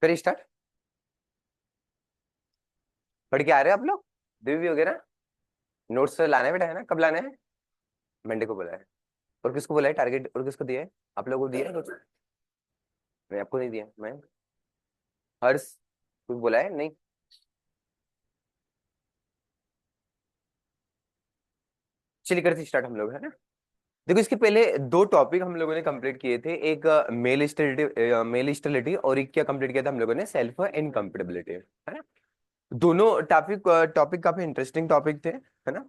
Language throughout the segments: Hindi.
फिर स्टार्ट। पढ़ के आ रहे हो आप लोग? दिव्य वगैरह नोट्स लाना है बेटा, है ना? कब लाना है? मंडे को बोला है। और किसको बोला है टारगेट, और किसको दिया है? आप लोगों को दिया है कुछ? मैं आपको नहीं दिया। मैं हर्ष कुछ बोला है नहीं? चलिए करते स्टार्ट हम लोग, है ना? देखो, इसके पहले दो टॉपिक हम लोगों ने कंप्लीट किए थे। एक मेल स्टेरिलिटी और एक क्या कंप्लीट किया था हम लोगों ने? सेल्फ इनकम्पेटिबिलिटी, है ना? दोनों टॉपिक टॉपिक काफी इंटरेस्टिंग टॉपिक थे, है ना?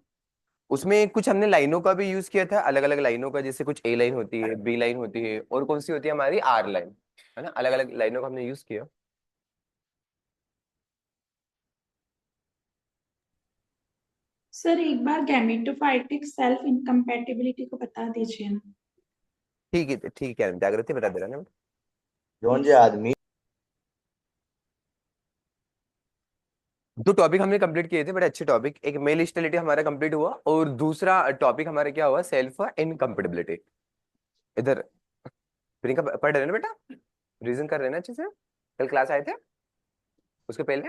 उसमें कुछ हमने लाइनों का भी यूज किया था, अलग अलग लाइनों का। जैसे कुछ ए लाइन होती है, बी लाइन होती है, और कौन सी होती है हमारी? आर लाइन, है ना? अलग अलग लाइनों का हमने यूज किया। सर एक बार गैमेटोफाइटिक सेल्फ इनकम्पैटिबिलिटी को बता दीजिए ना। ठीक है, जागृति बता दे रहा ना। जौन जे यस। आदमी दो टॉपिक हमने कंप्लीट किए थे, बड़े अच्छे टॉपिक। एक मेल स्टेरिलिटी हमारा कंप्लीट हुआ, और दूसरा टॉपिक हमारा क्या हुआ? Self incompatibility. इधर प्रियंका पढ़ रहे ना बेटा? रीजन कर रहे हैं ना अच्छे से? कल क्लास आए थे उसके पहले?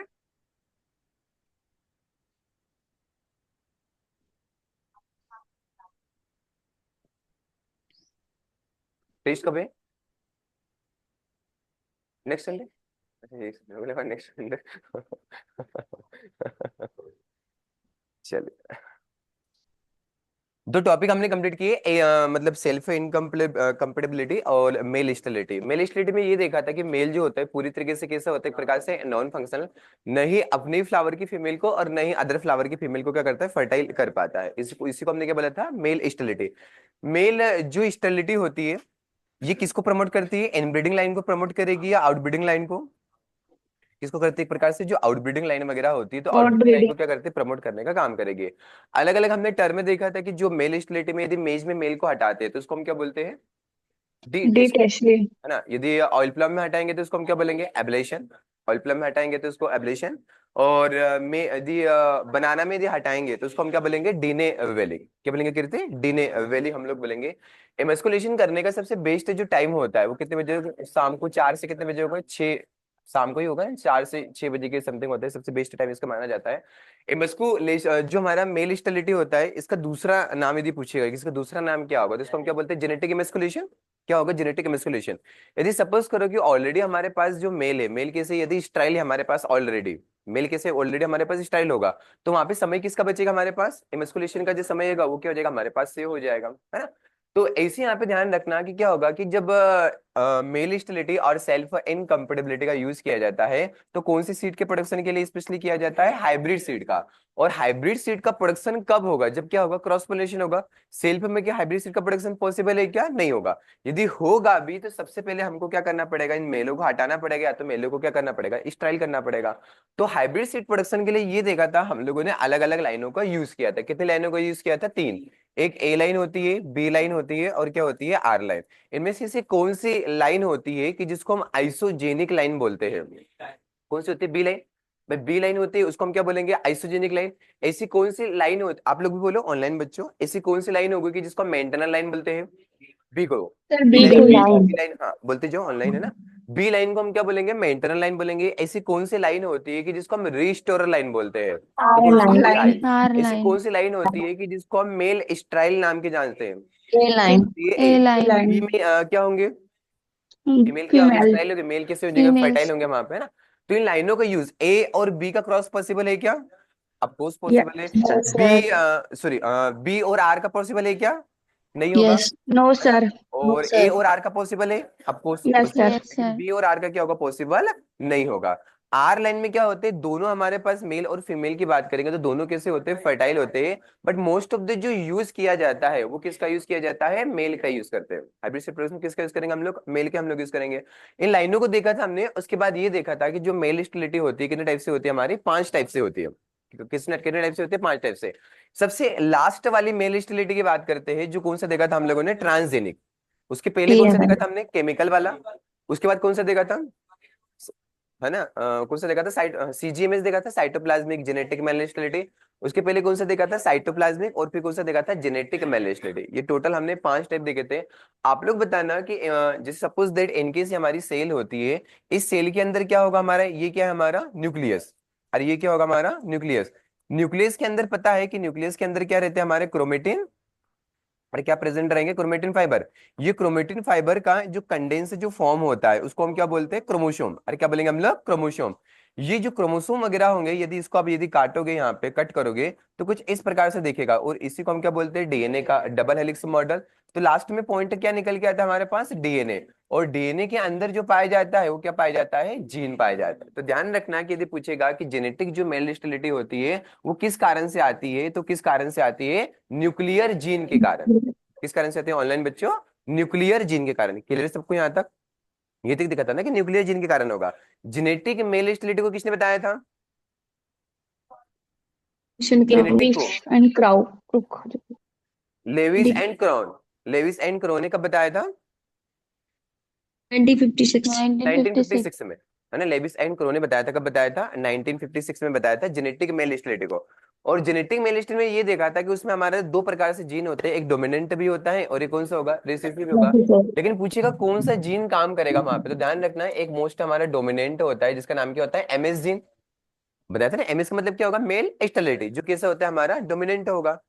टेस्ट कब है? Next Sunday? अच्छा, एक संडे अगले बार, नेक्स्ट संडे। चलिए, दो टॉपिक हमने कंप्लीट किए। मतलब सेल्फ इनकम्पेटिबिलिटी और मेल स्टेरिलिटी। मेल स्टेरिलिटी में ये देखा था कि मेल जो होता है पूरी तरीके से कैसा होता है? एक प्रकार से नॉन फंक्शनल, नहीं अपनी फ्लावर की फीमेल को और नहीं अदर फ्लावर की फीमेल को क्या करता है? फर्टाइल कर पाता है। इसी को हमने क्या बोला था? Male sterility. मेल जो स्टेरिलिटी होती है, ये किसको प्रमोट करती है? इनब्रीडिंग लाइन को प्रमोट करेगी या आउटब्रीडिंग लाइन को? किसको करती है? एक प्रकार से जो आउटब्रीडिंग लाइन वगैरह होती है, तो आउट आउटब्रीडिंग लाइन ब्रीडिंग। को क्या करते हैं? प्रमोट करने का काम करेगी। अलग अलग हमने टर्म में देखा था कि जो मेल स्टेरिलिटी में यदि मेज में मेल को हटाते हैं तो उसको हम क्या बोलते हैं? डी डी टेस्ट, टेस्ले। है ना? यदि ऑयल प्लम में हटाएंगे तो उसको हम क्या बोलेंगे? एब्लेशन। ऑयल प्लम में हटाएंगे तो उसको एब्लेशन। और में यदि बनाना में यदि हटाएंगे तो उसको हम क्या बोलेंगे? डीने वेलिंग। क्या बोलेंगे कीर्ति? डीने वेलिंग हम लोग बोलेंगे। एमस्कुलेशन करने का सबसे बेस्ट जो टाइम होता है वो कितने बजे होगा? शाम को 4 से कितने बजे होगा? 6। शाम को ही होगा, 4 से 6 बजे के समथिंग होता है, सबसे बेस्ट टाइम इसका माना जाता है। एमस्कुलेशन जो हमारा मेल स्टेरिलिटी होता है, इसका दूसरा नाम यदि पूछेगा कि इसका दूसरा नाम क्या होगा, तो इसको हम क्या बोलते हैं? जेनेटिक एमस्कुलेशन। क्या होगा? जेनेटिक एमस्कुलेशन। यदि सपोज करो कि ऑलरेडी हमारे पास जो मेल है, मेल कैसे यदि स्टाइल है हमारे पास ऑलरेडी, मेल कैसे ऑलरेडी हमारे पास स्टाइल होगा, तो वहां पे समय किसका बचेगा हमारे पास? एमस्कुलेशन का जो समय होगा वो क्या हो जाएगा? हमारे पास से हो जाएगा, है ना? तो ऐसे यहाँ पे ध्यान रखना कि क्या होगा कि जब मेल स्टेरिलिटी और सेल्फ इनकम्पेटिबिलिटी का यूज किया जाता है, तो कौन सी सीड के प्रोडक्शन के लिए स्पेशली किया जाता है? हाइब्रिड सीड का। और हाइब्रिड सीड का प्रोडक्शन कब होगा? जब क्या होगा? क्रॉस पोलिनेशन होगा। सेल्फ में क्या हाइब्रिड सीड का प्रोडक्शन पॉसिबल है क्या? नहीं होगा। यदि होगा भी तो सबसे पहले हमको क्या करना पड़ेगा? इन मेलों को हटाना पड़ेगा, या तो मेलों को क्या करना पड़ेगा? स्टाइल करना पड़ेगा। तो हाइब्रिड सीड प्रोडक्शन के लिए ये देखा था हम लोगों ने, अलग अलग लाइनों का यूज किया था। कितनी लाइनों का यूज किया था? 3। एक ए लाइन होती है, बी लाइन होती है, और क्या होती है? R line. इनमें से कौन सी लाइन होती है कि जिसको हम आइसोजेनिक लाइन बोलते हैं? कौन सी होती है? B line. भाई बी लाइन होती है उसको हम क्या बोलेंगे? Isogenic line. ऐसी कौन सी लाइन होती, आप लोग भी बोलो ऑनलाइन बच्चों, ऐसी कौन सी लाइन होगी कि जिसको मेंटेनल लाइन बोलते हैं? बी को। सर बी बी लाइन, को ही। बी लाइन, हाँ बोलते जो ऑनलाइन है ना। बी लाइन को हम क्या बोलेंगे? मेंटेनल लाइन बोलेंगे। ऐसी कौन सी लाइन होती है कि जिसको हम रिस्टोरर लाइन बोलते हैं? तो आर कौन सी लाइन। होती है? आर ऐसी लाइन। कौन सी लाइन होती है कि जिसको हम मेल स्ट्राइल नाम के जानते हैं? ए वो लाइन होती है A A. Line. B line. में क्या होंगे? फीमेल क्या होंगे? फीमेल। स्टाइल होंगे। मेल कैसे हो जाएगा? Fertile females. होंगे वहां पे, है ना? तो इन लाइनों का यूज ए और बी का क्रॉस पॉसिबल है क्या? अफकोर्स पॉसिबल है। Yes B, sir. Sorry, B और आर का पॉसिबल है क्या? नहीं होगा, यस। नो है ना? सर। नो और ए सर और आर का पॉसिबल है अफकोर्स यस पॉसिबल है, सर। यस लेकिन सर। बी और आर का क्या होगा? पॉसिबल नहीं होगा। आर लाइन में क्या होते हैं? दोनों हमारे पास मेल और फीमेल की बात करेंगे तो दोनों कैसे होते हैं? फर्टाइल होते हैं। बट मोस्ट ऑफ द जो यूज किया जाता है वो किसका यूज किया जाता है? मेल का यूज करते हैं। हाइब्रिड सेपरेशन किसका यूज करेंगे हम लोग? मेल के हम लोग यूज करेंगे। इन लाइनों को देखा था हमने, उसके बाद ये देखा था कि जो मेल स्टेरिलिटी होती है कितने टाइप से होती है हमारी? 5 टाइप से होती है। कितने टाइप से होती है? 5 टाइप से। सबसे लास्ट वाली मेल स्टेरिलिटी की बात करते हैं, जो कौन सा देखा था हम लोगों ने? ट्रांसजेनिक। उसके पहले कौन सा देखा टीएमएल। था हमने? केमिकल वाला। उसके बाद कौन सा देखा था? है ना? कौन सा देखा था? साइट सीजीएमएस देखा था, साइटोप्लाज्मिक जेनेटिक मैलिस्टिलिटी। उसके पहले कौन सा देखा था, साइटोप्लाज्मिक, और फिर कौन सा देखा था, जेनेटिक मेलिस्टेटिक। ये टोटल हमने 5 टाइप देखे थे। आप लोग बताना कि जैसे सपोज दैट इनकेस हमारी सेल होती है, इस सेल के अंदर क्या होगा हमारा, ये क्या है हमारा न्यूक्लियस, और ये क्या होगा हमारा न्यूक्लियस। न्यूक्लियस के अंदर पता है कि न्यूक्लियस के अंदर क्या रहते हैं हमारे, क्रोमेटिन, और क्या प्रेजेंट रहेंगे, क्रोमेटिन फाइबर। ये क्रोमेटिन फाइबर का जो कंडेंस जो फॉर्म होता है उसको हम क्या बोलते हैं, क्रोमोसोम। अरे क्या बोलेंगे हम लोग, क्रोमोसोम। ये जो क्रोमोसोम वगैरह होंगे, यदि इसको आप यदि काटोगे, यहाँ पे कट करोगे, तो कुछ इस प्रकार से दिखेगा, और इसी को हम क्या बोलते हैं, डीएनए का डबल हेलिक्स मॉडल। तो लास्ट में पॉइंट क्या निकल के आता है हमारे पास, डीएनए। और डीएनए के अंदर जो पाया जाता है वो क्या पाया जाता है, जीन पाया जाता है। तो ध्यान रखना कि यदि पूछेगा कि जेनेटिक जो मेल स्टेबिलिटी होती है वो किस कारण से आती है, तो किस कारण से आती है, न्यूक्लियर जीन के कारण। किस कारण से आते हैं ऑनलाइन बच्चों, न्यूक्लियर जीन के कारण। क्लियर सबको यहाँ तक, ये तक दिखा था ना कि न्यूक्लियर जीन के कारण होगा। जेनेटिक मेल स्टेबिलिटी को किसने बताया था, जेनेटिक को, Lewis and crow Crook Lewis and Crowe. Lewis and Crowe ने कब बताया था, 1956 1956 में, है ना। लेविस एंड क्रो ने बताया था, कब बताया था, 1956 में बताया था, जेनेटिक मेल स्टेबिलिटी को। और जेनेटिक मेल स्टेबिलिटी में ये देखा था कि उसमें हमारे दो प्रकार से जीन होते हैं, एक डोमिनेंट भी होता है और एक कौन सा होगा, रिसेसिव भी होगा। लेकिन पूछेगा कौन सा जीन काम करेगा वहां पे, तो ध्यान रखना है एक मोस्ट हमारा डोमिनेंट होता है जिसका नाम क्या होता है, एमएस जीन। बताया था ना, एमएस का मतलब क्या होगा, मेल स्टेबिलिटी, जो कैसा होता है हमारा, डोमिनेंट होगा।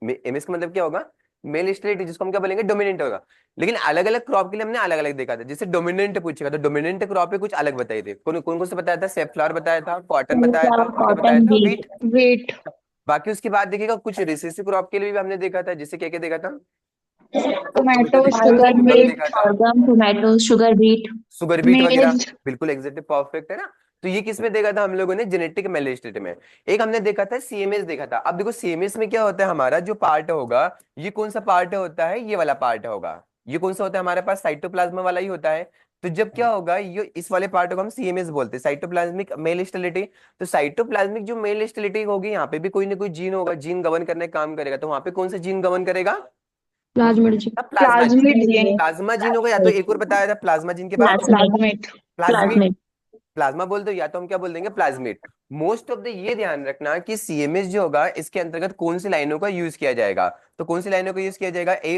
एमएस का मतलब क्या होगा, मेल स्टेट, जिसको हम क्या बोलेंगे, डोमिनेंट होगा। लेकिन अलग अलग क्रॉप के लिए हमने अलग अलग देखा था। जैसे डोमिनेंट पूछेगा तो डोमिनेंट क्रॉप पे कुछ अलग बताए थे, कौन कौन कौन से बताया था, सेफ्लॉवर बताया था, कॉटन बताया था, और क्या बताया कॉटन था, बीट वीट। वेट बाकी उसके बाद देखिएगा कुछ रिसेसिव क्रॉप के लिए भी हमने देखा था, जिससे क्या क्या देखा था, टोमेटो टोमेटो देखा था, शुगर sorghum बीट देखा था, sorghum tomato sugar beet sugar beat वगैरह। मेज बिल्कुल एग्जैक्टली परफेक्ट है ना। तो ये किस में देखा था हम लोगों ने, जेनेटिक मेलिस्टेट में। एक हमने देखा था सीएमएस देखा था। अब देखो सीएमएस में क्या होता है हमारा जो पार्ट होगा, ये कौन सा पार्ट होता है, ये वाला पार्ट होगा। ये कौन सा होता है हमारे पास, साइटोप्लाज्मा वाला ही होता है। तो जब क्या होगा, ये इस वाले पार्ट को हम सीएमएस बोलते हैं, साइटोप्लाज्मिक मेल स्टेबिलिटी। तो साइटोप्लाज्मिक जो मेल स्टेबिलिटी होगी, यहाँ पे भी कोई ना कोई जीन होगा, जीन गवर्न करने का काम करेगा। तो वहां पे कौन सा जीन गवर्न करेगा, प्लाज्मिड जी प्लाज्मा जीन। प्लाज्मिड जी प्लाज्मा जीन होगा, या तो एक और बताया था प्लाज्मा जीन के बाद, प्लाज्मिड प्लाज्मिड। प्लाज्मिड प्लाज्मा बोल दो, या तो हम क्या बोल देंगे, प्लाज्मिड। मोस्ट ऑफ द ये ध्यान रखना कि सीएमएस जो होगा इसके अंतर्गत कौन सी लाइनों का यूज किया जाएगा। तो कौन सी लाइनों का यूज किया जाएगा, ए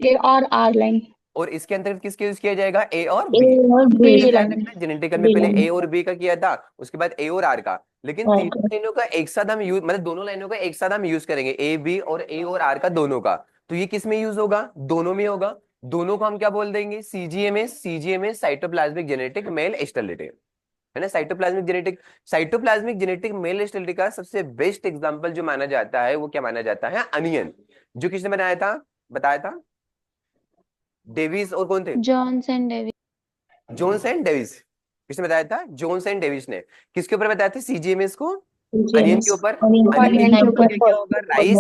ए और आर लाइन और इसके अंतर्गत किसके यूज किया जाएगा, ए और ए बी। और बी हमेशा ध्यान लाइन रखना जेनेटिकल में बी पहले ए लाइन और बी का किया था, उसके बाद ए और आर का। लेकिन तीनों ओके लाइनों का एक साथ हम यूज, मतलब दोनों लाइनों का एक साथ हम यूज करेंगे, ए बी और ए और आर का दोनों का। तो ये किस में यूज होगा, दोनों में होगा। दोनों को हम क्या बोल देंगे, सीजीएमएस। सीजीएमएस साइटोप्लाज्मिक जेनेटिक मेल स्टेबिलिटी, है ना। साइटोप्लाज्मिक जेनेटिक मेल स्टेबिलिटी का सबसे बेस्ट एग्जांपल जो माना जाता है वो क्या माना जाता है, अनियन। जो किसने बनाया था, बताया था, डेविस और कौन थे, Jones and Davis Jones and Davis. किसने बताया था, जोन्स एंड डेविस ने। किसके ऊपर बताया था, सीजीएमएस को, अनियन के ऊपर। अनियन के ऑनियन के एग्जांपल क्या ऊपर क्या होगा, राइस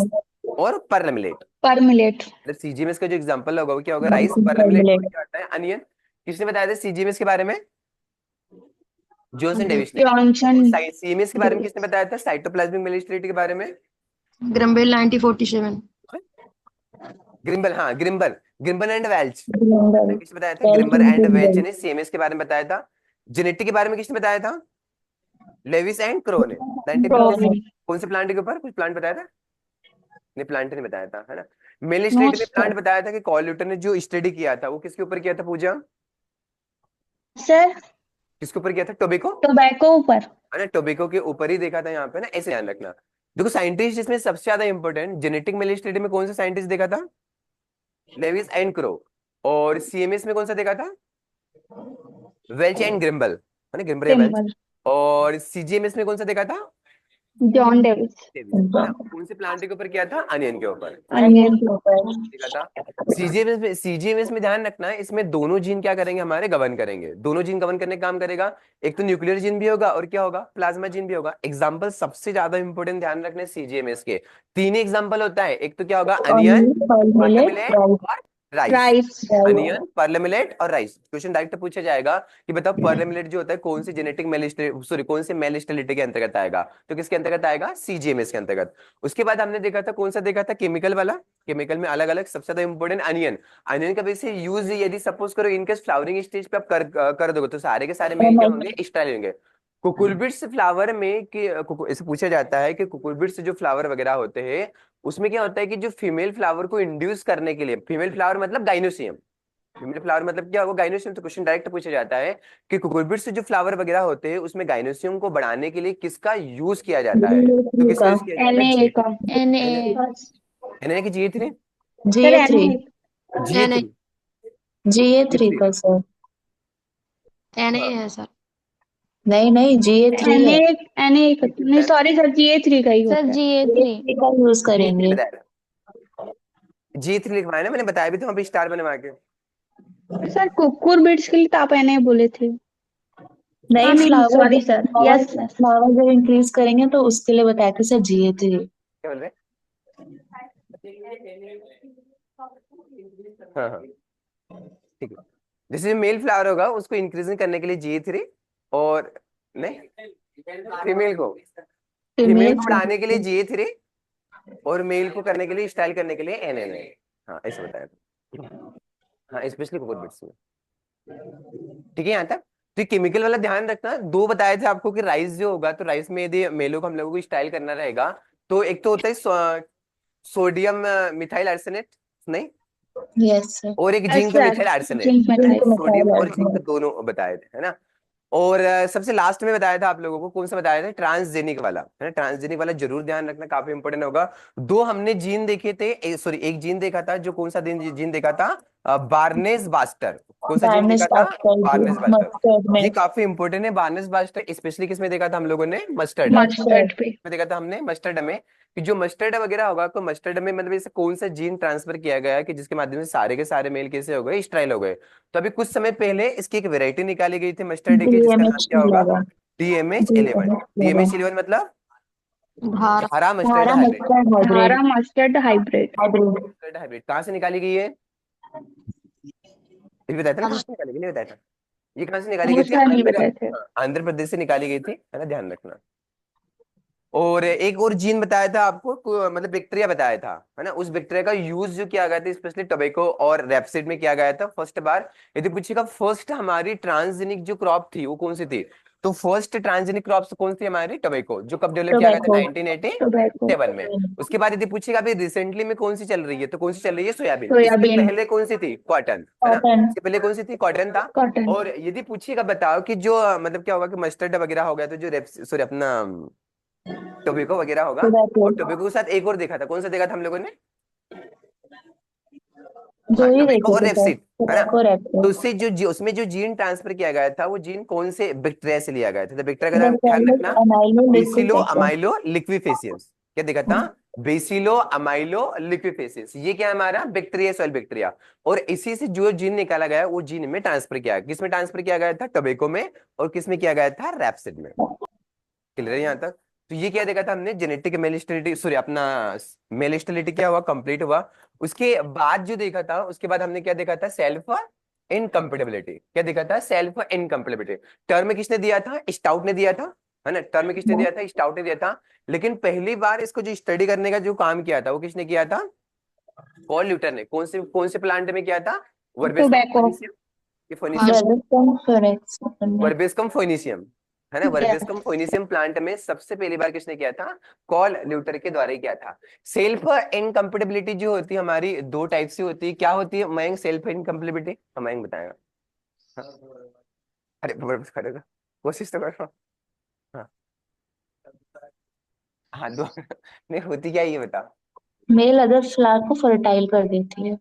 और पर्ल मिलेट। पर मिलेट मतलब सीजीएमएस का जो एग्जांपल होगा वो क्या होगा, राइस, पर्ल मिलेट और क्या होता है, अनियन। किसने बताया था सीजीएमएस के बारे में, जॉनसन डेविस ने। जॉनसन और सीएमएस के बारे में किसने बताया था, साइटोप्लाज्मिक मेलिस्टेरिटी के बारे में, ग्रम्बेल 1947 ग्रिम्बल, हाँ ग्रिम्बल, ग्रिम्बल एंड वेल्च। किसने बताया था, ग्रिम्बल एंड वेल्च ने सीएमएस के बारे में बताया था। जेनेटिक के बारे में किसने बताया था, लेविस एंड क्रो ने, 1956। कौन से प्लांट के ऊपर, कुछ प्लांट बताया था, नहीं प्लांट नहीं बताया था, है ना। मेलिस्टेरिटी में प्लांट बताया था कि कॉल ल्यूटर ने जो स्टडी किया था वो किसके ऊपर किया था, पूजा सर किसके ऊपर किया था, टोबैको, टोबैको ऊपर है ना। टोबैको के ऊपर ही देखा था यहाँ पे ना, ऐसे ध्यान रखना। देखो साइंटिस्ट इसमें सबसे ज्यादा इंपॉर्टेंट जेनेटिक मेलिस्टेरिटी में कौन सा साइंटिस्ट देखा था, लेविस एंड क्रो। और सीएमएस में कौन सा देखा था, वेल्च एंड ग्रिम्बल, है ना, ग्रिम्बल या वेल्च। सिंबल और सीजीएमएस में कौन सा देखा था, जॉन डेविस डेविस, है ना। कौन से प्लांट के ऊपर किया था, अनियन के ऊपर, अनियन के ऊपर देखा था। सीजीएमएस में ध्यान रखना है, इसमें दोनों जीन क्या करेंगे, हमारे गवर्न करेंगे, दोनों जीन गवर्न करने का काम करेगा। एक तो न्यूक्लियर जीन भी होगा और क्या होगा, प्लाज्मा जीन भी होगा। एग्जांपल सबसे ज्यादा इंपॉर्टेंट ध्यान रखना है सीजीएमएस के, तीन एग्जांपल होता है, एक तो क्या होगा, अनियन, पर्ल मिलेट मिलेट और rice. Rice onion, pearl millet और राइस। क्वेश्चन डायरेक्ट पूछा जाएगा कि बताओ पर्ल मिलेट जो होता है कौन सी जेनेटिक मेल, सॉरी कौन से मेल स्टेबिलिटी के अंतर्गत आएगा, तो किसके अंतर्गत आएगा, सीजीएमएस के अंतर्गत। उसके बाद हमने देखा था कौन सा देखा था, केमिकल वाला। केमिकल में अलग अलग, सबसे ज्यादा इंपॉर्टेंट अनियन। अनियन का वैसे यूज यदि सपोज करो इनकेस फ्लावरिंग स्टेज पे आप कर दोगे तो सारे के सारे मेल क्या होंगे, स्टाइल होंगे। कुकुरबिट्स फ्लावर में कि इसे पूछा जाता है कि कुकुरबिट्स जो फ्लावर वगैरह होते हैं उसमें क्या होता है कि जो फीमेल फ्लावर को इंड्यूस करने के लिए, फीमेल फ्लावर मतलब गाइनोसियम, फीमेल फ्लावर मतलब क्या होगा गाइनोसियम, तो क्वेश्चन डायरेक्ट पूछा जाता है कि कुकुरबिट्स जो फ्लावर वगैरह होते हैं उसमें गाइनोसियम को बढ़ाने के लिए किसका यूज किया जाता है, तो GA3 किसका का यूज किया जाता है? NA का एन की GA3, sir GA3 GA3, GA3 का सर एन ए हाँ है सर। नहीं नहीं GA3 है NA नहीं सॉरी सर GA3 का ही सर होता है। GA3 GA3 का यूज करेंगे। GA3 लिखवाया ना मैंने, बताया भी था वहाँ पे स्टार बनवा के। सर कुकुर बिट्स के लिए तो आप NA बोले थे। नहीं नहीं flower sorry sir, yes sir. Flower जब इंक्रीज करेंगे तो उसके लिए बताया था सर GA3। क्या बोल रहे? हाँ हाँ ठीक है, जैसे मेल फ्लावर होगा उसको इंक्रीजिंग करने के लिए GA3, और नहीं फीमेल को, फीमेल को बढ़ाने के लिए GA3, और मेल को करने के लिए स्टाइल करने के लिए NNA। हाँ ऐसे बताया था, हाँ स्पेशली कुकुरबिट्स में। ठीक है यहाँ तक। तो केमिकल वाला ध्यान रखना, दो बताए थे आपको कि राइस जो होगा, तो राइस में यदि मेलों को हम लोगों को स्टाइल करना रहेगा तो एक तो होता है सोडियम मिथाइल आर्सेनेट, नहीं, यस सर और एक yes zinc sir, methyl arsenate, zinc है ना, मिथाइल। सोडियम और जिंक दोनों बताए थे, है ना। और सबसे लास्ट में बताया था आप लोगों को, कौन सा बताया था? ट्रांसजेनिक वाला, है ना, ट्रांसजेनिक वाला जरूर ध्यान रखना, काफी इंपोर्टेंट होगा। दो हमने जीन देखे थे, सॉरी एक जीन देखा था, जो कौन सा जीन देखा था? Baldness bastard. कौन सा जीन बार्नेस देखा था? Bastard baldness bastard. मस्टर्ड में ये काफी इंपोर्टेंट है, बार्नेस बास्टर स्पेशली किस में देखा था हम लोगों ने? मस्टर्ड मस्टर्ड पे। में देखा था हमने, मस्टर्ड में, कि जो मस्टर्ड वगैरह होगा, तो मस्टर्ड में मतलब इसे कौन सा जीन ट्रांसफर किया गया है कि जिसके माध्यम से सारे के सारे मेल कैसे हो गए? स्ट्राइल हो गए। तो अभी कुछ समय पहले इसकी एक वेराइटी निकाली गई थी मस्टर्ड की, जिसका नाम क्या होगा? DMH11 DMH11। DMH11 DMH11 मतलब धारा हरा मस्टर्ड धारा हाइब्रिड। मस्टर्ड धारा hybrid mustard hybrid. Hybrid mustard hybrid कहाँ से निकाली गई है? ये बताया था ना, कहाँ से निकाली गई? नहीं बताया था। ये कहाँ से निकाली वो गई थी? सर नहीं बताए थे। आंध्र प्रदेश से निकाली गई थी, है ना, ध्यान रखना। और एक और जीन बताया था आपको, मतलब बैक्टीरिया बताया था, है ना, उस बैक्टीरिया का यूज जो किया गया था स्पेशली टोबैको और रेपसीड में किया गया था फर्स्ट बार। यदि पूछेगा फर्स्ट हमारी ट्रांसजेनिक जो क्रॉप थी वो कौन सी थी, तो फर्स्ट ट्रांसजेनिक क्रॉप कौन सी हमारी? टोबैको, जो कब डेवलप किया गया था? टोबैको 1987 में। उसके बाद यदि पूछेगा अभी रिसेंटली में कौन सी चल रही है, तो कौन सी चल रही है? सोयाबीन। इससे सोयाबीन, पहले कौन सी थी? कॉटन, है ना, कॉटन इससे पहले कौन सी थी? कॉटन था। कॉटन। और यदि पूछिएगा बताओ कि जो मतलब क्या होगा कि मस्टर्ड वगैरह हो गया, तो जो सॉरी अपना टोबैको वगैरह होगा, टोबैको और टोबैको के साथ एक और देखा था, कौन सा देखा था हम लोगों ने? हाँ दो ही टोबैको देखे और थे सर रेपसीड, है ना। टोबैको तो रेपसीड उससे उसमें जो जीन ट्रांसफर किया गया था वो जीन कौन से बैक्टीरिया से लिया गया था? तो बैक्टीरिया का ध्यान बेसिलस रखना, अमाइलो बेसिलो लिक्विफेशन अमाइलो लिक्विफेसियस। क्या देखा था? बेसिलो अमाइलो लिक्विफेसियस, ये क्या है हमारा? Bacteria, soil bacteria. और इसी से जो जीन निकाला गया वो जीन में ट्रांसफर किया, किसमें ट्रांसफर किया गया था? टोबैको में। और किसमें किया गया था? रैपसीड में। क्लियर है यहाँ तक? तो ये क्या देखा था हमने? जेनेटिक मेल स्टेरिलिटी, सॉरी अपना मेल स्टेरिलिटी क्या हुआ? कंप्लीट हुआ। उसके बाद जो देखा था, उसके बाद हमने क्या देखा था? Self incompatibility. क्या देखा था? Self incompatibility. टर्म किसने दिया था? स्टाउट ने दिया था, है ना, टर्म किसने दिया था? स्टाउट ने दिया था। लेकिन पहली बार इसको जो स्टडी करने का जो काम किया था वो किसने किया था? पॉल ल्यूटर ने। कौन से प्लांट में किया था? वर्बेस्कम टोबैको। फोइनिसियम, ये फोइनिसियम, वेलकम फोरेक्स वर्बेस्कम फोइनिसियम, है ना, वर्बेस्कम फोइनिसियम प्लांट में सबसे पहली बार किसने किया था? कॉल ल्यूटर के द्वारा ही किया था। सेल्फ इनकम्पेटिबिलिटी जो होती है हमारी दो टाइप से होती है, क्या होती है मयंक? सेल्फ इनकम्पेटिबिलिटी मयंक बताएगा। हाँ। अरे खड़े रहो, कोशिश तो करो। हाँ हाँ दो नहीं होती क्या ये बता। मेल अदर फ्लावर को फर्टाइल कर देती है।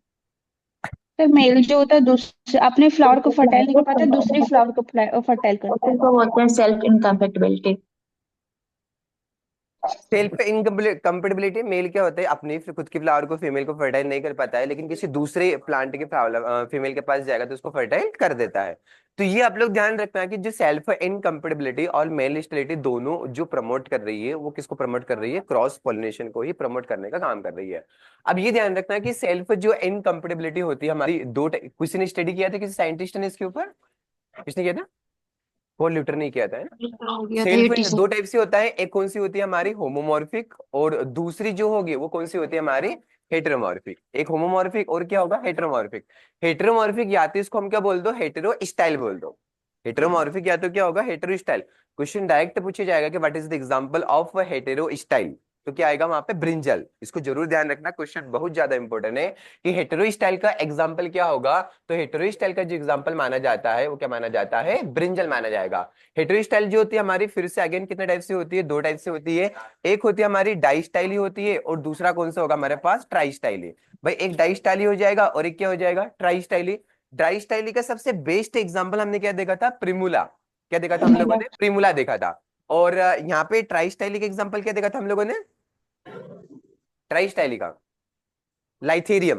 सर मेल जो होता है दूसरे अपने फ्लावर को फर्टाइल नहीं कर पाता, दूसरी फ्लावर को फर्टाइल करता है। उसको बोलते हैं self incompatibility. Self incompatibility male क्या होता है? अपनी खुद की फ्लावर को फीमेल को फर्टाइल नहीं कर पाता है, लेकिन किसी दूसरे प्लांट के फीमेल के पास जाएगा तो उसको फर्टाइल कर देता है। तो ये आप लोग ध्यान रखना है कि जो सेल्फ इनकम्पेटिबिलिटी और मेल स्टेरिलिटी दोनों जो प्रमोट कर रही है वो किसको प्रमोट कर रही है? क्रॉस पॉलिनेशन को ही प्रमोट करने का काम कर रही है। अब ये ध्यान रखना है कि सेल्फ जो इनकम्पेटिबिलिटी होती है हमारी किसी ने स्टडी किया था, किसी साइंटिस्ट ने इसके ऊपर? किसने किया था? पॉल ल्यूटर ने किया था, है ना। हो गया था सेल्फ 80 से। दो टाइप से होता है, एक कौन सी होती है हमारी? होमोमॉर्फिक, और दूसरी जो होगी वो कौन सी होती है हमारी? हेटेरोमॉर्फिक। एक होमोमॉर्फिक और क्या होगा? हेटेरोमॉर्फिक। हेटेरोमॉर्फिक या तो इसको हम क्या बोल दो? हेटेरो स्टाइल बोल दो। हेटेरोमॉर्फिक या तो क्या होगा? Hetero style. क्वेश्चन डायरेक्ट पूछा जाएगा कि what is the example of hetero style, तो क्या आएगा वहां पे? ब्रिंजल। इसको जरूर ध्यान रखना, क्वेश्चन बहुत ज्यादा इंपॉर्टेंट है कि हेटेरो स्टाइल का एग्जांपल क्या होगा। तो हेटेरो स्टाइल का जो एग्जांपल माना जाता है वो क्या माना जाता है? ब्रिंजल माना जाएगा। हेटेरो स्टाइल जो होती है हमारी, फिर से अगेन कितने टाइप से होती है? दो टाइप से होती है। एक होती है हमारी डाई स्टाइल ही होती है, और दूसरा कौन सा होगा हमारे पास? Try style. भाई एक डाई स्टाइल हो जाएगा और एक क्या हो जाएगा? Try style. ड्राई स्टाइली का सबसे बेस्ट एग्जांपल हमने क्या देखा था? प्रिमुला। क्या देखा था हम लोगों ने? प्रिमुला देखा था। और यहाँ पे ट्राई स्टाइली का एग्जांपल क्या देखा था हम लोगों ने? ट्राई स्टाइली का लाइथेरियम,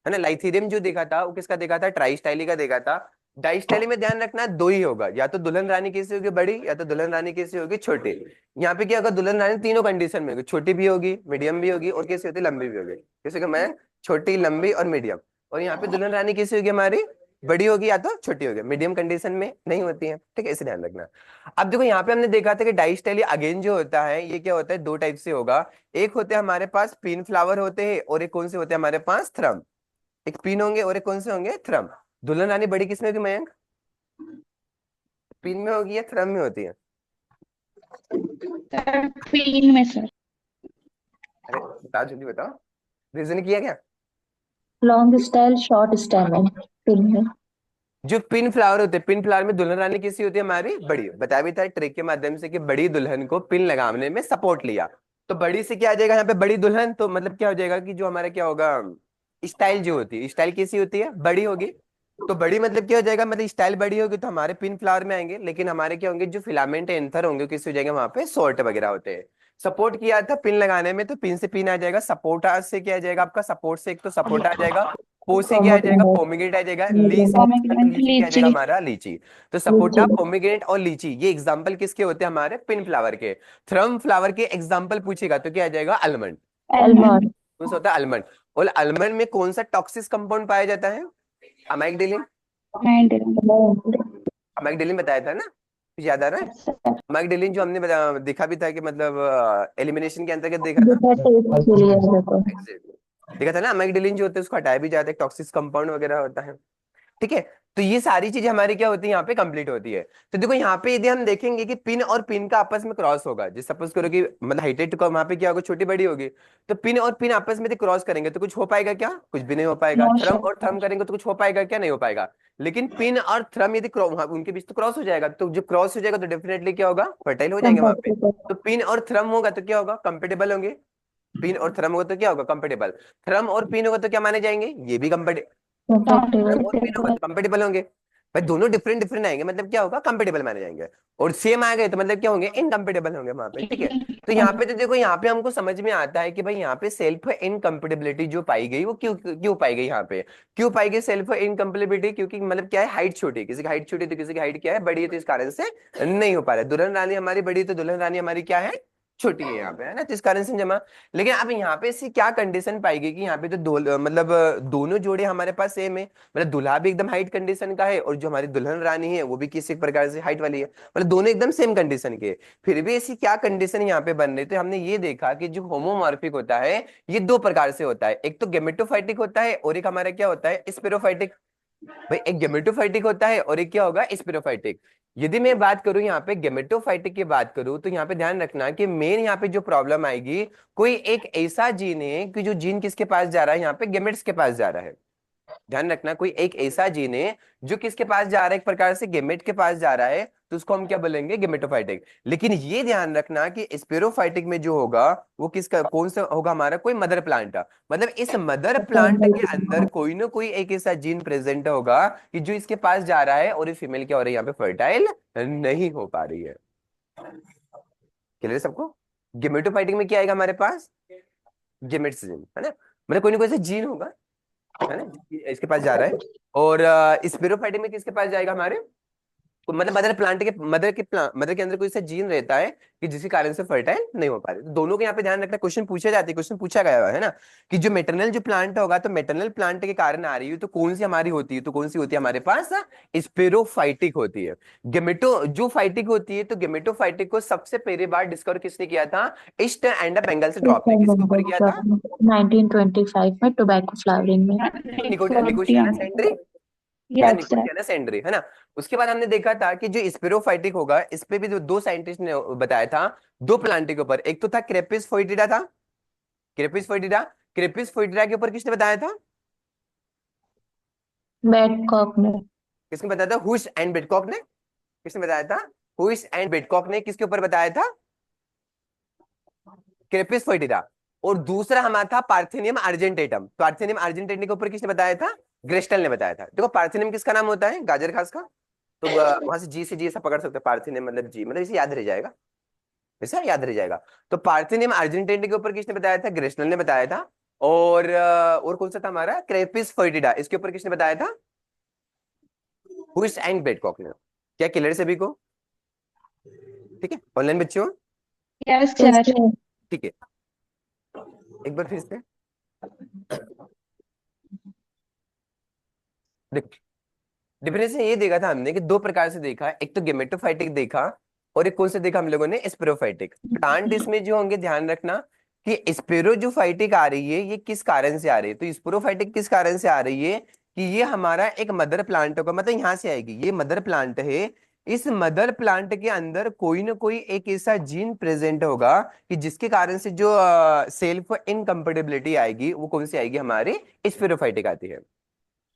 है ना? लाइथेरियम जो देखा था वो किसका देखा था? ट्राई स्टाइली का देखा था। डाई स्टाइली में ध्यान रखना दो ही होगा, या तो दुल्हन रानी कैसी होगी? बड़ी, या तो दुल्हन रानी कैसी होगी? छोटी। यहाँ पे क्या होगा? दुल्हन रानी तीनों कंडीशन में होगी, छोटी भी होगी, मीडियम भी होगी, और कैसी होती? लंबी भी होगी। कैसे होगी? मैं छोटी, लंबी और मीडियम। और यहाँ पे दुल्हन रानी कैसी होगी हमारी? बड़ी होगी या तो छोटी होगी, मीडियम कंडीशन में नहीं होती है। ठीक है, इसे ध्यान रखना। अब देखो यहाँ पे हमने देखा था कि डाई स्टाइली अगेन जो होता है ये क्या होता है? दो टाइप से होगा। एक होते हैं हमारे पास पिन फ्लावर होते हैं, और एक कौन से होते हैं हमारे पास? थ्रम। एक पिन होंगे और एक कौन से होंगे? थ्रम। दुल्हन रानी बड़ी किसमें होगी मयंक? पिन में होगी या थ्रम में होती है? सर पिन में सर। अरे बताओ, जल्दी बताओ, रीजन किया क्या? लॉन्ग स्टाइल शॉर्ट स्टाइल है फिर में। जो पिन फ्लावर होते हैं, पिन फ्लावर में दुल्हन रानी कैसी होती है हमारी? बड़ी। बताया भी था ट्रिक के माध्यम से कि बड़ी दुल्हन को पिन लगाने में सपोर्ट लिया, तो बड़ी से क्या आ जाएगा यहाँ पे? बड़ी दुल्हन। तो मतलब क्या हो जाएगा कि जो हमारा क्या होगा? स्टाइल जो होती है, स्टाइल कैसी होती है? बड़ी होगी। तो बड़ी मतलब क्या हो जाएगा? मतलब स्टाइल बड़ी होगी तो हमारे पिन फ्लावर में आएंगे, लेकिन हमारे क्या होंगे? जो फिलामेंट एंथर होंगे किस हो जाएंगे? वहां पे शॉर्ट वगैरह होते हैं। सपोर्ट किया था पिन लगाने में, तो पिन से पिन आ जाएगा। सपोर्टा से क्या आ जाएगा आपका? सपोर्ट से एक तो सपोर्ट आ जाएगा, पो से क्या आ जाएगा? पोमिग्रेनेट आ जाएगा, ली से पोमेग्रेनेट, लीची क्या आ जाएगा लीची। हमारा? लीची। तो सपोर्टा, पोमिग्रेनेट और लीची, ये एग्जांपल किसके होते हैं? हमारे पिन फ्लावर के। थ्रम फ्लावर के एग्जांपल पूछेगा तो क्या आ जाएगा? आलमंड। आलमंड। कौन सा होता है? आलमंड। और आलमंड में कौन सा टॉक्सिक कंपाउंड पाया जाता है? अमाइग्डाइलिन। अमाइग्डाइलिन बताया था ना, कुछ याद आ रहा है? अमाइग्डाइलिन जो हमने देखा भी था कि मतलब एलिमिनेशन के अंतर्गत देखा था। Exactly. देखा था ना, अमाइग्डाइलिन जो होता है उसको हटाया भी जाता है, टॉक्सिक कंपाउंड वगैरह होता है। ठीक है, तो ये सारी चीजें हमारी क्या होती है? यहाँ पे कंप्लीट होती है। तो देखो यहाँ पे यदि हम देखेंगे कि पिन और पिन का आपस में क्रॉस होगा, जैसे सपोज करो कि मतलब हाइटेड का वहां पे क्या होगा? छोटी बड़ी होगी। तो पिन और पिन आपस में क्रॉस करेंगे तो कुछ हो पाएगा क्या? कुछ भी नहीं हो पाएगा। नो थ्रम और थ्रम करेंगे तो कुछ हो पाएगा क्या? नहीं हो पाएगा। लेकिन पिन और थ्रम यदि उनके बीच तो क्रॉस हो जाएगा, तो जब क्रॉस हो जाएगा तो डेफिनेटली क्या होगा? फर्टाइल हो जाएंगे वहां पे। तो पिन और थ्रम होगा तो क्या होगा? कंपेटेबल होंगे। पिन और थ्रम होगा तो क्या होगा? कंपेटेबल। थ्रम और पिन होगा तो क्या माने जाएंगे? ये भी थ्रम और पिन होगा तो कंपेटेबल होंगे। भाई दोनों डिफरेंट डिफरेंट आएंगे मतलब क्या होगा? कंपेटेबल माने जाएंगे। और सेम आ गए तो मतलब क्या होंगे? इनकम्पेटेबल होंगे वहां पे। ठीक है, तो यहाँ पे तो देखो यहाँ पे हमको समझ में आता है कि भाई यहाँ पे सेल्फ इनकम्पेटेबिलिटी जो पाई गई वो क्यों क्यों पाई गई? यहाँ पे क्यों पाई गई सेल्फ इनकम्पेटेबिलिटी? क्योंकि मतलब क्या है? हाइट छोटी है, किसी की हाइट छोटी तो किसी की हाइट क्या है? बड़ी है, तो इस कारण से नहीं हो पा रहा है। दुल्हन रानी हमारी बड़ी, तो दुल्हन रानी हमारी क्या है? छोटी है यहाँ पे, है ना? तो इस कारण से जमा। लेकिन अब यहाँ पे ऐसी क्या कंडीशन पाएगी कि यहाँ पे तो मतलब दोनों जोड़े हमारे पास सेम है, मतलब दूल्हा भी एकदम हाइट कंडीशन का है और जो हमारी दुल्हन रानी है वो भी किसी प्रकार से हाइट वाली है, मतलब दोनों एकदम सेम कंडीशन के। फिर भी ऐसी क्या कंडीशन यहाँ पे बन रही? तो हमने ये देखा कि जो होमोमॉर्फिक होता है ये दो प्रकार से होता है, एक तो गेमेटोफाइटिक होता है और एक हमारा क्या होता है? स्पेरोफाइटिक। भाई एक गेमेटोफाइटिक होता है और एक क्या होगा? स्पेरोफाइटिक। यदि मैं बात करूं यहाँ पे गेमेटोफाइटिक की बात करूं तो यहाँ पे ध्यान रखना कि मेन यहाँ पे जो प्रॉब्लम आएगी, कोई एक ऐसा जीन है कि जो जीन किसके पास जा रहा है? यहाँ पे गेमेट्स के पास जा रहा है। ध्यान रखना, कोई एक ऐसा जीन है जो किसके पास जा रहा है? एक प्रकार से गेमेट के पास जा रहा है, तो उसको हम क्या बोलेंगे? गेमेटोफाइटिक। लेकिन ये ध्यान रखना कि स्पेरोफाइटिक में जो होगा वो किसका कौन सा होगा? हमारा कोई मदर प्लांट। मतलब इस मदर प्लांट के अंदर कोई ना कोई एक ऐसा जीन प्रेजेंट होगा कि जो इसके पास जा रहा है, और ये फीमेल क्या हो रही है? यहाँ पे फर्टाइल नहीं हो पा रही है। क्लियर सबको? गेमेटोफाइटिक में क्या आएगा हमारे पास? गेमेट्स जीन, है ना? मतलब कोई ना कोई ऐसा जीन होगा, है ना, इसके पास जा रहा है। और स्पिरोफाइटिक में किसके पास जाएगा? हमारे मतलब मदर के अंदर कोई सा जीन रहता है कि जिसके कारण से फर्टाइल नहीं हो पा रही। तो दोनों के यहाँ पे ध्यान रखना, क्वेश्चन पूछे जाते हैं, क्वेश्चन पूछा गया है ना, कि जो मेटरनल जो प्लांट होगा तो मेटरनल प्लांट के कारण आ रही है, तो कौन सी हमारी होती है? तो कौन सी होती है हमारे पास? स्पेरोफाइटिक होती है। गेमेटो जो फाइटिक होती है, तो गेमेटोफाइटिक को सबसे पहली बार डिस्कवर किसने किया था? ईस्ट एंड बेंगल से ड्रॉप ने किसके ऊपर किया था? 1925 में टोबैको फ्लावरिंग में। निकोशियाना सेंट्री। या यस सर। निकोटियाना सेंडरी, है ना। उसके बाद हमने देखा था कि जो स्पिरोफाइटिक होगा इस पे भी जो दो साइंटिस्ट ने बताया था, दो प्लांट के ऊपर, एक तो था क्रेपिस फोइटिडा था, क्रेपिस फोइटिडा। क्रेपिस फोइटिडा के ऊपर किसने बताया था? बैडकॉक में। किसने बताया था? हुइस एंड बेडकॉक ने। किसने बताया था? हुइस एंड बेडकॉक ने किसके ऊपर बताया था? क्रेपिस फोइटिडा। और दूसरा हमारा था पार्थिनियम अर्जेंटेटम। पार्थिनियम अर्जेंटेटम के ऊपर किसने बताया था? ग्रेस्टल ने बताया था। देखो पार्थिनियम किसका नाम होता है? गाजर घास का। तो वहां से जी से जी ऐसा पकड़ सकते हैं, पार्थिनियम मतलब जी, मतलब इसे याद रह जाएगा, ऐसा याद रह जाएगा। तो पार्थिनियम अर्जेंटेटम के ऊपर किसने बताया था? ग्रेस्टल ने बताया था। और कौन सा था हमारा? क्रेपिस फोइटिडा, इसके ऊपर किसने बताया था? हुइस एंड बेडकॉक ने। क्या क्लियर सभी को? ठीक है ऑनलाइन बच्चों? Yes yes sir. सर। ठीक है, एक बार फिर से देख, डिफरेंस ये देखा था हमने कि दो प्रकार से देखा, एक तो गेमेटोफाइटिक देखा और एक कौन से देखा हम लोगों ने? स्पेरोफाइटिक। प्लांट इसमें जो होंगे ध्यान रखना कि स्पेरो जो फाइटिक आ रही है ये किस कारण से आ रही है, तो स्पेरोफाइटिक किस कारण से आ रही है कि ये हमारा एक मदर प्लांट होगा, मतलब यहाँ से आएगी, ये मदर प्लांट है। इस मदर प्लांट के अंदर कोई ना कोई एक ऐसा जीन प्रेजेंट होगा कि जिसके कारण से जो सेल्फ इनकम्पेटिबिलिटी आएगी वो कौन सी आएगी? हमारी स्पेरोफाइटिक आती है।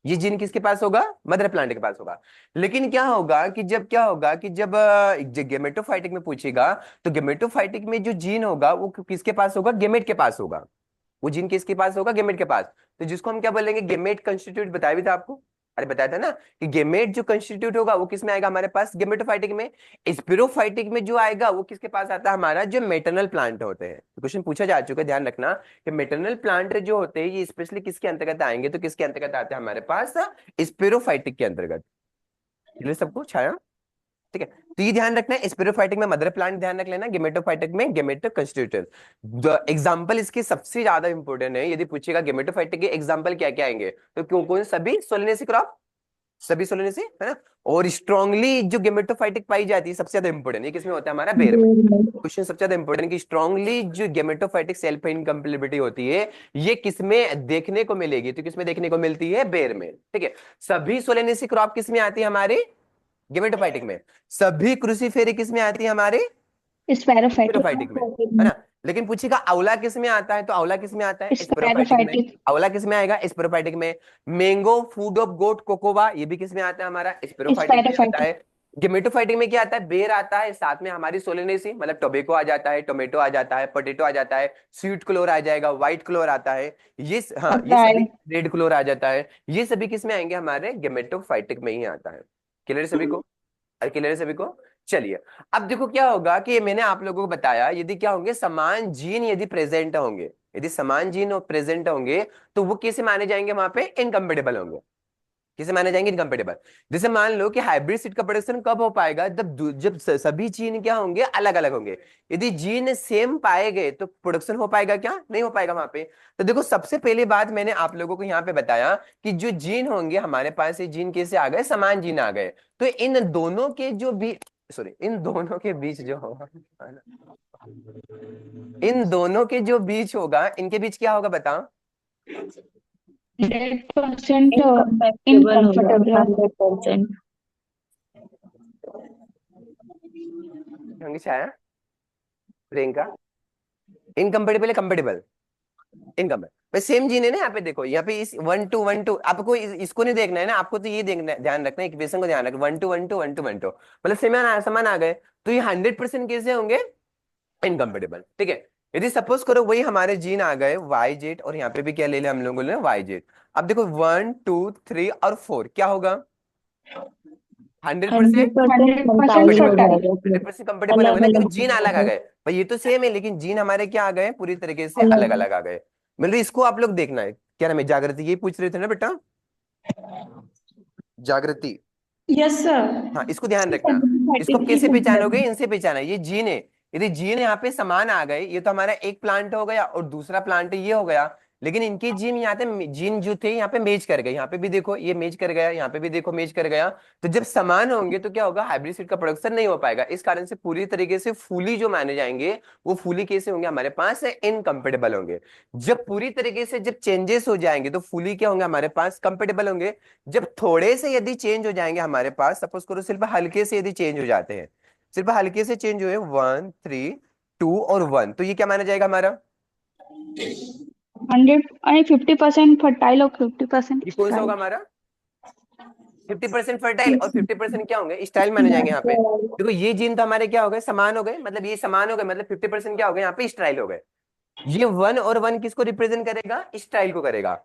ये जीन किसके पास होगा? मदर प्लांट के पास होगा। लेकिन क्या होगा कि जब गेमेटोफाइटिक में पूछेगा तो गेमेटोफाइटिक में जो जीन होगा वो किसके पास होगा? गेमेट के पास होगा। वो जीन किसके पास होगा? गेमेट के पास। तो जिसको हम क्या बोलेंगे? Gamete constitute. बताया भी था आपको, अरे बताया था ना कि गेमेट जो कंस्टिट्यूट होगा वो किसमें आएगा? हमारे पास गेमेटोफाइटिक में। स्पिरोफाइटिक में जो आएगा वो किसके पास आता है? हमारा जो मेटरनल प्लांट होते हैं। तो क्वेश्चन पूछा जा चुका है, ध्यान रखना कि मेटरनल प्लांट जो होते हैं ये स्पेशली किसके अंतर्गत आएंगे? तो किसके अंतर्गत आते हैं हमारे पास? स्पिरोफाइटिक के अंतर्गत। ये सबको छाया, ठीक है। तो ये ध्यान रखना है, स्पिरोफाइटिक में मदर प्लांट ध्यान रख लेना, गेमेटोफाइटिक में गेमेटो कंस्टिट्यूटेंट। एग्जांपल इसके सबसे ज्यादा इंपॉर्टेंट है, यदि पूछेगा गेमेटोफाइटिक के एग्जांपल क्या क्या आएंगे तो कौन कौन? सभी सोलेनेसी क्रॉप, सभी सोलेनेसी, है ना। और स्ट्रांगली जो गेमेटोफाइटिक पाई जाती है सबसे ज्यादा इंपॉर्टेंट, ये किसमें होता है? हमारा बेर में। क्वेश्चन सबसे ज्यादा इंपॉर्टेंट कि स्ट्रांगली जो गेमेटोफाइटिक सेल्फ इनकम्पेटिबिलिटी होती है ये किसमें देखने को मिलेगी? तो किसमें देखने को मिलती है? बेर में, ठीक है। सभी सोलेनेसी क्रॉप किसमें आती है? हमारे गेमेटोफाइटिक में। सभी क्रूसीफेरी किसमें आती है? हमारे स्पैरोफाइटिक। स्पिरोफाइटिक में, है ना। लेकिन पूछेगा आंवला किस में आता है? तो आंवला किस में आता है? स्पिरोफाइटिक में। स्पैरोफाइटिक। आंवला किस में आएगा? स्पिरोफाइटिक में। Mango food of goat cocoa ये भी किस में आता है? हमारा स्पिरोफाइटिक में आता स्पैरोफाइटिक। है। गेमेटोफाइटिक में क्या आता है? बेर आता है, साथ में हमारी सोलेनेसी मतलब टोबैको आ जाता है, टोमेटो आ जाता है, पोटैटो आ जाता है, स्वीट क्लोर आ जाएगा, व्हाइट क्लोर आता है, ये हाँ ये आता है। सभी, रेड क्लोर आ जाता है, ये सभी किस में आएंगे? हमारे गेमेटोफाइटिक में ही आता है। क्लियर सभी को? क्लियर सभी को? चलिए, अब देखो क्या होगा कि मैंने आप लोगों को बताया यदि क्या होंगे? समान जीन यदि प्रेजेंट होंगे, यदि समान जीन प्रेजेंट होंगे तो वो कैसे माने जाएंगे? वहां पे इनकम्पेटिबल होंगे। किसे माने जाएंगे? इनकम्पेटिबल। जैसे मान लो कि हाइब्रिड सीड का प्रोडक्शन कब हो पाएगा? जब सभी जीन क्या होंगे? अलग अलग होंगे। यदि जीन सेम पाए गए तो प्रोडक्शन हो पाएगा क्या? नहीं हो पाएगा वहां पे। तो देखो सबसे पहली बात मैंने आप लोगों को यहाँ पे बताया कि जो जीन होंगे हमारे पास, ये जीन कैसे आ गए? समान जीन आ गए। तो इन दोनों के जो भी, सॉरी, इन दोनों के बीच जो होगा, इन दोनों के जो बीच होगा, इनके बीच क्या होगा बताओ? 100% इनकम्पैटिबल होगा इनकम्फर्टेबल। 100%। होंगे छाया, प्रियंका? इनकम्पेटिबल है कंपेटिबल? इनकम है सेम जीन है ना। यहाँ पे देखो, यहाँ पे इस 1 to 1 2 आपको इसको नहीं देखना है ना, आपको तो ये देखना है, ध्यान रखना है, इक्वेशन को ध्यान रखना, 1 to 1 2 मतलब समान आ गए। तो ये 100% कैसे होंगे? इनकम्पेटिबल, ठीक है। यदि सपोज करो वही हमारे जीन आ गए YZ और यहाँ पे भी क्या ले लिया हम लोगों ने? YZ। अब देखो 1 2 3 और 4 क्या होगा? 100% 100% हो 100% कंपेटेबल। जाएगा फिर। 100% कंपेटेबल होगा अलग ना, क्योंकि अलग जीन अलग आ गए भाई, ये तो सेम है लेकिन जीन हमारे क्या आ गए? पूरी तरीके से अलग अलग। अलग आ गए। मतलब इसको आप लोग देखना है। क्या नाम है? जागृति, ये पूछ रहे थे ना बेटा? जागृति, यस सर। हाँ इसको ध्यान रखना। इसको 30 कैसे ही पहचानोगे? इनसे पहचाना, ये जीन है। यदि जीन यहाँ पे समान आ गए, ये तो हमारा एक प्लांट हो गया और दूसरा प्लांट ये हो गया। लेकिन इनके जीन यहाँ पे जीन जो थे यहाँ पे मेज कर गए, यहाँ पे भी देखो ये मेज कर गया, यहाँ पे भी देखो मेज कर गया। तो जब समान होंगे तो क्या होगा, हाइब्रिड सीड का प्रोडक्शन नहीं हो पाएगा। इस कारण से पूरी तरीके से फूली जो माने जाएंगे वो फूली कैसे होंगे, हमारे पास इनकम्पेटेबल होंगे। जब पूरी तरीके से जब चेंजेस हो जाएंगे तो फूली क्या होंगे, हमारे पास कंपेटेबल होंगे। जब थोड़े से यदि चेंज हो जाएंगे हमारे पास, सपोज करो सिर्फ हल्के से यदि चेंज हो जाते हैं, सिर्फ हल्के से चेंज हुए 1 3 2 और 1, तो ये क्या माना जाएगा हमारा, 100 यानी 50% फर्टाइल और 50% ये कौन सा होगा स्टाइल। हमारा, 50% फर्टाइल और 50% क्या होंगे, स्टाइल माने जाएंगे यहाँ पे। देखो ये जीन तो हमारे क्या हो गए, समान हो गए, मतलब ये समान हो गए, मतलब 50% क्या हो गए यहाँ पे, स्टाइल हो गए। ये 1 और 1 किसको रिप्रेजेंट करेगा, स्टाइल को करेगा।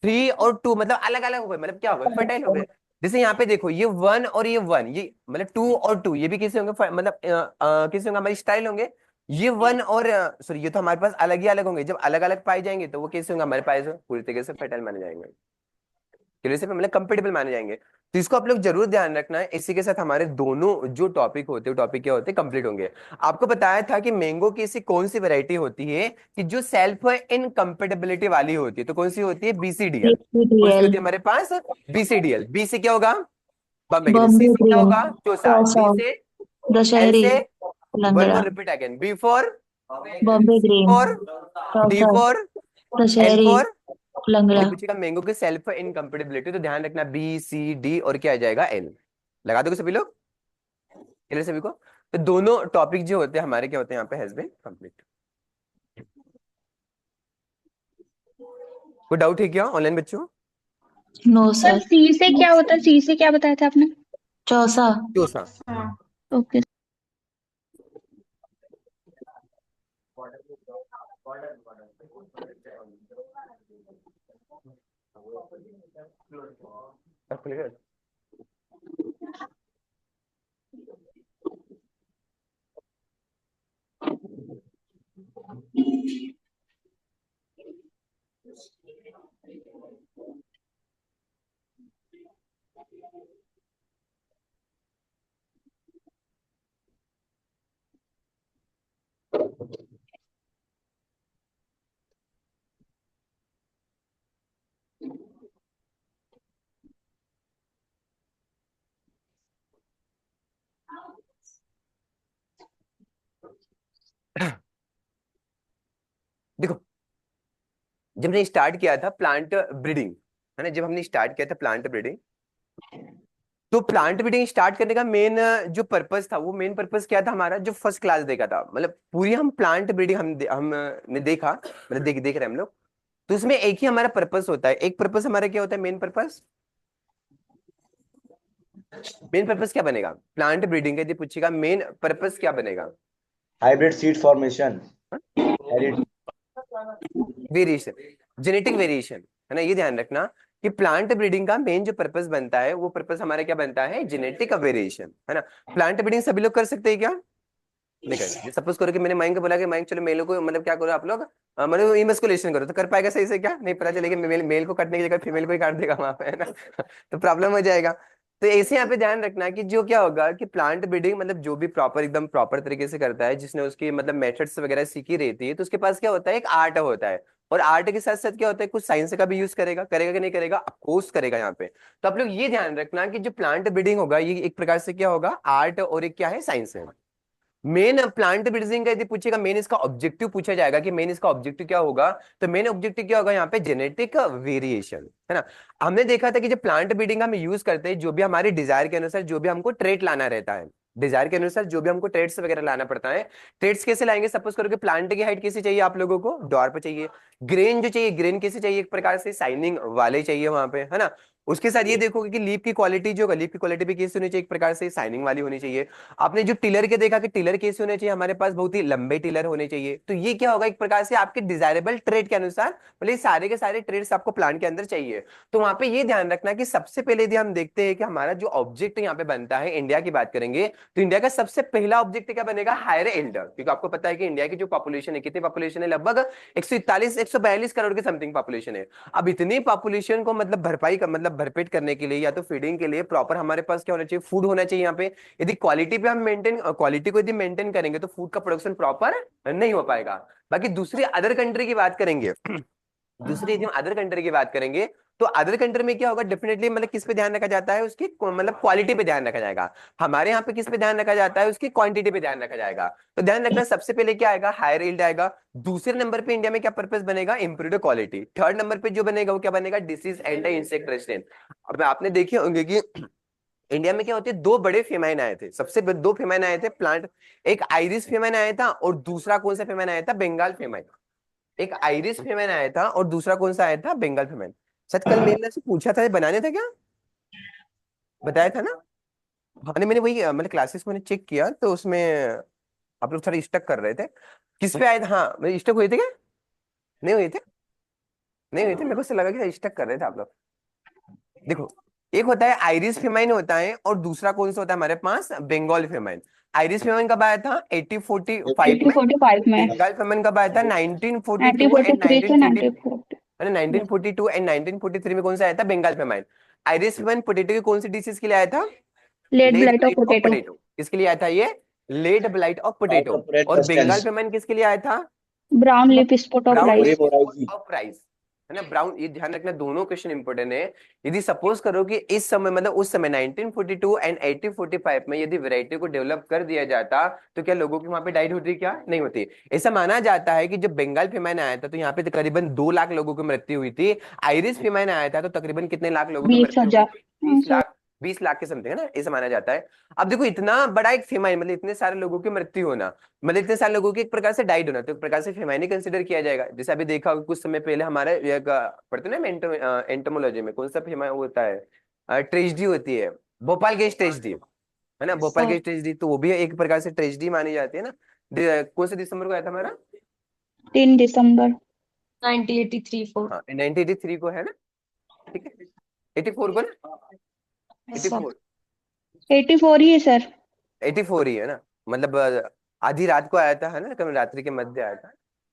3 और 2 मतलब अलग अलग हो गए, मतलब क्या हो गए, फर्टाइल हो गए। जैसे यहाँ पे देखो ये 1 और ये 1, ये मतलब 2 और 2 ये भी किसे होंगे, मतलब किसे होंगे, हमारी स्टाइल होंगे। ये 1 और सॉरी ये तो हमारे पास अलग ही अलग होंगे, जब अलग अलग पाए जाएंगे तो वो कैसे होंगे, हमारे पास पूरी तरीके से फर्टाइल माने जाएंगे, से मतलब कंपेटेबल माने जाएंगे। तो इसको आप लोग जरूर ध्यान रखना है। इसी के साथ हमारे दोनों जो टॉपिक होते हैं टॉपिक क्या होते हैं, कंप्लीट होंगे। आपको बताया था कि मैंगो की ऐसी कौन सी वैरायटी होती है कि जो सेल्फ इनकम्पेटेबिलिटी वाली होती है, तो कौन सी होती है, बीसीडीएल। कौन सी BCDL, होती है हमारे पास, बीसीडीएल। बी से क्या होगा, बॉम्बे ग्रीन। सी बॉम्बे से क्या ग्रीन, होगा, चौसा। डी चौसा, से, एल दशहरी, से, one Langra, more repeat again, B for, Bombay C green, for, D Chausa, for, L Dasheri, for. यदि लंगड़ा। पूछेगा मैंगो के सेल्फ इनकम्पेटेबिलिटी तो ध्यान रखना बी सी डी और क्या आ जाएगा, एल। लगा दोगे सभी लोग, क्लियर सभी को। तो दोनों टॉपिक जो होते हैं हमारे क्या होते हैं यहाँ पे, हैज बीन कंप्लीट। कोई डाउट है क्या ऑनलाइन बच्चों, नो सर सर। सी से क्या होता है, सी से क्या बताया था आपने? चौसा। चौसा। ओके। Clear? देखो जब हमने स्टार्ट किया था प्लांट ब्रीडिंग, है ना, जब हमने स्टार्ट किया था प्लांट ब्रीडिंग, तो प्लांट ब्रीडिंग स्टार्ट करने का मेन जो पर्पस था, वो मेन पर्पस क्या था हमारा, जो फर्स्ट क्लास देखा था, मतलब पूरी हम प्लांट ब्रीडिंग हमने देखा, मतलब देख रहे हैं हम लोग। तो उसमें एक ही हमारा पर्पस होता है, एक पर्पस हमारा क्या होता है, मेन पर्पस। मेन पर्पस क्या बनेगा प्लांट ब्रीडिंग का, यदि पूछेगा मेन पर्पस क्या बनेगा, hybrid seed formation, variation, genetic variation, है ना, ये ध्यान रखना कि प्लांट ब्रीडिंग का मेन जो पर्पस बनता है वो पर्पस हमारा क्या बनता है, जेनेटिक वेरिएशन, है ना। प्लांट ब्रीडिंग सभी लोग कर सकते हैं क्या, नहीं कर। सपोज करो कि मैंने माइंग को बोला कि माइंग चलो मेल को मतलब क्या करो आप लोग, मतलब इमस्कुलेशन करो, तो कर पाएगा सही से, क्या नहीं पता चलेगा मेल को काटने की जगह फीमेल को ही काट देगा वहां पे, है ना तो प्रॉब्लम हो जाएगा। तो ऐसे यहाँ पे ध्यान रखना कि जो क्या होगा कि प्लांट ब्रीडिंग मतलब जो भी प्रॉपर एकदम प्रॉपर तरीके से करता है, जिसने उसकी मतलब मेथड्स वगैरह सीखी रहती है, तो उसके पास क्या होता है, एक आर्ट होता है। और आर्ट के साथ साथ क्या होता है, कुछ साइंस का भी यूज करेगा, करेगा कि नहीं करेगा, ऑफकोर्स करेगा यहाँ पे। तो आप लोग ये ध्यान रखना कि जो प्लांट ब्रीडिंग होगा ये एक प्रकार से क्या होगा, आर्ट और एक क्या है, साइंस है। मेन प्लांट ब्रीडिंग का यदि पूछेगा, मेन इसका ऑब्जेक्टिव पूछा जाएगा कि मेन इसका ऑब्जेक्टिव क्या होगा, तो मेन ऑब्जेक्टिव क्या होगा यहाँ पे, जेनेटिक वेरिएशन, है ना। हमने देखा था कि जो प्लांट ब्रीडिंग हम यूज करते हैं, जो भी हमारे डिजायर के अनुसार जो भी हमको ट्रेट लाना रहता है, डिजायर के अनुसार जो भी हमको ट्रेड्स वगैरह लाना पड़ता है, ट्रेड्स कैसे लाएंगे, सपोज करो कि प्लांट की हाइट कैसी चाहिए आप लोगों को, डॉर पे चाहिए। ग्रेन जो चाहिए, ग्रेन कैसे चाहिए, एक प्रकार से शाइनिंग वाले चाहिए वहां पे, है ना। उसके साथ ये देखोगे कि लीफ की क्वालिटी जो होगा, लीफ की क्वालिटी भी कैसी होनी चाहिए, एक प्रकार से शाइनिंग वाली होनी चाहिए। आपने जो टिलर के देखा कि टिलर कैसे होने चाहिए, हमारे पास बहुत ही लंबे टिलर होने चाहिए। तो ये क्या होगा, एक प्रकार से आपके डिजायरेबल ट्रेड के अनुसार, मतलब सारे के सारे ट्रेड्स आपको प्लांट के अंदर चाहिए। तो वहां पे ये ध्यान रखना कि सबसे पहले यदि हम देखते हैं कि हमारा जो ऑब्जेक्ट यहाँ पे बनता है, इंडिया की बात करेंगे तो इंडिया का सबसे पहला ऑब्जेक्ट क्या बनेगा, हायर एल्डर। क्योंकि आपको पता है कि इंडिया की जो पॉपुलेशन है, कितनी पॉपुलेशन है, लगभग 141 142 करोड़ के समथिंग पॉपुलेशन है। अब इतनी पॉपुलेशन को मतलब भरपाई का मतलब भरपेट करने के लिए या तो फीडिंग के लिए प्रॉपर हमारे पास क्या होना चाहिए, फूड होना चाहिए यहाँ पे। यदि क्वालिटी पे हम मेंटेन, क्वालिटी को यदि मेंटेन करेंगे तो फूड का प्रोडक्शन प्रॉपर नहीं हो पाएगा। बाकी दूसरी अदर कंट्री की बात करेंगे दूसरी यदि हम अदर कंट्री की बात करेंगे तो अदर कंट्री में क्या होगा, डेफिनेटली मतलब किस पे ध्यान रखा जाता है, उसकी मतलब क्वालिटी पे ध्यान रखा जाएगा। हमारे यहाँ पे किस पे ध्यान रखा जाता है, उसकी क्वांटिटी पे ध्यान रखा जाएगा। तो ध्यान रखना, सबसे पहले क्या आएगा, हायर यील्ड आएगा। दूसरे नंबर पे इंडिया में क्या पर्पस बनेगा, इंप्रूव क्वालिटी। थर्ड नंबर पे जो बनेगा वो क्या बनेगा, डिसीज एंड इंसेक्ट रेजिस्टेंट। अब आपने देखे होंगे कि इंडिया में क्या होती है, दो बड़े फेमाइन आए थे, दो फेमाइन आए थे प्लांट। एक आइरिस फेमाइन आया था और दूसरा कौन सा फेमाइन आया था, बंगाल फेमाइन। एक आइरिस फेमाइन आया था और दूसरा कौन सा आया था, बंगाल फेमाइन। सच कल मैंने से पूछा था, बनाने था क्या, बताया था ना। हाँ नहीं, मैंने वही मतलब क्लासेस मैंने चेक किया तो उसमें आप लोग थोड़ा स्टक कर रहे थे। किस पे आए थे, हाँ मेरे स्टक हुए थे क्या, नहीं हुए थे, नहीं हुए थे, मेरे को से लगा कि स्टक कर रहे थे आप लोग। देखो, एक होता है आइरिस फेमाइन होता है और दूसरा कौन सा होता है हमारे पास, बंगाल फेमाइन। आइरिस फेमाइन कब आया था, 1845 में। 1845 में, बंगाल फेमाइन कब आया था, 1942 एंड 1943 से 1940, 1940। 1942 एंड 1943 में कौन सा आया था, Bengal famine. Irish famine potato की कौन सी डिसीज के लिए आया था, late late blight of blight of potato. Potato. किसके लिए आया था ये, late blight of potato. Corporate और बंगाल pestilence. फेमाइन किसके लिए आया था, brown lip spot of brown rice. Wave horizon. Of rice, है ना, ब्राउन। ये ध्यान रखना, दोनों क्वेश्चन इंपोर्टेंट है। यदि सपोज करो कि इस समय मतलब उस समय 1942 एंड 1845 में यदि वैरायटी को डेवलप कर दिया जाता तो क्या लोगों की वहां पे डाइट होती, क्या नहीं होती। ऐसा माना जाता है कि जब बंगाल फेमाइन आया था तो यहाँ पे तकरीबन 2 लाख लोगों की मृत्यु हुई थी। आइरिस फेमाइन आया था तो तकरीबन कितने लाख लोगों की बीस मृत्यु हुई हजार थी, 20 लाख, 20 लाख के समथिंग, है ना, ऐसा माना जाता है। अब देखो, इतना बड़ा एक फेमाइन, मतलब इतने सारे लोगों की मृत्यु होना, मतलब इतने सारे लोगों की एक प्रकार से डाइट होना, तो एक प्रकार से फेमाइन ही कंसिडर किया जाएगा। जैसे अभी देखा होगा कुछ समय पहले हमारे पढ़ते ना एंटोमोलॉजी में, कौन सा फेमाइन होता है, ट्रेजेडी होती है, भोपाल गैस ट्रेजेडी, है ना, भोपाल गैस ट्रेजेडी, तो वो भी एक प्रकार से ट्रेजेडी मानी जाती है ना। कौन से दिसंबर को आया था हमारा, 3 दिसंबर। 1983 4। हाँ 1983 को, है ना, ठीक है, 84 को ना, Yes, sir. 84, 84 ही है सर। 84 ही है ना, मतलब आधी रात को आया था, है ना, कल रात्रि के मध्य आया था।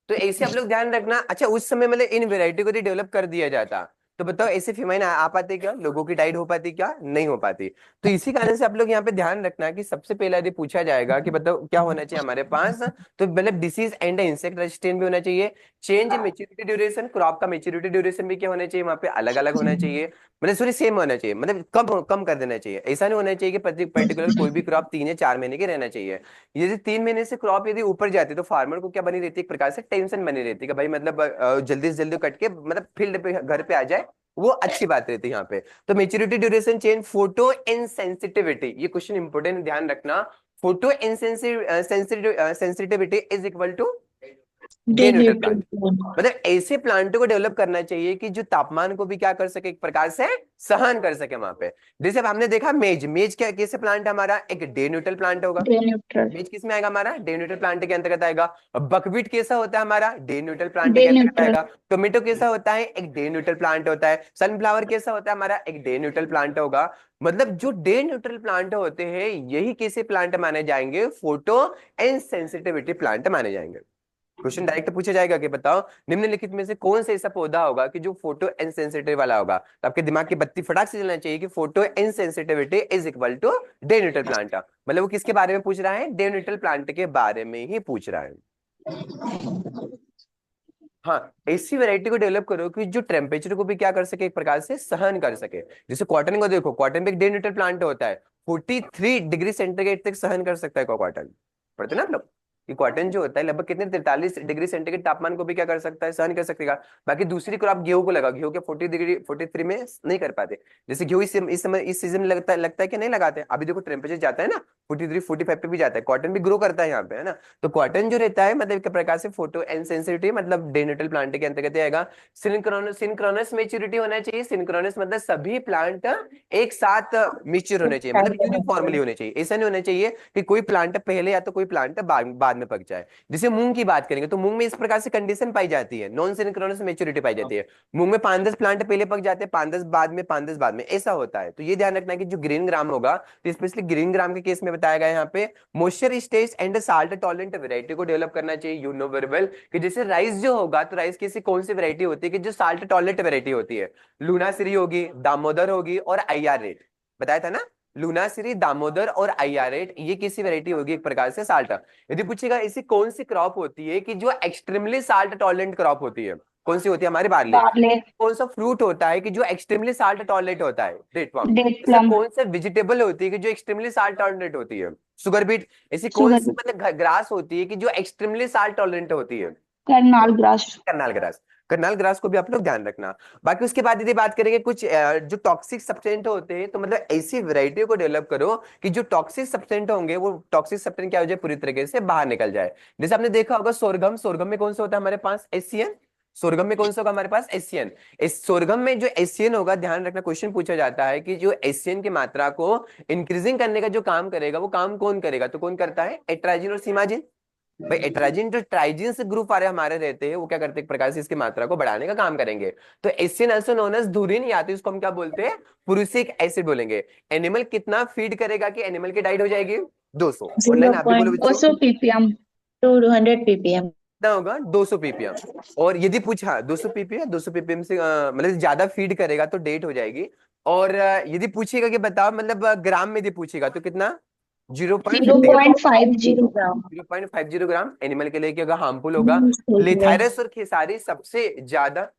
तो ऐसे आप लोग ध्यान रखना। अच्छा, उस समय मतलब इन वेराइटी को डेवलप कर दिया जाता तो बताओ ऐसे फेमाइन आ पाते क्या, लोगों की डाइट हो पाती क्या, नहीं हो पाती। तो इसी कारण से आप लोग यहाँ पे ध्यान रखना कि सबसे पहले यदि पूछा जाएगा कि बताओ क्या होना चाहिए हमारे पास, तो मतलब डिसीज एंड इंसेक्ट रेजिस्टेंट भी होना चाहिए। Change in maturity duration, crop का मेच्योरिटी ड्यूरेशन भी क्या होना चाहिए वहां पे, अलग अलग होना चाहिए, मतलब सॉरी सेम होना चाहिए, मतलब कम कम कर देना चाहिए। ऐसा नहीं होना चाहिए कि पर्टिकुलर कोई भी क्रॉप 3 या 4 महीने की रहना चाहिए। यदि 3 महीने से क्रॉप यदि ऊपर जाती है तो फार्मर को क्या बनी रहती है, एक प्रकार से टेंशन बनी रहती है कि भाई मतलब जल्दी से जल्दी कट के मतलब फील्ड पे घर पे आ जाए, वो अच्छी बात रहती है यहाँ पे। तो maturity duration change, photo insensitivity, ये क्वेश्चन इंपोर्टेंट, ध्यान रखना। Photo sensitivity is equal to day neutral plant. मतलब ऐसे प्लांटों को डेवलप करना चाहिए कि जो तापमान को भी क्या कर सके, एक प्रकार से सहन कर सके वहां पे। जैसे अब हमने देखा मेज, मेज क्या कैसे प्लांट हमारा, एक डे न्यूट्रल प्लांट होगा। Day neutral. मेज किस में आएगा हमारा, डे न्यूट्रल प्लांट के अंतर्गत आएगा। बकवीट कैसा होता है हमारा, डे न्यूट्रल प्लांट डे के अंतर्गत न्यूट्रल। आएगा। टोमेटो कैसा होता है, एक डे न्यूट्रल प्लांट होता है। सनफ्लावर कैसा होता है हमारा, एक डे न्यूट्रल प्लांट होगा। मतलब जो डे न्यूट्रल प्लांट होते हैं यही कैसे प्लांट माने जाएंगे, फोटो एंड सेंसिटिविटी प्लांट माने जाएंगे। क्वेश्चन डायरेक्ट पूछा जाएगा कि बताओ निम्नलिखित में से कौन सा ऐसा पौधा होगा कि जो फोटो इनसेंसिटिव वाला होगा। तो आपके दिमाग की बत्ती फटाक से जलना चाहिए कि photo insensitivity is equal to day neutral plant. मतलब वो किसके बारे में पूछ रहा है, डे न्यूट्रल प्लांट के बारे में ही पूछ रहा है। हाँ, ऐसी वैरायटी को डेवलप करो कि जो टेम्परेचर को भी क्या कर सके, एक प्रकार से सहन कर सके। जैसे कॉटन को देखो, कॉटन भी एक डे न्यूट्रल प्लांट होता है, 43 डिग्री सेंटीग्रेड तक सहन कर सकता है कॉटन। पढ़ते ना आप लोग कि कॉटन जो होता है लगभग कितने 43 डिग्री सेंटीग्रेड तापमान को भी क्या कर सकता है, सहन कर सकेगा। बाकी दूसरी क्रॉप गेहूं को लगा, गेहूं के 43 में नहीं कर पाते। जैसे गेहूं इस समय इस सीजन में लगता है कि नहीं लगाते। अभी देखो टेम्परेचर जाता है ना 43-45 पे भी जाता है, कॉटन भी ग्रो करता है यहाँ पे, है ना। तो कॉटन जो रहता है मतलब एक प्रकार से फोटो इनसेंसिटिव, मतलब डे न्यूट्रल प्लांट के अंतर्गत आएगा। सिंक्रोनस मेच्योरिटी होना चाहिए। सिंक्रोनस मतलब सभी प्लांट एक साथ मेच्योर होने चाहिए, मतलब यूनिफॉर्मली होने चाहिए। ऐसा नहीं होना चाहिए कि कोई प्लांट पहले या तो कोई प्लांट बाद में पक जाए। जैसे मूंग की बात करेंगे तो मूंग में इस प्रकार से कंडीशन पाई जाती है, नॉन सिंक्रोनस मेच्योरिटी पाई जाती है। मूंग में 5-10 प्लांट पहले पक जाते हैं, 5-10 बाद में, 5-10 बाद में, ऐसा होता है। तो ये ध्यान रखना कि जो ग्रीन ग्राम होगा, तो स्पेशली ग्रीन ग्राम के केस में बताया गया यहाँ पे moisture stage and salt tolerant variety को डेवलप करना चाहिए। यू नो वेरी वेल कि जैसे राइस जो होगा तो राइस की कौन सी वैरायटी होती है कि जो साल्ट टॉलरेंट वैरायटी होती है, लूनासिरी होगी, दामोदर होगी और IR रेट, बताया था ना। लूनासिरी, दामोदर और IR रेट ये किसी वैरायटी होगी एक प्रकार से साल्ट। यदि पूछेगा ऐसी कौन सी क्रॉप होती है कि जो एक्सट्रीमली साल्ट टॉलरेंट क्रॉप होती है, कौन सी होती है हमारी? बार्ले। बार्ले, कौन सा फ्रूट होता है कि जो एक्सट्रीमली साल्ट टॉलरेट होता है? Date plum. डेट ऐसा प्लम, कौन सा वेजिटेबल होती है कि जो एक्सट्रीमली साल्ट टॉलरेट होती है? Sugar beet. ऐसी कौन सी शुगर, मतलब ग्रास होती है कि जो एक्सट्रीमली साल्ट टॉलरेंट होती है? Karnal grass. Karnal grass. Karnal grass को भी आप लोग ध्यान रखना। बाकी उसके बाद यदि बात करेंगे कुछ जो टॉक्सिक सब्सटेंट होते हैं, तो मतलब ऐसी वैरायटी को डेवलप करो कि जो टॉक्सिक सब्सटेंट होंगे वो टॉक्सिक सब्सटेंट क्या हो जाए, पूरी तरीके से बाहर निकल जाए। जैसे आपने देखा होगा सोरगम, सोरगम में कौन सा होता है हमारे पास? एसियन। सोरगम में कौन सा होगा हमारे पास? एसियन। इस सोरगम में जो एसियन होगा, ध्यान रखना, क्वेश्चन पूछा जाता है कि जो एसियन की मात्रा को इंक्रीजिंग करने का जो काम करेगा, वो काम कौन करेगा? तो कौन करता है? एट्राजिन और सीमाजिन। भाई एट्राजिन जो ट्राइजिन से ग्रुप वाले हमारे रहते हैं, वो क्या करते हैं? एक प्रकार से इसकी मात्रा को बढ़ाने का काम करेंगे। तो एसियन आल्सो नोन एज धुरिन, या तो इसको हम क्या बोलते हैं? पुरुषिक एसिड बोलेंगे। एनिमल कितना फीड करेगा कि एनिमल की डाइट हो जाएगी 200? ऑनलाइन आप भी बोलो बच्चों। 200 ppm, 200 ppm। कितना होगा? 200 ppm। और यदि पूछा 200 ppm, 200 ppm से मतलब ज्यादा फीड करेगा तो डेट हो जाएगी। और यदि पूछेगा कि बताओ मतलब ग्राम में यदि पूछेगा तो कितना? 0.50 0.50, ग्राम। 0.50 ग्राम एनिमल के लिए कि अगर हार्मफुल होगा। सही है। लिथायरस और खेसारी सबसे ज्यादा,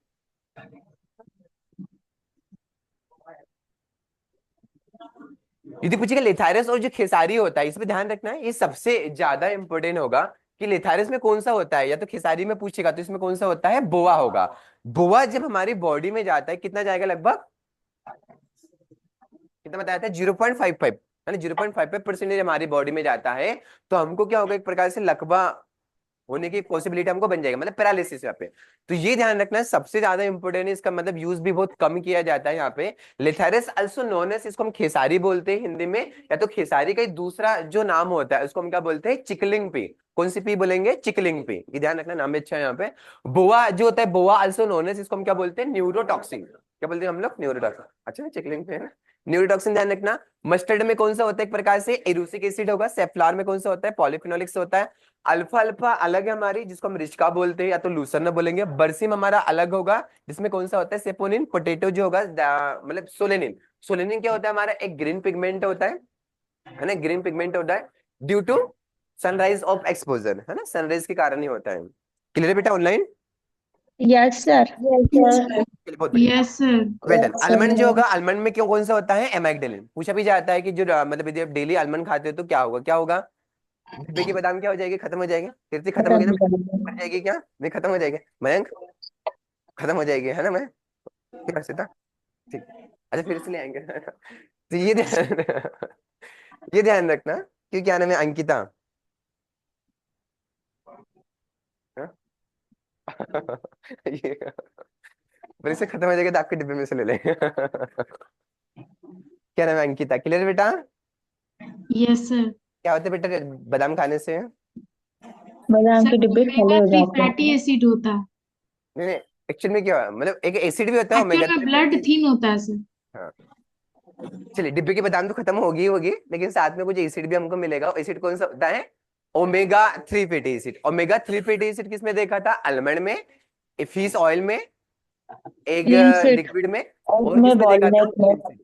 यदि पूछेगा लिथायरस और जो खेसारी होता है, इसमें ध्यान रखना है, ये सबसे ज्यादा इंपॉर्टेंट होगा कि लिथायरस में कौन सा होता है, या तो खेसारी में पूछेगा तो इसमें कौन सा होता है? बोआ होगा। बोआ जब हमारी बॉडी में जाता है कितना जाएगा? लगभग कितना बताया था? 0.55, यानी 0.55% हमारी बॉडी में जाता है। तो हमको क्या होगा? एक प्रकार से लकवा होने की पॉसिबिलिटी हमको बन जाएगा, मतलब पैरालिसिस यहाँ पे। तो ये ध्यान रखना है, सबसे ज्यादा इंपॉर्टेंट है, इसका मतलब यूज भी बहुत कम किया जाता है यहाँ पे। लिथायरस आल्सो नोन एज, इसको हम खेसारी बोलते हैं हिंदी में, या तो खेसारी का ही दूसरा जो नाम होता है उसको हम क्या बोलते हैं? चिकलिंग पी। कौन सी पी बोलेंगे? चिकलिंग पी। ये ध्यान रखना, नाम भी अच्छा है यहाँ पे। बोआ जो होता है, बोआ आल्सो नोन एज, इसको हम क्या बोलते हैं? न्यूरोटॉक्सिन। क्या बोलते हैं हम लोग? न्यूरोटॉक्सिन। अच्छा, चिकलिंग पे है ना, न्यूरोटॉक्सिन। ध्यान रखना। मस्टर्ड में कौन सा होता है? एक प्रकार से एरुसिक एसिड होगा। सेफ्लॉर में कौन सा होता है? पॉलीफिनोलिक्स होता है। अल्फा अल्फा अलग है हमारी, जिसको हम रिचका बोलते हैं, या तो लूसर्न बोलेंगे। बरसिम हमारा अलग होगा, जिसमें कौन सा होता है? सेपोनिन। पोटेटो जो होगा मतलब सोलेनिन। सोलेनिन क्या होता है हमारा? एक ग्रीन पिगमेंट होता है ना, ग्रीन पिगमेंट होता है due to sunrise of exposure, है ना, सनराइज के कारण ही होता है। क्लियर है बेटा? ऑनलाइन? Yes sir. बहुत बढ़िया। Yes sir. Well done. Almond जो होगा, आलमंड में क्यों कौन सा होता है? एमाइगडेलिन। पूछा भी जाता है कि जो मतलब यदि आप डेली आलमंड खाते हो तो क्या होगा? क्या होगा? डिब्बे की बादाम क्या हो जाएगी? खत्म हो जाएगी। कीर्ति खत्म हो गई ना? मर जाएगी क्या? नहीं, खत्म हो जाएगी। मयंक खत्म हो जाएगी, है ना? मैं क्या सीता? ठीक। अच्छा, फिर से ले आएंगे। तो ये ध्यान रखना कि क्या नाम है? अंकिता। हाँ? ये फिर से खत्म हो जाएगा तो आपके डिब्बे में से ले लेंगे। क्या नाम है? अंकिता। क्लियर बेटा? Yes sir. क्या होता है बेटा बादाम खाने से? बादाम सर के डिब्बे खाली ओमेगा हो 3 जाते फैटी हैं। एसिड होता है। नहीं नहीं, एक्चुअल में क्या है, मतलब एक एसिड भी होता है ओमेगा एक्चुअल में 3 ब्लड फैटी। थिन होता है सर। हाँ, चलिए, डिब्बे की बादाम तो खत्म होगी ही होगी, लेकिन साथ में कुछ एसिड भी हमको मिलेगा। एसिड कौन सा होता है? Omega 3 fatty acid. Omega 3 fatty acid किसमें देखा था? आलमंड में, फिश ऑयल में, एग लिनसीड, लिक्विड में, और और में किसमें देखा था?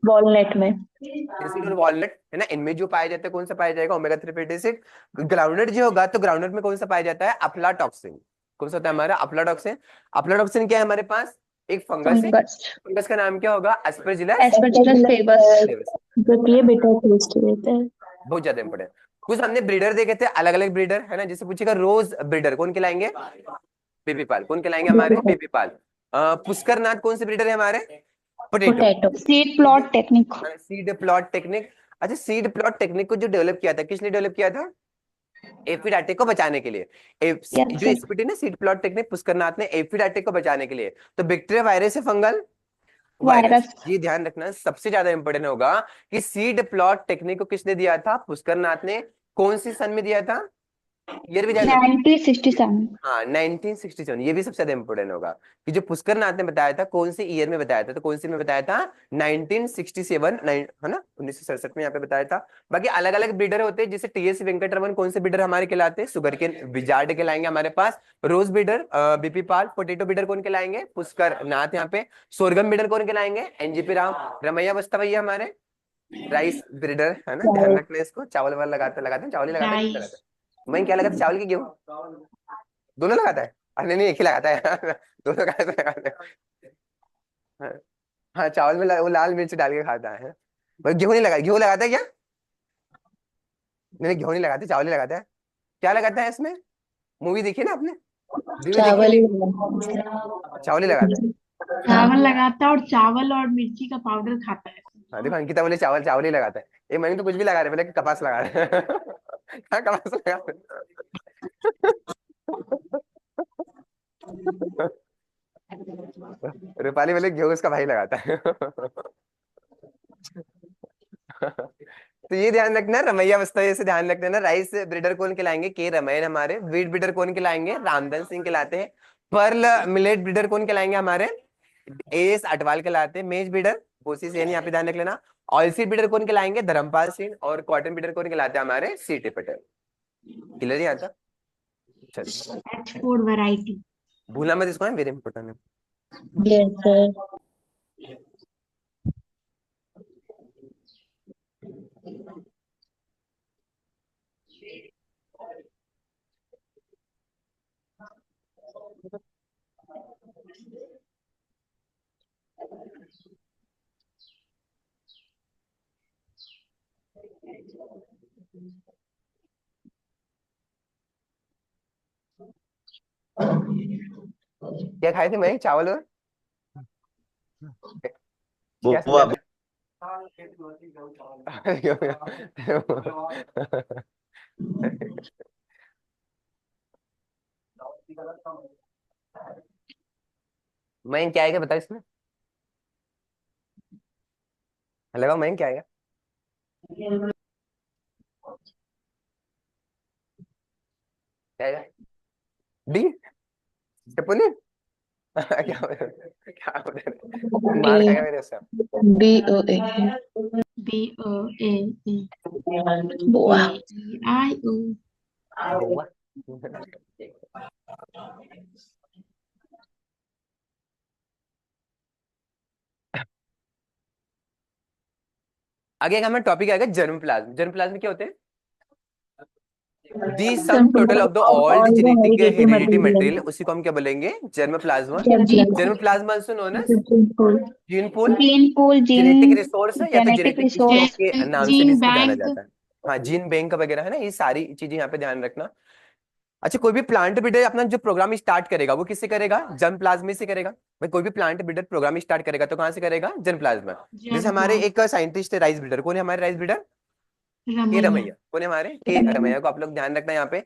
वॉलनट में। लिनसीड और वॉलनट, है ना, इनमें जो पाया जाता है कौन सा पाया जाएगा? Omega 3 fatty acid. ग्राउंडनट जो होगा, तो ग्राउंडनट में कौन सा पाया जाता है? अफ्लाटॉक्सिन। कौन सा होता है हमारा? अफ्लाटॉक्सिन। अफ्लाटॉक्सिन क्या है हमारे पास? एक फंगस है। फंगस, फंगस का नाम क्या होगा? Aspergillus Aspergillus flavus. फ्लेवस। जो कि ये बिटर टेस्ट देता है। बहुत ज्यादा इंपॉर्टेंट। कुछ हमने ब्रीडर देखे थे, अलग अलग ब्रीडर, है ना, जैसे पूछेगा रोज ब्रीडर कौन खिलाएंगे? बेबी पाल। कौन खिलाएंगे हमारे? बेबी पाल। पुष्कर नाथ कौन से ब्रीडर है हमारे? Potato. Potato. Seed plot technique, seed plot technique. अच्छा, सीड प्लॉट टेक्निक को जो डेवलप किया था, किसने डेवलप किया था? एफिडाटे को बचाने के लिए। यस जो सर। एसपीटी ने सीड प्लॉट टेक्निक पुष्कर नाथ ने एफिडाटे को बचाने के लिए। तो बैक्टीरिया, वायरस है, फंगल? वायरस। वायरस, ये ध्यान रखना सबसे ज्यादा इंपॉर्टेंट होगा कि सीड प्लॉट टेक्निक को किसने दिया था? पुष्कर नाथ ने। कौन सी सन में दिया था? ईयर भी ध्यान रखना। 1967, हाँ, 1967। ये भी सबसे ज्यादा इंपॉर्टेंट होगा कि जो पुष्कर नाथ ने बताया था कौन सी ईयर में बताया था, तो कौन सी में बताया था? 1967, है ना, 1967 में यहाँ पे बताया था। बाकी अलग अलग ब्रीडर होते हैं, जैसे टीएस वेंकटरमन कौन से ब्रीडर हमारे कहलाते हैं? शुगर के विजार्ड कहलाएंगे हमारे पास। रोज ब्रीडर बीपी पाल। पोटेटो ब्रीडर कौन कहलाएंगे? पुष्कर नाथ यहाँ पे। सोरगम ब्रीडर कौन कहलाएंगे? एनजीपी राम। रमैया बस्ता भैया हमारे राइस ब्रीडर, है ना, ध्यान रखना इसको। चावल वाला लगाते लगाते हैं, चावल ही लगाते हैं, राइस। लगाते हैं। मैं क्या लगाता? चावल की गेहूं दोनों लगाता है? अरे नहीं, एक ही लगाता है। दोनों कैसे लगाते हैं? हाँ, चावल में वो लाल मिर्च डाल के खाता है। पर गेहूं नहीं लगा, गेहूं लगाता है क्या? नहीं, गेहूं नहीं लगाते, चावल ही लगाता है। क्या लगाता है इसमें? मूवी देखी ना आपने? वीडियो देखी चावल है? ही होगा। चावल ही लगाता है। चावल लगाता है और चावल और मिर्ची का पाउडर खाता है। हाँ देखो, अंकिता बोले चावल, चावल ही लगाता है। ये मैंने तो कुछ भी लगा रहे, बोले कि कपास लगा रहे हैं। हाँ, कपास लगा रहे। रूपाली बोले गेहूं उसका भाई लगाता है। तो ये ध्यान रखना, रमैया वस्तु से ध्यान रखना ना। राइस ब्रीडर कौन कहलाएंगे? के रमैन हमारे। वीट ब्रीडर कौन कहलाएंगे? रामधन सिंह कहलाते हैं। पर्ल मिलेट ब्रीडर कौन कहलाएंगे हमारे? एस अटवाल कहलाते हैं। मेज ब्रीडर बोसी सेन, यहाँ पे ध्यान रख लेना। ऑयल सीड ब्रीडर कौन कहलाएंगे? धर्मपाल सिंह। और कॉटन ब्रीडर कौन कहलाते हैं हमारे? सीटी पटेल। क्लियर नहीं आता? चलिए, H4 वैरायटी। भूलना मत इसको, है वेरी इंपॉर्टेंट है। Yes sir. क्या खाए थे मैं? चावल और क्या बुआ समझा? मैं क्या आएगा बता इसमें? लगा मैं क्या आएगा? क्या आएगा? डी टपुनी। क्या क्या बोल रहे? ए मार खाएगा मेरे से। BOA BOAA बुआ। AEIO। बुआ। आगे हमारा टॉपिक आएगा जर्म प्लाज्म। जर्म प्लाज्म क्या होते हैं? The sum total of the all the genetic heredity material, उसी को हम क्या बोलेंगे? Germ plasma. Germ plasma also known as gene pool, gene pool, genetic resource है या तो जेनेटिक जेनेटिक स्टॉक रिसोर्स, के नाम से भी जीन इसको जाना बैंक। जाता है। हाँ, जीन बैंक वगैरह है ना, ये सारी चीजें यहाँ पे ध्यान रखना। अच्छा, कोई भी प्लांट ब्रीडर अपना जो प्रोग्राम स्टार्ट करेगा वो किससे करेगा? जर्म प्लाज्मा से करेगा। भाई कोई भी प्लांट ब्रीडर प्रोग्राम स्टार्ट करेगा तो कहाँ से करेगा? Germ plasma. जैसे जर्म हमारे एक साइंटिस्ट है राइस ब्रीडर, कौन है हमारे राइस ब्रीडर? के रमैया। रमैया। कौन है हमारे? के रमैया को आप लोग ध्यान रखना यहाँ पे।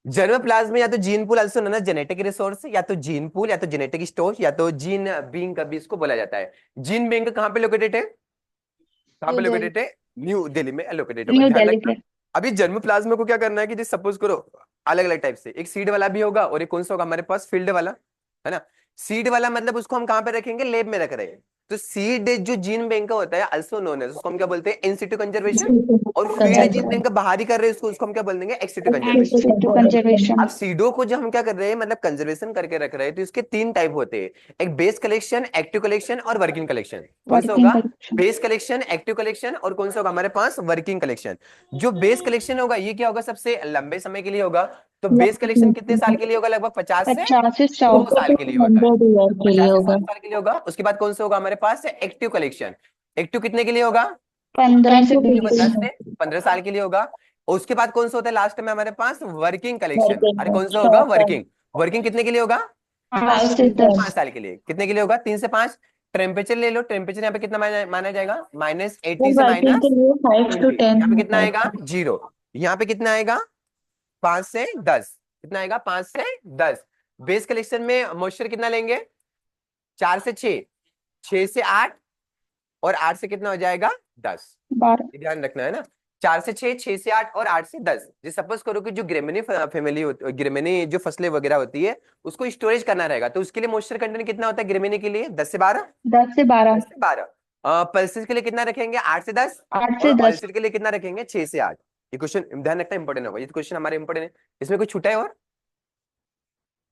जर्म प्लाज्मा या तो gene pool also known as genetic resource, या तो जीन पूल या तो जेनेटिक स्टोर या तो जीन बैंक भी इसको बोला जाता है। जीन बैंक कहाँ पे लोकेटेड है? कहाँ पे न्यू दिल्ली, लोकेटेड है? न्यू दिल्ली में लोकेटेड होगा, न्यू ध्यान दिल्ली रखना। पे। अभी जर्म प्लाज्मा को क्या करना है कि जैसे सपोज करो अलग अलग टाइप से, एक सीड वाला भी होगा और एक कौन सा होगा हमारे पास? फील्ड वाला, है ना। सीड वाला मतलब उसको हम कहाँ पे रखेंगे? लैब में रख रहे हैं। तो सीड जो जीन बैंक का होता है अल्सो नोन है, उसको हम क्या बोलते हैं? इन सिटू कंजर्वेशन। और फील्ड जीन बैंक का बाहर ही कर रहे हैं उसको हम क्या बोल देंगे? Ex situ conservation. X conservation. अब सीडो को जो हम क्या कर रहे हैं, मतलब कंजर्वेशन करके रख रहे हैं, तो इसके तीन टाइप होते हैं। एक बेस कलेक्शन, एक्टिव कलेक्शन और वर्किंग कलेक्शन। कौन सा वर्किंग होगा? Collection. Base collection, active collection और कौन सा होगा हमारे पास? Working collection. जो बेस कलेक्शन होगा ये क्या होगा? सबसे लंबे समय के लिए होगा। तो बेस कलेक्शन कितने साल के लिए होगा? लगभग 50 से 50 से 100। 100 साल के लिए होता है। 100 ईयर के लिए 50 से होगा। 100 साल के लिए होगा। उसके बाद कौन सा होगा हमारे पास? Active collection. एक्टिव कितने के लिए होगा? 15 से 20। 10 से 15 साल के लिए होगा। और उसके बाद कौन सा होता है लास्ट में हमारे पास? Working collection. अरे कौन सा होगा? Short term working. वर्किंग कितने के लिए होगा? 5 से 5 5 साल के लिए। कितने के लिए होगा? 3 से 5। टेम्परेचर ले लो, टेम्परेचर यहाँ पे कितना माना जाएगा? -80 से वर्किंग के लिए 5 to -20। 10 यहाँ पे कितना होता आएगा? है। 0। यहाँ पे कितना आएगा? 5 से 10। कितना आएगा? 5 से 10। बेस कलेक्शन में मॉइस्चर कितना लेंगे? 4 से 6, 6 से 8 और 8 से कितना हो जाएगा? 10। 12। ये ध्यान रखना है ना। 4 से 6, 6 से 8 और 8 से 10। जैसे सपोज करो कि जो ग्रेमिनी फैमिली होती, ग्रेमिनी जो फसलें वगैरह होती है उसको स्टोरेज करना रहेगा, तो उसके लिए मॉइस्चर कंटेंट कितना होता है ग्रेमिनी के लिए? 10 से 12। 10 से 12। 10 से 12। पल्सेस के लिए कितना रखेंगे? 8 से 10। 8 और से 10। ऑयलसीड के लिए कितना रखेंगे? 6 से 8। ये क्वेश्चन ध्यान रखना इंपॉर्टेंट होगा, ये क्वेश्चन हमारे इंपॉर्टेंट है। इसमें कुछ छूटा है और?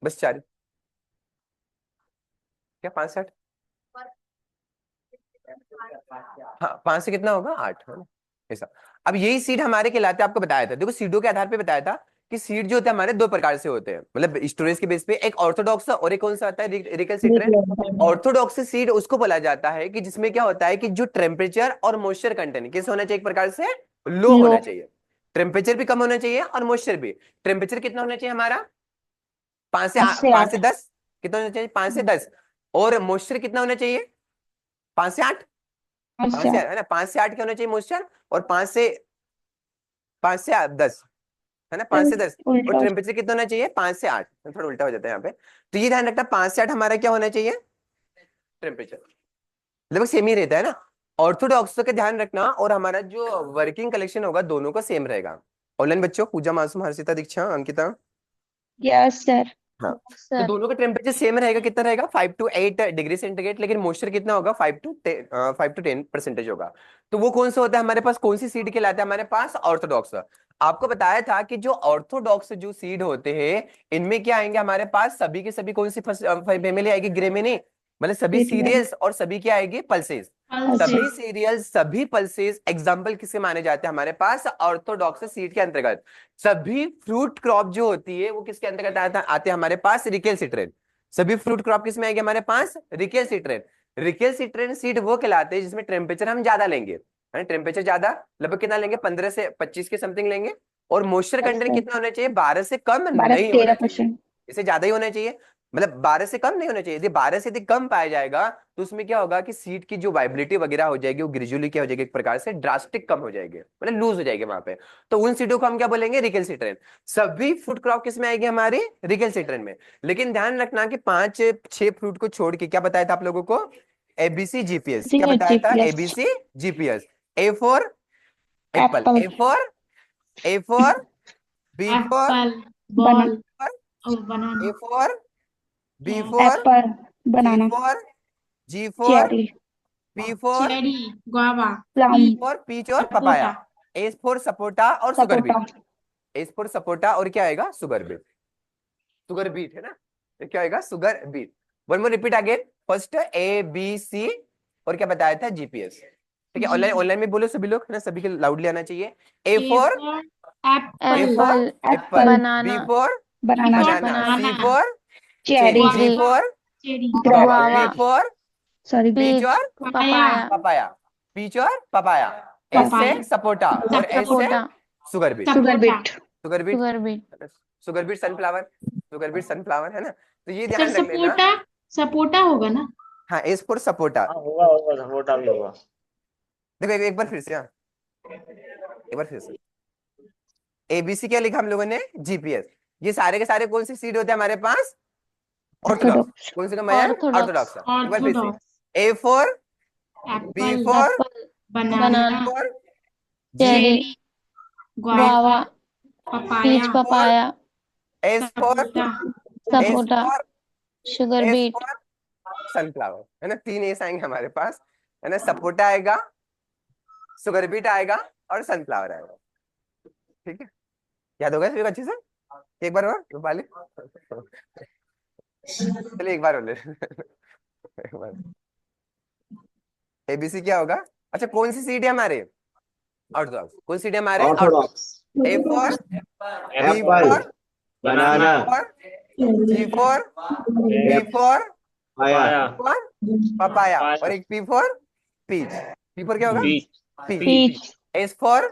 बस 4। क्या 5 से 8? हाँ, 5 से कितना होगा? 8, है ना। ऐसा। अब यही सीड हमारे कहलाते, आपको बताया था, देखो सीडों के आधार पे बताया था कि सीड जो होते हैं हमारे दो प्रकार से होते हैं, मतलब स्टोरेज के बेस पे, एक ऑर्थोडॉक्स और एक कौन सा आता है, रिकैल्सिट्रेंट। ऑर्थोडॉक्स सीड उसको बोला जाता है कि जिसमें क्या होता है कि जो टेम्परेचर और मॉइस्चर कंटेंट किस होना चाहिए, एक प्रकार से लो लो। होना चाहिए, टेम्परेचर भी कम होना चाहिए और मॉइस्चर भी। टेम्परेचर कितना होना चाहिए हमारा, 5 से 5 से 10, कितना होना चाहिए, 5 से 10। और मॉइस्चर कितना होना चाहिए, 5 से 8, 5 से 8 है ना, 5 से 8 क्या होना चाहिए मॉइस्चर, और 5 से 10 है ना, 5 से 10। और उल्टा। टेम्परेचर कितना होना चाहिए, 5 से 8, थोड़ा उल्टा हो जाता है यहाँ पे। तो ये ध्यान रखना, 5 से 8 हमारा क्या होना चाहिए टेम्परेचर, लगभग सेम ही रहता है ना। ऑर्थोडॉक्स का ध्यान रखना, और हमारा जो वर्किंग कलेक्शन होगा दोनों का सेम रहेगा। ऑनलाइन बच्चों, पूजा, मासूम, हर्षिता, दीक्षा, अंकिता, यस सर। हाँ, तो सर दोनों का टेम्परेचर सेम रहेगा, कितना रहेगा 5 to 8 डिग्री सेंटीग्रेड, लेकिन मॉइस्चर कितना होगा 5 to 10% होगा। तो वो कौन सा होता है हमारे पास, कौन सी सीड कहलाता है हमारे पास, ऑर्थोडॉक्स। आपको बताया था कि जो ऑर्थोडॉक्स जो सीड होते हैं इनमें क्या आएंगे हमारे पास, सभी के सभी कौन सी फैमिली आएगी, ग्रेमिनी, मतलब सभी सीरियल्स और सभी क्या आएगी, पल्सेस। सभी सीरियल्स सभी पल्सेस एग्जाम्पल किसके माने जाते हैं हमारे पास, ऑर्थोडॉक्स सीड के अंतर्गत। सभी फ्रूट क्रॉप जो होती है वो किसके अंतर्गत आते हैं हमारे पास, रिकेल्सिट्रेन। सभी फ्रूट क्रॉप किस में आएगी हमारे पास, रिकेल्सिट्रेन। रिकेल्सिट्रेन सीड वो कहलाते हैं जिसमें टेम्परेचर हम ज्यादा लेंगे, टेम्परेचर ज्यादा, लगभग कितना लेंगे, 15 से 25 के समथिंग लेंगे। और मॉइस्चर कंटेंट कितना होना चाहिए, 12 से कम 12 नहीं से होना चाहिए, 13%। इससे ज्यादा ही होना चाहिए, मतलब 12 से कम नहीं होना चाहिए। यदि 12 से यदि कम पाया जाएगा तो उसमें क्या होगा कि सीड की जो वाइबिलिटी वगैरह हो जाएगी वो ग्रेजुअली क्या हो जाएगी, एक प्रकार से ड्रास्टिक कम हो जाएगी, मतलब लूज हो जाएगी वहां पे। तो उन सीडों को हम क्या बोलेंगे, रिकेल्सिट्रेन। सभी फ्रूट क्रॉप किस में आएगी हमारी, रिकेल्सिट्रेन में। लेकिन ध्यान रखना कि 5-6 फ्रूट को छोड़ के क्या बताया था आप लोगों को, एबीसी जीपीएस, क्या बताया था, GPS। ABC GPS. A for apple, apple. A for B for apple, बना बॉल और A banana. For B for apple, C banana, for G for cherry, P for cherry, guava, plum, P for peach और papaya, sapota. S for sapota और sugar sapota. Beet, S for sapota और क्या आएगा, सुगर बीट, सुगर बीट है ना, ये क्या आएगा, sugar beet. One more repeat again, first A B C और क्या बताया था, जीपीएस। ठीक है, ऑनलाइन ऑनलाइन में बोलो सभी लोग है ना, सभी के लाउडली आना चाहिए। A A for for A apple, for apple, apple, B banana, for banana, banana, C banana, for cherry, D cherry, for cherry, guava, guava, P guava, for sorry, peach peach, और पपाया, पपाया, पपाया, पीच और पपाया, एस से पपाया, सपोटा और एस से sapota, sugar beet, sugar sapota. Beet. Sugar beet, sugar beet, sugar beet sunflower, sugar beet sunflower है ना। तो ये सर ध्यान रख लेना। सपोटा, सपोटा होगा ना? हाँ, एस फॉर सपोटा। हाँ होगा सपोर्टा भी होगा। देखो एक बार फिर से, हाँ एक बार फिर से, एबीसी क्या लिखा हम लोगों ने, जीपीएस। ये सारे के सारे कौन से सीड होते हैं हमारे पास, ऑर्थोडॉक्स। ऑर्थोडॉक्स। कौन से का मयंक, ऑर्थोडॉक्स, ऑर्थोडॉक्स। एक बार फिर से, orthodox, A for B apple, for apple, C banana, for G cherry, cherry, guava, guava, papaya, peach, papaya, S for sapota, S sapota, for sugar S beet, for sunflower, है ना, 3 एस आएंगे हमारे पास, है ना, सपोटा आएगा, सुगर बीट आएगा और सनफ्लावर आएगा। ठीक है, याद होगा सभी को अच्छे से, एक बार और रूपाली, चलिए एक बार और ले एक बार, एबीसी क्या होगा, अच्छा कौन सी सीट है हमारे, ऑर्थोडॉक्स, कौन सी सीट है हमारे, orthodox, A for B apple, for banana, for G for P for पाया, पपाया और एक P for peach. P for क्या होगा, पीच। पीच, एस फॉर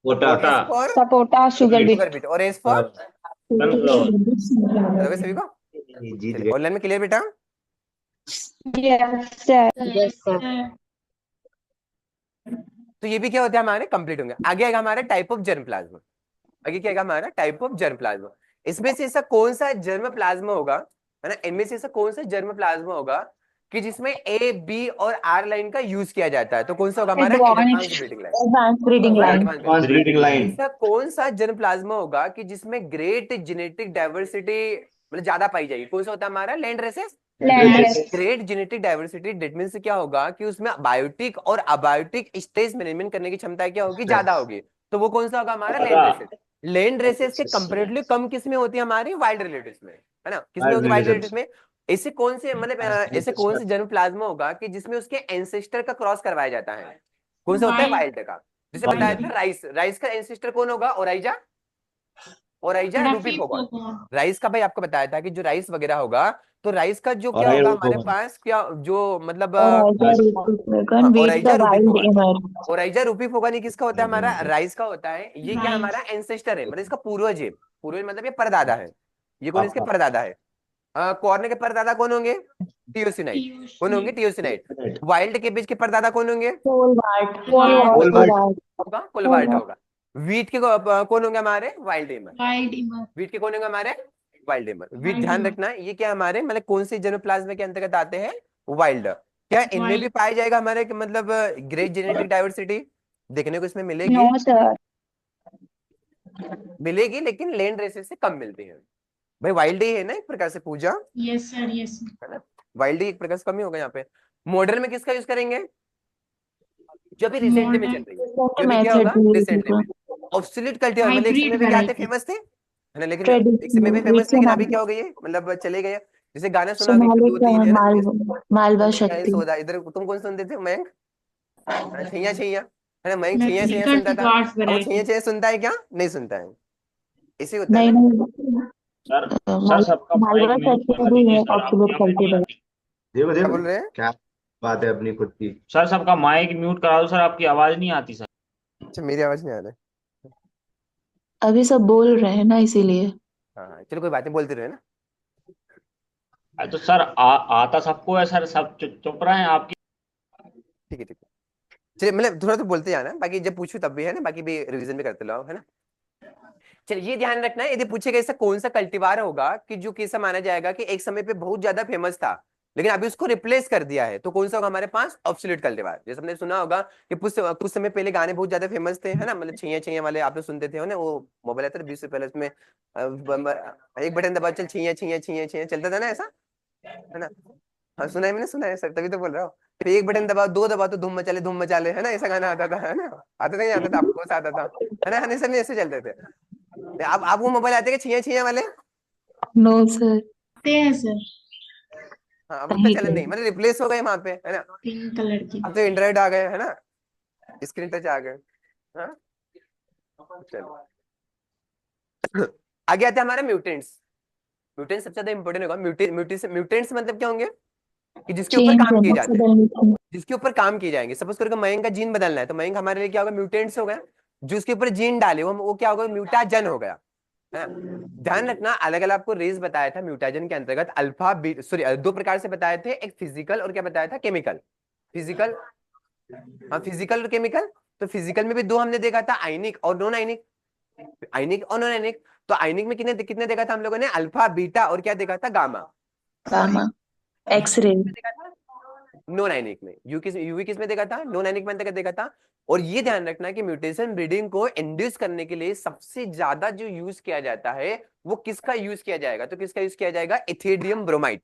पोटा, S for sapota, sugar beet. Sugar beet और एस फॉर सभी को। जीत चलिए गए। ऑनलाइन में क्लियर बेटा। Yes sir. यस सर, तो ये भी क्या होता है हमारे, कंप्लीट होंगे। आगे आएगा हमारा टाइप ऑफ जर्म प्लाज्मा। आगे क्या आएगा हमारा, टाइप ऑफ जर्म प्लाज्मा। इसमें से ऐसा कौन सा जर्म प्लाज्मा होगा, है ना, इनमें से ऐसा कौन सा जर्म प्लाज्मा होगा कि जिसमें ए बी और आर लाइन का यूज किया जाता है, तो कौन सा होगा हमारा, advance advance breeding line. Advance breeding line, advance breeding line, ऐसा कौन सा जर्म प्लाज्मा होगा कि जिसमें ग्रेट जेनेटिक डाइवर्सिटी मतलब ज्यादा पाई जाएगी, कौन सा होता है हमारा, land races. Land. Great genetic diversity that means क्या होगा कि उसमें बायोटिक और अबायोटिक स्ट्रेस मैनेजमेंट करने की क्षमता क्या होगी, ज्यादा होगी। तो वो कौन सा होगा हमारा, लैंड रेसेस। लैंड रेसेस के कंपैरेटिवली कम किसमें होती है हमारी, वाइल्ड रिलेटिव्स में, है ना, किसमें होगी, वाइल्ड रिलेटिव्स में। ऐसे कौन से मतलब ऐसे कौन से जर्म प्लाज्मा होगा कि जिसमें उसके एंसेस्टर का क्रॉस करवाया जाता है, कौन सा होता है, वाइल्ड का। जैसे बताया था राइस, राइस का एंसेस्टर कौन होगा, ओराइजा। ओराइजा थोड़ा रूपी फिक्स फोगॉन। होगा। राइस का भाई आपको बताया था कि जो राइस वगैरह होगा तो राइस का जो क्या और होगा रूपी हमारे फोगॉन। पास, क्या जो मतलब और राइस। रूपी वीट का ओराइजा रूपी वाइल्ड फोगॉन। इमर। ओराइजा रूपी फोगॉन ये किसका होता है? वाइल्ड हमारा इमर। राइस का होता है। ये क्या राइट। हमारा एंसेस्टर है, मतलब इसका पूर्वज है। पूर्वज मतलब ये परदादा है। ये कौन इसके पापा। परदादा है? कॉर्न के परदादा कौन होंगे? टियोसिनाइड। कौन होंगे? टियोसिनाइड। वाइल्ड केबेज के परदादा कौन होंगे? कोलवार्ट कोलवार्ट। होगा, कोलवार्ट होगा। वीट के कौन होंगे हमारे? वाइल्ड एमर। वाइल्ड इमर। वीट के कौन होंगे हमारे? वाइल्ड एमर। वीट वाइल्ड ध्यान इमर। रखना ये क्या हमारे मतलब कौन से जनोप्लाज्म के अंतर्गत आते हैं? वाइल्ड। क्या इनमें भी वाइल्ड। पाया जाएगा हमारे मतलब ग्रेट जेनेटिक डाइवर्सिटी देखने को इसमें नो मिलेगी? सर। मिलेगी, लेकिन लैंड रेसेस से कम मिलती है। भाई वाइल्ड ही है ना एक प्रकार से, पूजा यस सर, यस सर। है ना। वाइल्ड ही एक प्रकार से कम ही होगा यहाँ पे। मॉडर्न में किसका यूज करेंगे? जो भी रिसेंटली में चल मॉडर्न रही है, जो भी क्या मेथड होगा रिसेंटली में। ऑब्सोल्यूट कल्टीवेटर मतलब एक समय हाइब्रिड पे क्या थे, वैरायटी। फेमस थे है ना, लेकिन एक समय पे ट्रेडिशनल फेमस थे, लेकिन लेकिन अब अभी क्या हो गई है, मतलब चले गए। जैसे गाना सुना होगा, एक दो सोनालिका तीन है ना, मालवा क्या है शक्ति। सोदा इधर, तुम कौन सुनते थे? मयंक? छैया छैया है ना, मयंक छैया छैया मैक्सिकन सुनता था। सिगार्स अब वो छैया वैरायटी। छैया सुनता है क्या? नहीं सुनता है। इसी होता है नहीं ना। नहीं, सर, सर सबका माइक मालवा म्यूट शक्ति करा भी दीजिए है सर, आपकी ऑब्सोल्यूट आवाज नहीं कल्टीवेटर। आती। देखो क्या देखो बोल रहे हैं? क्या बात है अपनी खुद की। सर सबका माइक म्यूट करा दो सर, आपकी आवाज नहीं आती सर। अच्छा, मेरी आवाज नहीं आ रहा है। अभी सब बोल रहे हैं ना इसीलिए। हाँ हाँ, चलो कोई बात नहीं, बोलते रहे ना। अरे तो सर आता सबको है सर, सब चुप रहे हैं आपकी। ठीक है ठीक है, चलिए मतलब थोड़ा तो बोलते जाना, बाकी जब पूछूं तब भी है ना, बाकी भी रिवीजन भी करते रहो है ना। चलिए ये ध्यान रखना है, यदि पूछेगा ऐसा कौन सा कल्टीवार होगा कि जो कैसा माना जाएगा कि एक समय पे बहुत ज्यादा फेमस था लेकिन अभी उसको रिप्लेस कर दिया है, तो कौन सा होगा हमारे पास? Absolute cultivar. जैसे हमने सुना होगा कि कुछ समय पहले गाने बहुत ज्यादा फेमस थे है ना, मतलब छैया छैया वाले आप लोग सुनते थे ना, वो मोबाइल आता था 20 से पहले, उसमें एक बटन दबा चल छैया छैया छैया छैया चलता था ना, ऐसा है ना। हाँ सुना है, मैंने सुना है सर, तभी तो बोल रहा हूँ। फिर एक बटन दबा, दो दबा तो धूम मचाले है ना, ऐसा गाना आता था है ना। आता था, नहीं आता था आपको? आता था है ना, हमेशा में ऐसे चलते थे। आप वो मोबाइल आते हैं छिया छिया वाले? No sir. आते हैं सर, हाँ, अब उतना नहीं चलन थे। नहीं, मतलब रिप्लेस हो गए वहां पे है ना। पिंक कलर की। अब तो एंड्रॉइड आ गए है ना, स्क्रीन टच आ गए। हाँ चलो आगे आते हैं हमारे म्यूटेंट्स। म्यूटेंट्स सबसे ज्यादा इंपॉर्टेंट होगा। म्यूटेंट्स मतलब क्या होंगे? कि जिसके ऊपर चेंज काम किए होना जाते हैं, सडनली। जिसके ऊपर काम किए जाएंगे। सपोज करो मयंक का जीन बदलना है, तो मयंक हमारे लिए क्या होगा? म्यूटेंट्स हो गया। जो उसके ऊपर जीन डाले वो क्या होगा? म्यूटाजन हो गया है ना। ध्यान रखना, अलग अलग आपको रेस बताया था म्यूटाजन के अंतर्गत, अल्फा बी सॉरी दो प्रकार से बताए थे, एक फिजिकल और क्या बताया था? केमिकल। फिजिकल, हाँ फिजिकल और केमिकल। तो फिजिकल में भी दो हमने देखा था, आयनिक और नॉन आयनिक। आयनिक और नॉन आयनिक। तो आयनिक में कितने कितने देखा था हम लोगों ने? अल्फा बीटा और क्या देखा था? गामा। और गामा एक्सरे। में देखा था नॉन आयनिक में। यूवी किस में देखा था? नॉन आयनिक में अंतर्गत देखा था। और ये ध्यान रखना कि म्यूटेशन ब्रीडिंग को इंड्यूस करने के लिए सबसे ज्यादा जो यूज किया जाता है वो किसका यूज किया जाएगा? तो किसका यूज किया जाएगा? Ethidium bromide.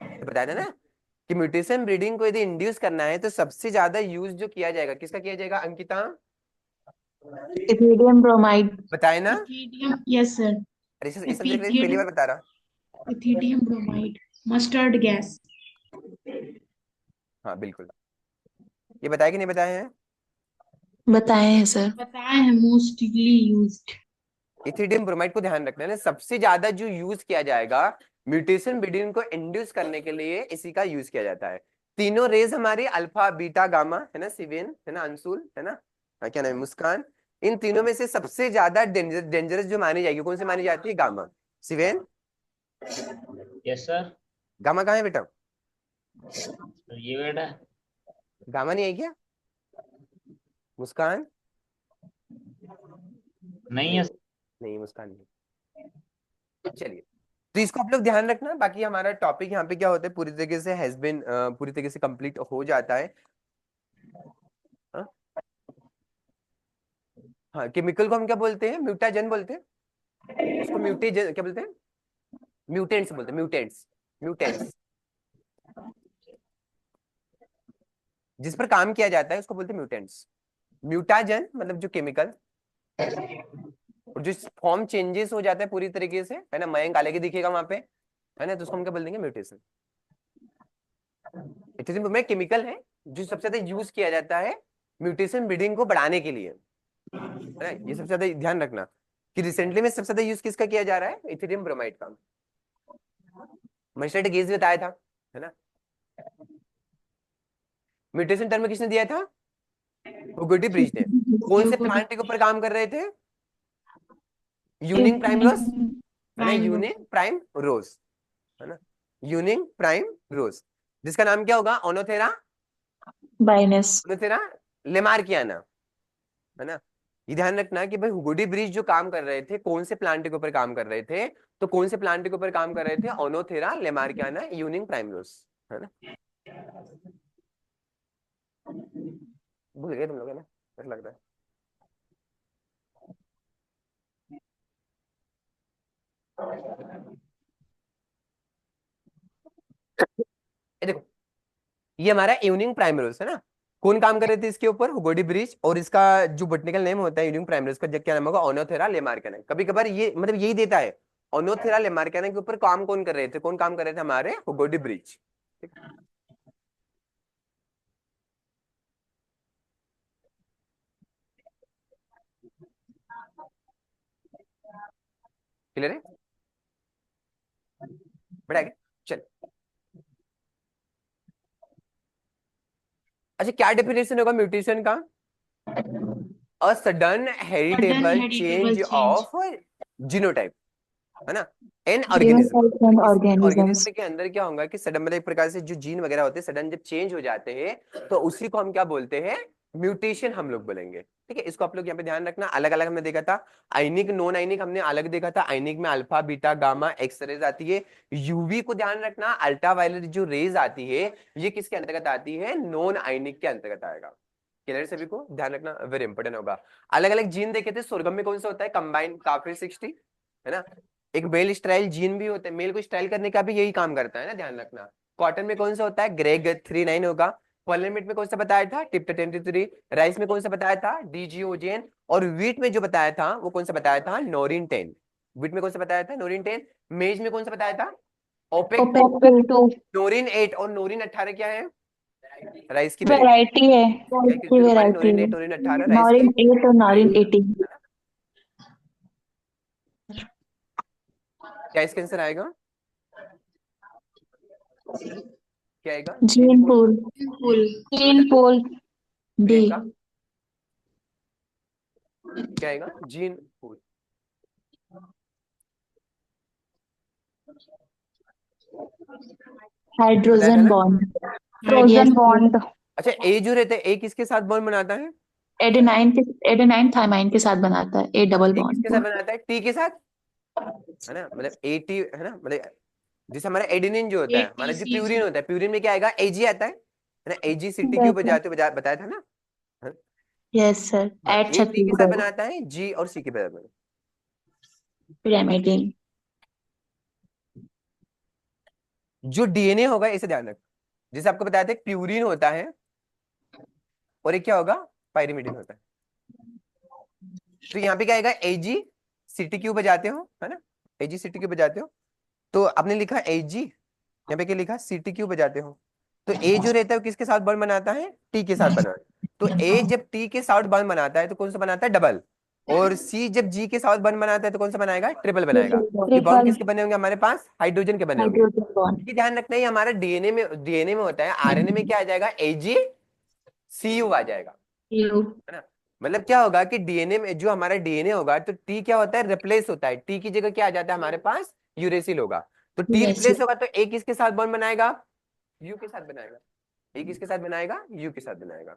तो बताया था ना कि म्यूटेशन ब्रीडिंग को यदि इंड्यूस करना है तो सबसे ज्यादा यूज जो किया जाएगा किसका किया जाएगा? Ankita ethidium bromide. बताए ना। Ethidium, yes sir. अरे इस सब्जेक्ट में पहली बार बता रहा। Ethidium bromide, mustard gas. हाँ बिल्कुल, ये बताया कि नहीं बताया है? बताए हैं सर। बताए हैं, मोस्टली यूज्ड। इथिडियम ब्रोमाइड को ध्यान रखना है ना, सबसे ज्यादा जो यूज किया जाएगा म्यूटेशन ब्रीडिंग को इंड्यूस करने के लिए इसी का यूज किया जाता है। तीनों रेज हमारी अल्फा बीटा गामा है ना, सिवेन है ना, अंशुल है ना, क्या नाम है, मुस्कान। इन तीनों में से सबसे ज्यादा डेंजरस जो मानी जाएगी कौन सी मानी जाती है? Gamma. Shiven, yes sir. Gamma कहाँ है बेटा? तो ये बेटा है। गामा नहीं है क्या? मुस्कान नहीं है। नहीं, मुस्कान नहीं। चलिए, तो इसको आप लोग ध्यान रखना। बाकी हमारा टॉपिक यहाँ पे क्या होता है पूरी तरीके से हैज बीन पूरी तरीके से कंप्लीट हो जाता है। हाँ हाँ, केमिकल को हम क्या बोलते हैं? म्यूटाजन बोलते हैं उसको। म्यूटेजन क्या बोलते हैं? म्यूटेंट्स बोलते हैं, म्यूटेंट्स। म्यूटेंट्स जिस पर काम किया जाता है उसको बोलते हैं म्यूटेंट्स। म्यूटाजन मतलब जो केमिकल, और जो फॉर्म चेंजेस हो जाता है पूरी तरीके से है ना, मयंक अलग ही दिखेगा वहां पे है ना, तो उसको हम क्या बोल देंगे? म्यूटेशन। इथिलीन में केमिकल है जो सबसे ज्यादा यूज किया जाता है म्यूटेशन ब्रीडिंग को बढ़ाने के लिए है ना, ये सबसे ज्यादा ध्यान रखना। कि रिसेंटली में सबसे ज्यादा यूज किसका किया जा रहा है? इथेरियम ब्रोमाइड का। मर्सराइट गेज बताया था, है ना। म्यूटेशन टर्म किसने दिया था? हुगो डी ब्रिज ने। कौन से प्लांट के ऊपर काम कर रहे थे? यूनिंग प्राइम रोज, है ना, यूनिंग प्राइम रोज, है ना, यूनिंग प्राइम रोज, जिसका नाम क्या होगा? ओनोथेरा बाइनस। ओनोथेरा लेमार्कियाना, है ना। ये ध्यान रखना कि भाई हुगो डी ब्रिज जो काम कर रहे थे, कौन से प्लांट के ऊपर काम कर रहे थे? तो कौन से प्लांट के ऊपर काम कर रहे थे? ओनोथेरा लेमार्कियाना यूनिंग प्राइम रोज, है ना। भूल गए तुम लोग, है ना, ऐसा लगता है। ये देखो, ये हमारा इवनिंग प्राइमरोस है ना। कौन काम कर रहे थे इसके ऊपर? हुगो डी ब्रिज। और इसका जो बोटनिकल नेम होता है इवनिंग प्राइमरोस का, क्या नाम होगा? ओनोथेरा लेमार्कियाना। कभी कभार ये मतलब यही देता है, ओनोथेरा लेमार्कियाना के ऊपर काम कौन कर रहे थे? कौन काम कर रहे थे? हमारे हुगो डी ब्रिज। क्लियर है? बढ़ाएंगे, चल। अच्छा, क्या डेफिनेशन होगा म्यूटेशन का? A sudden heritable change of genotype, है ना, इन ऑर्गेनिज्म। ऑर्गेनिजम्स। ऑर्गेनिज्म के अंदर क्या होगा कि सडन, मतलब एक प्रकार से जो जीन वगैरह होते हैं सडन जब चेंज हो जाते हैं, तो उसी को हम क्या बोलते हैं? म्यूटेशन हम लोग बोलेंगे। ठीक है, इसको आप लोग यहाँ पे ध्यान रखना। अलग अलग हमने देखा था, आयनिक नॉन आयनिक हमने अलग देखा था। आयनिक में alpha beta gamma X rays आती है। यूवी को ध्यान रखना, अल्ट्रावायलेट जो रेज आती है ये किसके अंतर्गत आती है? नॉन आयनिक के अंतर्गत आएगा। क्लियर? सभी को ध्यान रखना, वेरी इंपॉर्टेंट होगा। अलग अलग जीन देखे थे, सोरगम में कौन सा होता है? कंबाइंड काफिर 60, है ना। एक मेल स्टाइल जीन भी होता है, मेल को स्टाइल करने का भी यही काम करता है ना, ध्यान रखना। कॉटन में कौन सा होता है? ग्रेग 39 होगा। पॉलन मीट में कौन सा बताया था? टिप्टा 23। राइस में कौन सा बताया था? डीजीओजेन। और वीट में जो बताया था वो कौन सा बताया था? नोरिन 10। वीट में कौन सा बताया था? नोरिन 10। मेज में कौन सा बताया था? ओपेक 2। नोरिन 8 और नोरिन 18 क्या है? राइस की वैरायटी वैरायटी है। है। किसके तुम्हारे? नोरिन 8 नोरिन 18 राइस नॉरिन की। 8 और नॉरिन 18। क्या इसका आंसर आएगा? क्या आएगा? Gene pool. जीन पोल। डी। प्रियंका क्या आएगा? Gene pool. बताया था हाइड्रोजन ना? बॉन्ड। Frozen bond. अच्छा, ए जो रहता है, ए किसके साथ बॉन्ड बनाता है? एडेनाइन थाइमाइन के साथ बनाता है ए डबल ए किसके बॉन्ड। साथ बनाता है? टी के साथ, है ना, मतलब ए टी, है ना, मतलब जैसे हमारा एडेनिन जो होता है, हमारा जो प्यूरिन होता है, प्यूरिन में क्या आएगा? एजी आता है ना, एजी सिटी क्यों बजाते बताया था ना। Yes sir. Eight A T के साथ 36 बनाता है, जी और सी के साथ बनाता है। पिरामिडिन। जो डीएनए होगा इसे ध्यान रख, जैसे आपको बताया था प्यूरिन होता है और एक क्या होगा? पायरिमिडिन होता है। तो यहाँ पे क्या आएगा? एजी सिटी क्यों बजाते हो, है ना, एजी सिटी क्यों बजाते हो। तो आपने लिखा एजी, यहाँ पे क्या लिखा? सिटी क्यों बजाते हो। तो ए जो रहता है वो किसके साथ बॉन्ड बनाता है? टी के साथ बनाता है। तो ए जब टी के साथ बॉन्ड बनाता है तो कौन सा बनाता है? डबल। और सी जब जी के साथ बॉन्ड बनाता है तो कौन सा बनाएगा? ट्रिपल बनाएगा। ये बॉन्ड ट्रिपल। किसके बने होंगे हमारे पास? हाइड्रोजन के बने होंगे। Hydrogen bond. ये ध्यान रखना, है हमारा डीएनए में होता है। आरएनए में क्या आ जाएगा? एजी सीयू आ जाएगा, यू। है ना। मतलब क्या होगा कि डीएनए में जो हमारा डीएनए होगा तो टी क्या होता है? रिप्लेस होता है। टी की जगह क्या आ जाता है हमारे पास? यूरेसिल होगा। तो टी यस। रिप्लेस होगा तो ए किसके साथ बॉन्ड बनाएगा? यू के साथ बनाएगा। ए किसके साथ बनाएगा? यू के साथ बनाएगा।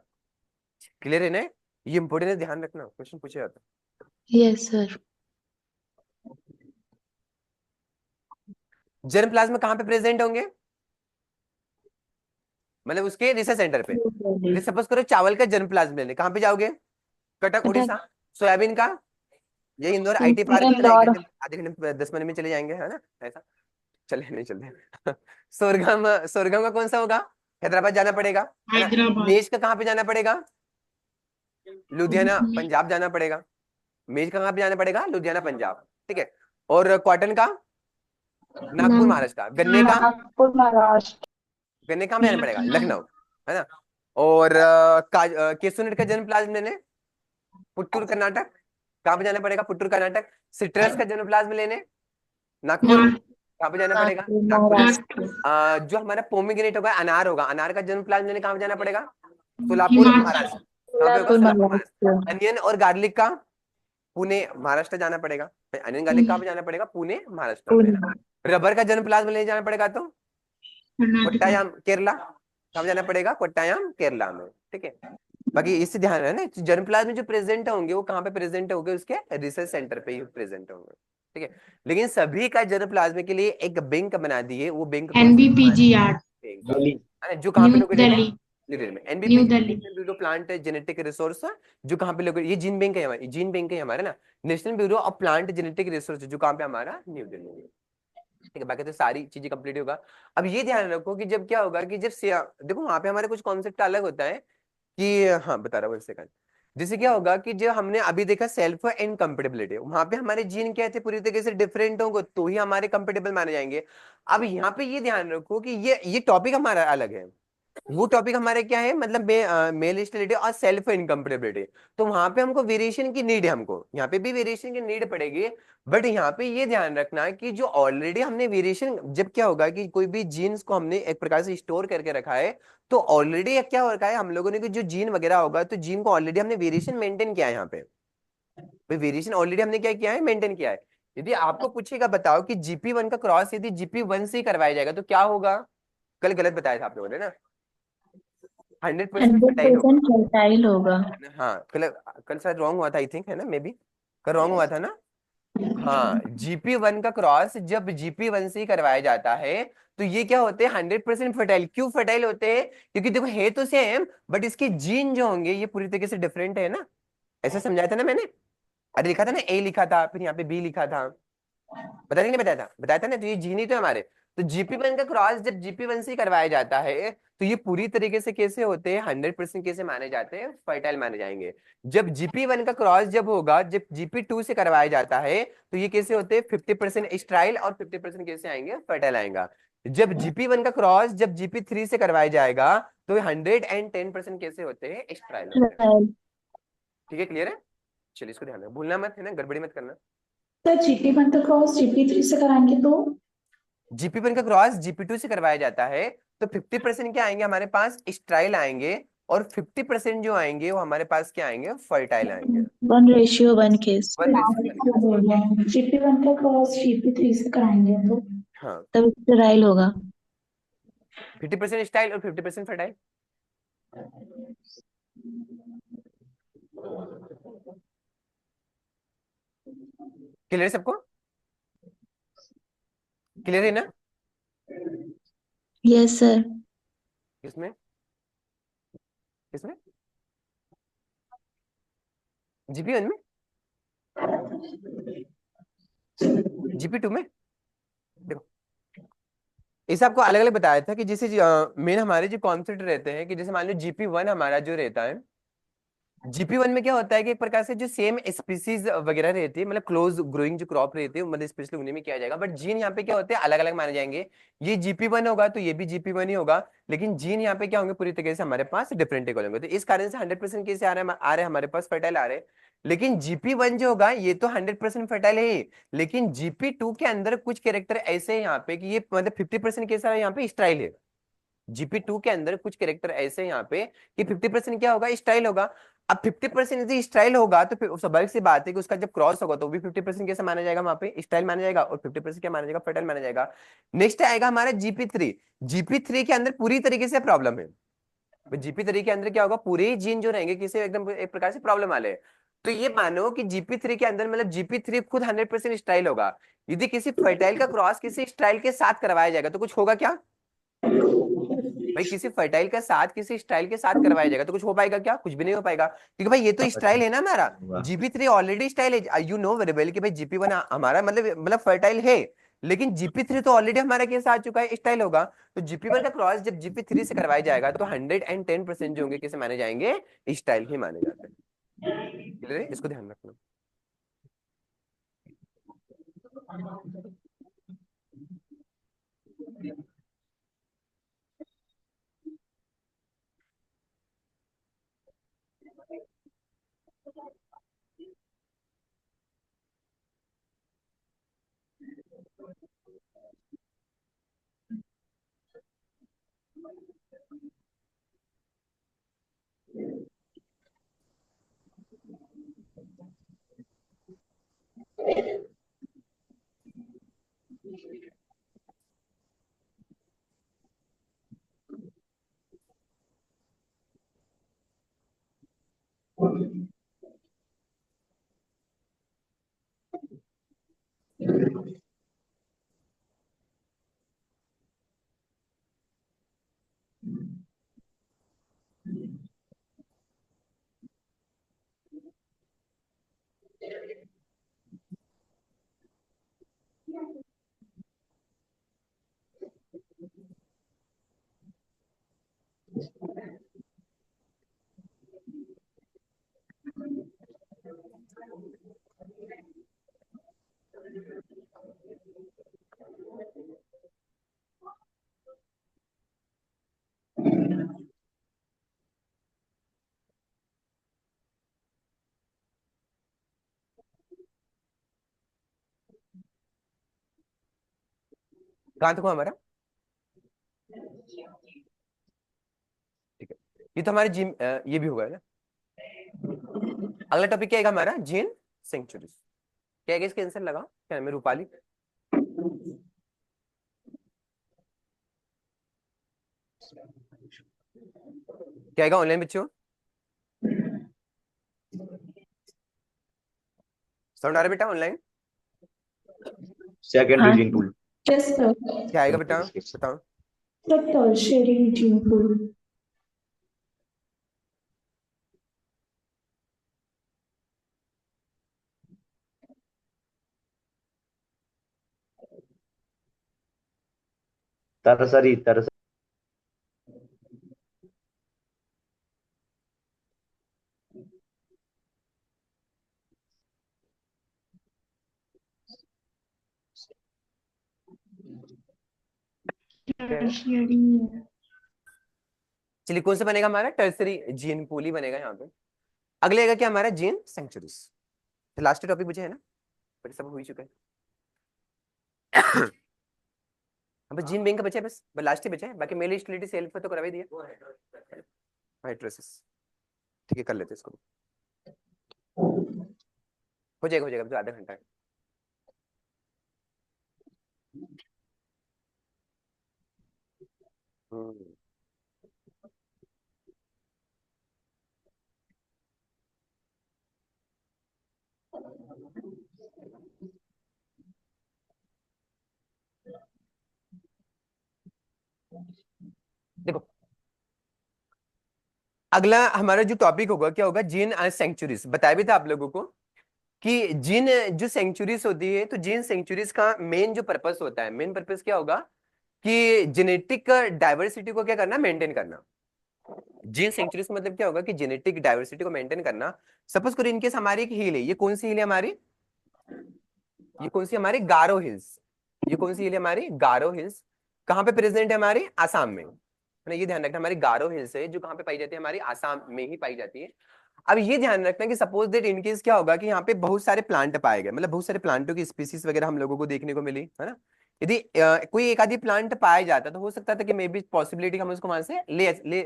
क्लियर है ना? ये इंपोर्टेंट है, ध्यान रखना, क्वेश्चन पूछे जाता है। Yes sir. जर्म प्लाज्मा कहाँ पे प्रेजेंट होंगे? मतलब उसके रिसर्च सेंटर पे। जैसे सपोज करो चावल का जर्म प्लाज्मा लेने कहाँ पे जाओगे? कटक उड़ीसा। सोयाबीन का ये इंदौर आईटी पार्क में, इंदौर। आधे घंटे 10 मिनट में चले जाएंगे, है ना, ऐसा। चले नहीं चलते। सोरगम, सोरगम का कौन सा होगा? हैदराबाद जाना पड़ेगा, है ना। हैदराबाद। मेज का कहाँ पे जाना पड़ेगा? लुधियाना पंजाब जाना पड़ेगा। मेज का कहाँ पे जाना पड़ेगा? लुधियाना पंजाब, ठीक है। और कॉटन का नागपुर महाराष्ट्र का। गन्ने का, नागपुर महाराष्ट्र। गन्ने कहाँ पे जाना पड़ेगा? लखनऊ, है ना। और केसोनेट का जन्म प्लाज्म लेने पुत्तूर कर्नाटक, कहाँ पे जाना पड़ेगा? पुट्टूर कर्नाटक। सिट्रस का जन्मप्लाज्म लेने नागपुर। कहाँ पे जाना पड़ेगा? नागपुर। महाराष्ट्र। जो हमारा पोमीग्रेनेट होगा, अनार होगा, अनार का जन्मप्लाज्म लेने कहाँ पे जाना पड़ेगा? सोलापुर महाराष्ट्र। कहाँ पे होगा? सोलापुर सोलापुर महाराष्ट्र। महाराष्ट्र। अनियन और गार्लिक का पुणे महाराष्ट्र जाना पड़ेगा। अनियन गार्लिक कहाँ पे जाना पड़ेगा? पुणे महाराष्ट्र में। पुणे। रबर का जन्मप्लाज्म लेने जाना पड़ेगा तो कोट्टायम केरला। कहाँ पे जाना पड़ेगा? कोट्टायम केरला में। ठीक है, बाकी इससे ध्यान है ना, जन्मप्लाज्म जो प्रेजेंट होंगे वो कहाँ पे प्रेजेंट होंगे? उसके रिसर्च सेंटर पे ही प्रेजेंट होंगे। ठीक है, लेकिन सभी का जन्मप्लाज्म के लिए एक बैंक बना दिए, वो बैंक कौन सा? NBPGR दिल्ली। जो कहाँ पे न्यू लोकेटेड है? दिल्ली न्यू दिल्ली में। New Delhi NBP plant genetic resource जो कहाँ पे लोकेटेड, ये जीन बैंक है हमारा, जीन बैंक है हमारा ना, national bureau of plant genetic resource, जो कहाँ पे हमारा? न्यू दिल्ली में। ठीक है, बाकी तो सारी चीजें कंप्लीट होगा। अब ये ध्यान रखो कि जब क्या होगा कि जब देखो वहां पे हमारे कुछ कॉन्सेप्ट अलग होता है कि, हाँ बता रहा हूँ एक सेकंड। जैसे क्या होगा कि जो हमने अभी देखा सेल्फ इनकम्पेटिबिलिटी, वहां पे हमारे जीन क्या थे? पूरी तरीके से डिफरेंट होंगे तो ही हमारे कंपेटेबल माने जाएंगे। अब यहाँ पे ये ध्यान रखो कि ये टॉपिक हमारा अलग है, वो टॉपिक हमारे क्या है, मतलब मेल स्टेबिलिटी और सेल्फ इनकम्पेटिबिलिटी। तो वहां पे हमको वेरिएशन की नीड है, हमको यहाँ पे भी वेरिएशन की नीड पड़ेगी। बट यहाँ पे ये ध्यान रखना कि जो ऑलरेडी हमने वेरिएशन, जब क्या होगा कि कोई भी जीन्स को हमने एक प्रकार से स्टोर करके रखा है, तो ऑलरेडी क्या हो रखा है हम लोगों ने कि जो जीन वगैरह होगा, तो जीन को ऑलरेडी हमने वेरिएशन मेंटेन किया है यहाँ पे। वेरिएशन ऑलरेडी हमने क्या किया है? मेंटेन किया है। यदि आपको पूछेगा बताओ कि GP1 का क्रॉस यदि GP1 से ही करवाया जाएगा तो क्या होगा? कल गलत बताया था आप लोगों ने ना, 100% फर्टाइल होगा। 100% फर्टाइल होगा। हाँ कल, कल शायद रॉन्ग हुआ था, आई थिंक, है ना, मे बी कल रॉन्ग हुआ था ना। हाँ, GP1 का क्रॉस जब GP1 से ही करवाया जाता है तो ये क्या होते हैं? 100% फर्टाइल। क्यों फर्टाइल होते हैं? क्योंकि देखो है तो सेम, बट इसके जीन जो होंगे ये पूरी तरीके से डिफरेंट है ना। ऐसा समझाया था ना मैंने? अरे लिखा था ना, A लिखा था, फिर यहाँ पे B लिखा था, बताया नहीं बताया था? बताया था ना, तो ये जीन ही तो हमारे। तो GP1 का क्रॉस जब GP1 से ही करवाया जाता है तो ये पूरी तरीके से कैसे होते हैं? 100% कैसे माने जाते हैं? फर्टाइल माने जाएंगे। जब GP1 का क्रॉस जब होगा, जब GP2 से करवाया जाता है तो ये कैसे होते हैं? 50% स्ट्राइल और 50% कैसे आएंगे? फर्टाइल आएगा। जब GP1 का क्रॉस जब GP3 से करवाया जाएगा तो 110% कैसे होते हैं? स्ट्राइल होते हैं। फर्टाइल। ठीक है, क्लियर है? चलिए इसको ध्यान रखना, भूलना मत, है ना, गड़बड़ी मत करना। सर GP1 का क्रॉस GP3 से कराएंगे तो GP1 का क्रॉस GP2 से करवाया जाता है तो 50% क्या आएंगे हमारे पास? स्ट्राइल आएंगे, और 50% जो आएंगे वो हमारे पास क्या आएंगे? फर्टाइल आएंगे। 1:1 केस। 1:1। GP1 का क्रॉस GP3 से कराएंगे तो हाँ, तब स्टेराइल होगा। 50% स्टाइल और 50% फर्टाइल। क्लियर है सबको? क्लियर है ना? Yes sir. किसमें? किसमें? GP1 में? GP2 में? देखो इसे आपको अलग अलग बताया था कि जैसे मेन हमारे जो कॉन्सेप्ट रहते हैं कि जैसे मान लो GP1 हमारा जो रहता है, GP1 में क्या होता है कि एक प्रकार से जो सेम स्पीसीज वगैरह रहती है, मतलब क्लोज ग्रोइंग जो क्रॉप रहती है, मतलब स्पेशली उन्हीं में किया जाएगा। बट जीन यहाँ पे क्या होते हैं? अलग अलग माने जाएंगे। ये GP1 होगा तो ये भी GP1 ही होगा, लेकिन जीन यहाँ पे क्या होंगे? पूरी तरीके से हमारे पास डिफरेंट होंगे। तो इस कारण से 100% कैसे आ रहे हैं हमारे पास? फर्टाइल आ रहे हैं। लेकिन GP1 जो होगा ये तो 100% फर्टाइल है ही, लेकिन GP2 के अंदर कुछ कैरेक्टर ऐसे हैं यहाँ पे कि ये मतलब 50% कैसा है? यहाँ पे स्टाइल है। GP2 के अंदर कुछ कैरेक्टर ऐसे हैं यहाँ पे कि 50% क्या होगा? स्टाइल होगा। अब 50% यदि स्टाइल होगा तो फिर स्वाभाविक सी बात है कि उसका जब क्रॉस होगा तो भी 50% कैसे माना जाएगा? वहां पे स्टाइल माना जाएगा, और 50% क्या माना जाएगा? फर्टाइल माना जाएगा। नेक्स्ट आएगा हमारा GP3। GP3 के अंदर पूरी तरीके से प्रॉब्लम है। GP3 के अंदर क्या होगा? पूरे ही जीन जो रहेंगे किसी एकदम एक प्रकार से प्रॉब्लम वाले हैं। तो ये मानो कि GP3 के अंदर मतलब GP3 खुद 100% स्टाइल होगा। यदि किसी फर्टाइल का क्रॉस किसी स्टाइल के साथ करवाया जाएगा तो कुछ होगा क्या भाई? किसी फर्टाइल का साथ किसी स्टाइल के साथ करवाया जाएगा तो कुछ हो पाएगा क्या? कुछ भी नहीं हो पाएगा, क्योंकि भाई ये तो स्टाइल है ना हमारा। GP3 ऑलरेडी स्टाइल है, यू नो वेरी वेल कि भाई GP1 हमारा मतलब फर्टाइल है, लेकिन GP3 तो ऑलरेडी हमारा कैसा आ चुका है? स्टाइल होगा। तो GP1 का क्रॉस जब GP3 से करवाया जाएगा तो 110% जो होंगे कैसे माने जाएंगे? स्टाइल ही माने जाते हैं। क्लियर है? इसको ध्यान रखना। कहाँ तक हुआ हमारा? ठीक है, ये तो हमारे जिम ये भी होगा ना। अगला टॉपिक क्या आएगा हमारा? Gene sanctuaries. क्या आएगा इसका आंसर? लगा क्या नाम है? रूपाली। क्या आएगा ऑनलाइन बच्चों? साउंड आ रहा है बेटा ऑनलाइन? सेकेंडरी हाँ। Gene pool. Yes sir. क्या आएगा बेटा बताओ? Sir tertiary gene pool. Tertiary tertiary. Tertiary. चलिए कौन सा बनेगा हमारा? टर्सरी जीन पूल ही बनेगा यहाँ पे। अगले आएगा क्या हमारा? Gene centuries. लास्ट टॉपिक बचे है ना, बट सब हो ही चुका है। अब जीन बैंक का बचा है बस लास्ट ही बचा है, बाकी मेल स्टेटिलिटी सेल्फ पे तो करवा ही दिया। हाइड्रोसिस ठीक है, कर लेते इसको। हो जाएगा तो आधा घंटा है। हम्म देखो अगला हमारा जो टॉपिक होगा क्या होगा? Gene sanctuaries. बताया भी था आप लोगों को कि जीन जो सेंचुरीज होती है, तो जीन सेंचुरीज का मेन जो पर्पस होता है, मेन पर्पस क्या होगा कि जेनेटिक डाइवर्सिटी को क्या करना? मेंटेन करना। जीन सेंचुरीज का मतलब क्या होगा कि जेनेटिक डाइवर्सिटी को मेंटेन करना। सपोज करो इनकेस हमारी एक हिल है, ये कौन सी हिल है हमारी? ये कौन सी हमारी? गारो हिल्स। ये कौन सी हिल है हमारी? गारो हिल्स। कहाँ पे प्रेजेंट है हमारी? आसाम में। ये ध्यान रखना हमारी गारो हिल्स है जो कहाँ पे पाई जाती है? हमारी आसाम में ही पाई जाती है। अब ये ध्यान रखना कि सपोज दैट इनकेस क्या होगा कि यहाँ पे बहुत सारे प्लांट पाए गए, मतलब बहुत सारे प्लांटों की स्पीसीज वगैरह हम लोगों को देखने को मिली है ना। यदि कोई एक आधी प्लांट पाया जाता तो हो सकता था कि मे बी पॉसिबिलिटी हम उसको वहां से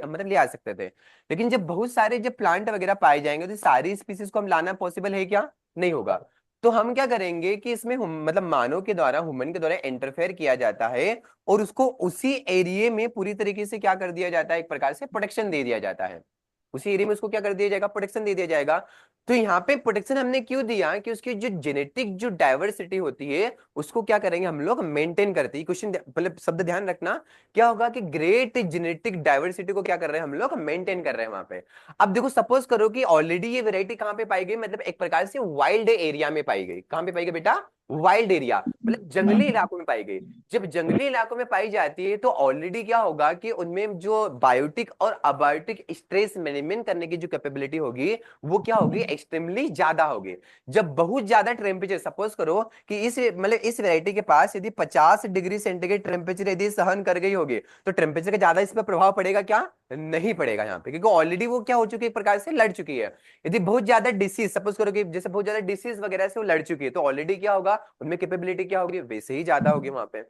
मतलब ले आ सकते थे। लेकिन जब बहुत सारे जब प्लांट वगैरह पाए जाएंगे तो सारी स्पीसीज को हम लाना पॉसिबल है क्या? नहीं होगा। तो हम क्या करेंगे कि इसमें मतलब मानव के द्वारा, ह्यूमन के द्वारा इंटरफेयर किया जाता है और उसको उसी एरिया में पूरी तरीके से क्या कर दिया जाता है? एक प्रकार से प्रोटेक्शन दे दिया जाता है। उसी एरिया में उसको क्या कर दिया जाएगा? प्रोटेक्शन दे दिया जाएगा। तो यहाँ पे प्रोटेक्शन हमने क्यों दिया? कि उसकी जो जेनेटिक जो डाइवर्सिटी होती है उसको क्या करेंगे हम लोग? मेंटेन करते हैं। क्वेश्चन मतलब शब्द ध्यान रखना, क्या होगा कि ग्रेट जेनेटिक डाइवर्सिटी को क्या कर रहे हैं हम लोग? मेंटेन कर रहे हैं वहां पे। अब देखो सपोज करो कि ऑलरेडी ये वेरायटी कहाँ पे पाई गई? मतलब एक प्रकार से वाइल्ड एरिया में पाई गई। कहाँ पे पाई गई बेटा? वाइल्ड एरिया, मतलब जंगली इलाकों में पाई गई। जब जंगली इलाकों में पाई जाती है तो ऑलरेडी क्या होगा कि उनमें जो बायोटिक और अबायोटिक स्ट्रेस मैनेजमेंट करने की जो कैपेबिलिटी होगी वो क्या होगी? एक्सट्रीमली ज्यादा होगी। जब बहुत ज्यादा टेम्परेचर, सपोज करो कि इस मतलब इस वैरायटी के पास यदि 50 डिग्री सेंटीग्रेड टेम्परेचर यदि सहन कर गई होगी तो टेम्परेचर का ज्यादा इस पर प्रभाव पड़ेगा क्या? नहीं पड़ेगा यहाँ पे, क्योंकि ऑलरेडी वो क्या हो चुकी है? एक प्रकार से लड़ चुकी है। यदि बहुत ज्यादा डिसीज, सपोज करो कि जैसे बहुत ज्यादा डिसीज वगैरह से वो लड़ चुकी है तो ऑलरेडी क्या होगा होगा उनमें कैपेबिलिटी क्या होगी, वैसे ही ज्यादा होगी वहां पे।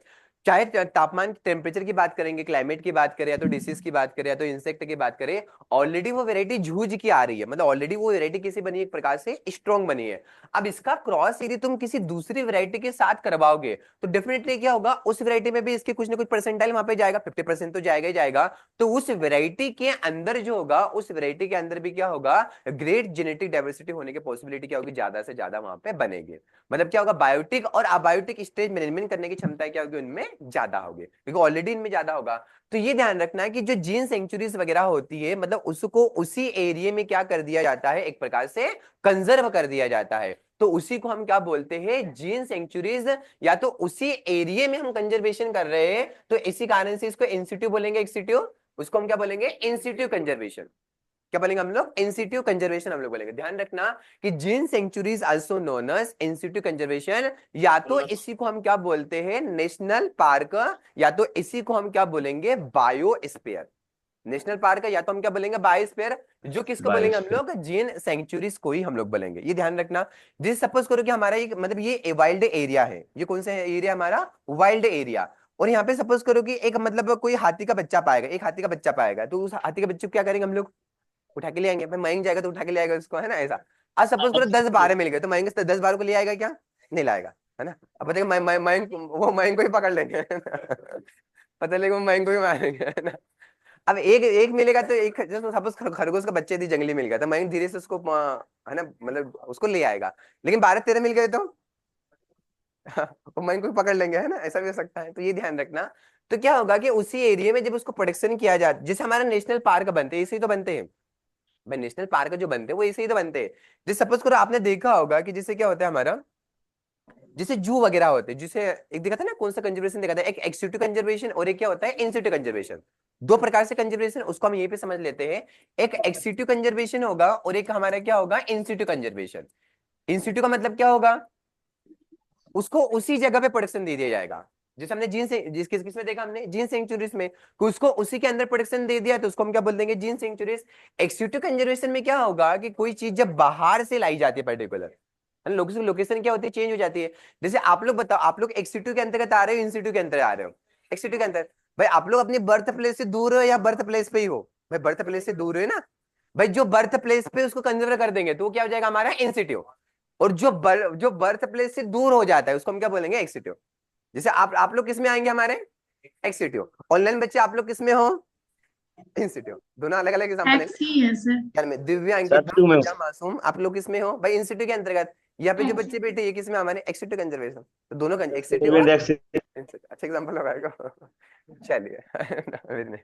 चाहे तापमान टेम्परेचर की बात करेंगे, क्लाइमेट की बात करें, या तो डिसीज की बात करें, या तो इंसेक्ट की बात करें, ऑलरेडी वो वैरायटी जूझ की आ रही है, मतलब ऑलरेडी वो वैरायटी किसी बनी है, एक प्रकार से स्ट्रॉन्ग बनी है। अब इसका क्रॉस यदि तुम किसी दूसरी वैरायटी के साथ करवाओगे तो डेफिनेटली क्या होगा, उस वैरायटी में भी इसके कुछ ना कुछ परसेंटाइल वहां पे जाएगा, 50% तो जाएगा ही जाएगा। तो उस वैरायटी के अंदर जो होगा, उस वैरायटी के अंदर भी क्या होगा, ग्रेट जेनेटिक डाइवर्सिटी होने की पॉसिबिलिटी क्या होगी, ज्यादा से ज्यादा वहां पे बनेगी। मतलब क्या होगा, बायोटिक और अबायोटिक स्टेज मैनेजमेंट करने की क्षमता क्या होगी उनमें ज्यादा होगी, क्योंकि ऑलरेडी इनमें ज्यादा होगा। तो ये ध्यान रखना है कि जो जीन सेंचुरीज वगैरह होती है, मतलब उसको उसी एरिया में क्या कर दिया जाता है, एक प्रकार से कंजर्व कर दिया जाता है। तो उसी को हम क्या बोलते हैं, जीन सेंचुरीज, या तो उसी एरिया में हम कंजर्वेशन कर रहे हैं, तो इसी कारण से इसको इंसिट्यू बोलेंगे, एक्सिट्यू, उसको हम क्या बोलेंगे, इंसिट्यू कंजर्वेशन। क्या बोलेंगे हम लोग, इंसिट्यू कंजर्वेशन हम लोग बोलेंगे। ध्यान रखना कि gene sanctuaries also known as in situ conservation, या तो इसी को हम क्या बोलते हैं, नेशनल पार्क, या तो इसी को हम क्या बोलेंगे, बायोस्फीयर। नेशनल पार्क है, या तो हम क्या बोलेंगे, बायोस्फीयर। जो किसको बोलेंगे हम लोग, जीन सेंचुरीज को ही हम लोग बोलेंगे। ये ध्यान रखना। जैसे सपोज करो कि हमारा ये मतलब ये वाइल्ड एरिया है, ये कौन सा एरिया हमारा, वाइल्ड एरिया। और यहाँ पे सपोज करो कि एक मतलब कोई हाथी का बच्चा पाएगा, एक हाथी का बच्चा पाएगा, तो उस हाथी के बच्चे को क्या करेंगे हम लोग, उठा के ले आएंगे। फिर मयंक जाएगा तो उठा के ले आएगा उसको, है ना, ऐसा। आज सपोज करो 10-12 मिल गए, तो मयंक 10-12 को ले आएगा क्या, नहीं लाएगा, है ना। अब पता है मयंक, वो मयंक को ही पकड़ लेंगे, है ना? पता लगे वो मयंक को ही मारेंगे, है ना। अब एक एक मिलेगा तो एक, जैसे सपोज खरगोश का बच्चे यदि जंगली मिल गया तो मयंक धीरे से उसको है ना, मतलब उसको ले आएगा। लेकिन 12-13 मिल गए तो वो मयंक को ही पकड़ लेंगे, है ना, ऐसा भी हो सकता है। तो ये ध्यान रखना। तो क्या होगा कि उसी एरिया में जब उसको प्रोटेक्शन किया जाए, जैसे हमारा नेशनल पार्क बनते हैं, इसे ही तो बनते हैं भाई, नेशनल पार्क जो बनते हैं वो ऐसे ही तो बनते हैं। जैसे सपोज करो आपने देखा होगा कि जैसे क्या होता है हमारा, जैसे जू वगैरह होते हैं, जिसे एक देखा था ना, कौन सा कंजर्वेशन देखा था, एक एक्सिट्यू कंजर्वेशन और एक क्या होता है, इंसिट्यू कंजर्वेशन। दो प्रकार से कंजर्वेशन, उसको हम यहीं पे समझ लेते हैं। एक एक्सिट्यू कंजर्वेशन होगा और एक हमारा क्या होगा, इंसिट्यू कंजर्वेशन। इंसिट्यू का मतलब क्या होगा, उसको उसी जगह पे प्रोटेक्शन दे दिया जाएगा। जैसे हमने जीन से किस में देखा, हमने जीन सेंचुरीज में, कि उसको उसी के अंदर प्रोटेक्शन दे दिया, तो उसको हम क्या बोल देंगे, जीन सेंचुरीज। एक्सिट्यू कंजर्वेशन में क्या होगा कि कोई चीज जब बाहर से लाई जाती है पर्टिकुलर, लोकेशन क्या होती है, चेंज हो जाती है। जैसे आप लोग बताओ, आप लोग एक्सिट्यू के अंतर्गत आ रहे हो, इंसिट्यू के अंतर्गत आ रहे हो, एक्सिट्यू के अंदर। भाई आप लोग अपनी बर्थ प्लेस से दूर हो या बर्थ प्लेस पे ही हो, भाई बर्थ प्लेस से दूर है ना, भाई जो बर्थ प्लेस पे उसको कंसिडर कर देंगे तो वो क्या हो जाएगा हमारा, इंसिट्यू। और जो बर्थ प्लेस से दूर हो जाता है उसको हम क्या बोलेंगे, एक्सिट्यू। जैसे आप लोग किस में आएंगे हमारे, एक्सिट्यू। ऑनलाइन बच्चे आप लोग किस में हो, इंस्टीट्यूट। दोनों अलग अलग एग्जांपल है। एक्स ही है सर। यार में दिव्या, सर अंकिता, टू में पूजा, मासूम, आप लोग किस में हो भाई, इंस्टीट्यूट के अंतर्गत। यहाँ पे जो बच्चे बैठे ये किस में, हमारे एक्सिट्यू कंजर्वेशन। तो दोनों का एक्सिट्यू और इंस्टीट्यूट। अच्छा एग्जांपल लगाएगा, चलिए।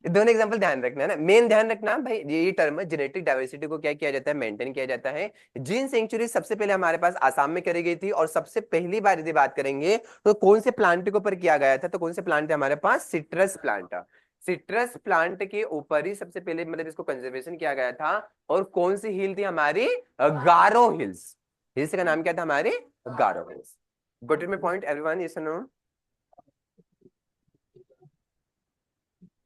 ये दोनों एग्जांपल ध्यान रखना है ना, मेन ध्यान रखना भाई, ये टर्म जेनेटिक डाइवर्सिटी को क्या किया जाता है, मेंटेन किया जाता है। जीन सेंचुरी सबसे पहले हमारे पास आसाम में करी गई थी, और सबसे पहली बार यदि बात करेंगे तो कौन से प्लांट के ऊपर किया गया था, तो कौन से प्लांट थे हमारे पास, सिट्रस प्लांट। सिट्रस प्लांट के ऊपर ही सबसे पहले मतलब इसको कंजर्वेशन किया गया था। और कौन सी हिल थी हमारी, गारो हिल्स। हिल्स का नाम क्या था हमारे, Garo Hills. Got it my point everyone, yes और नो।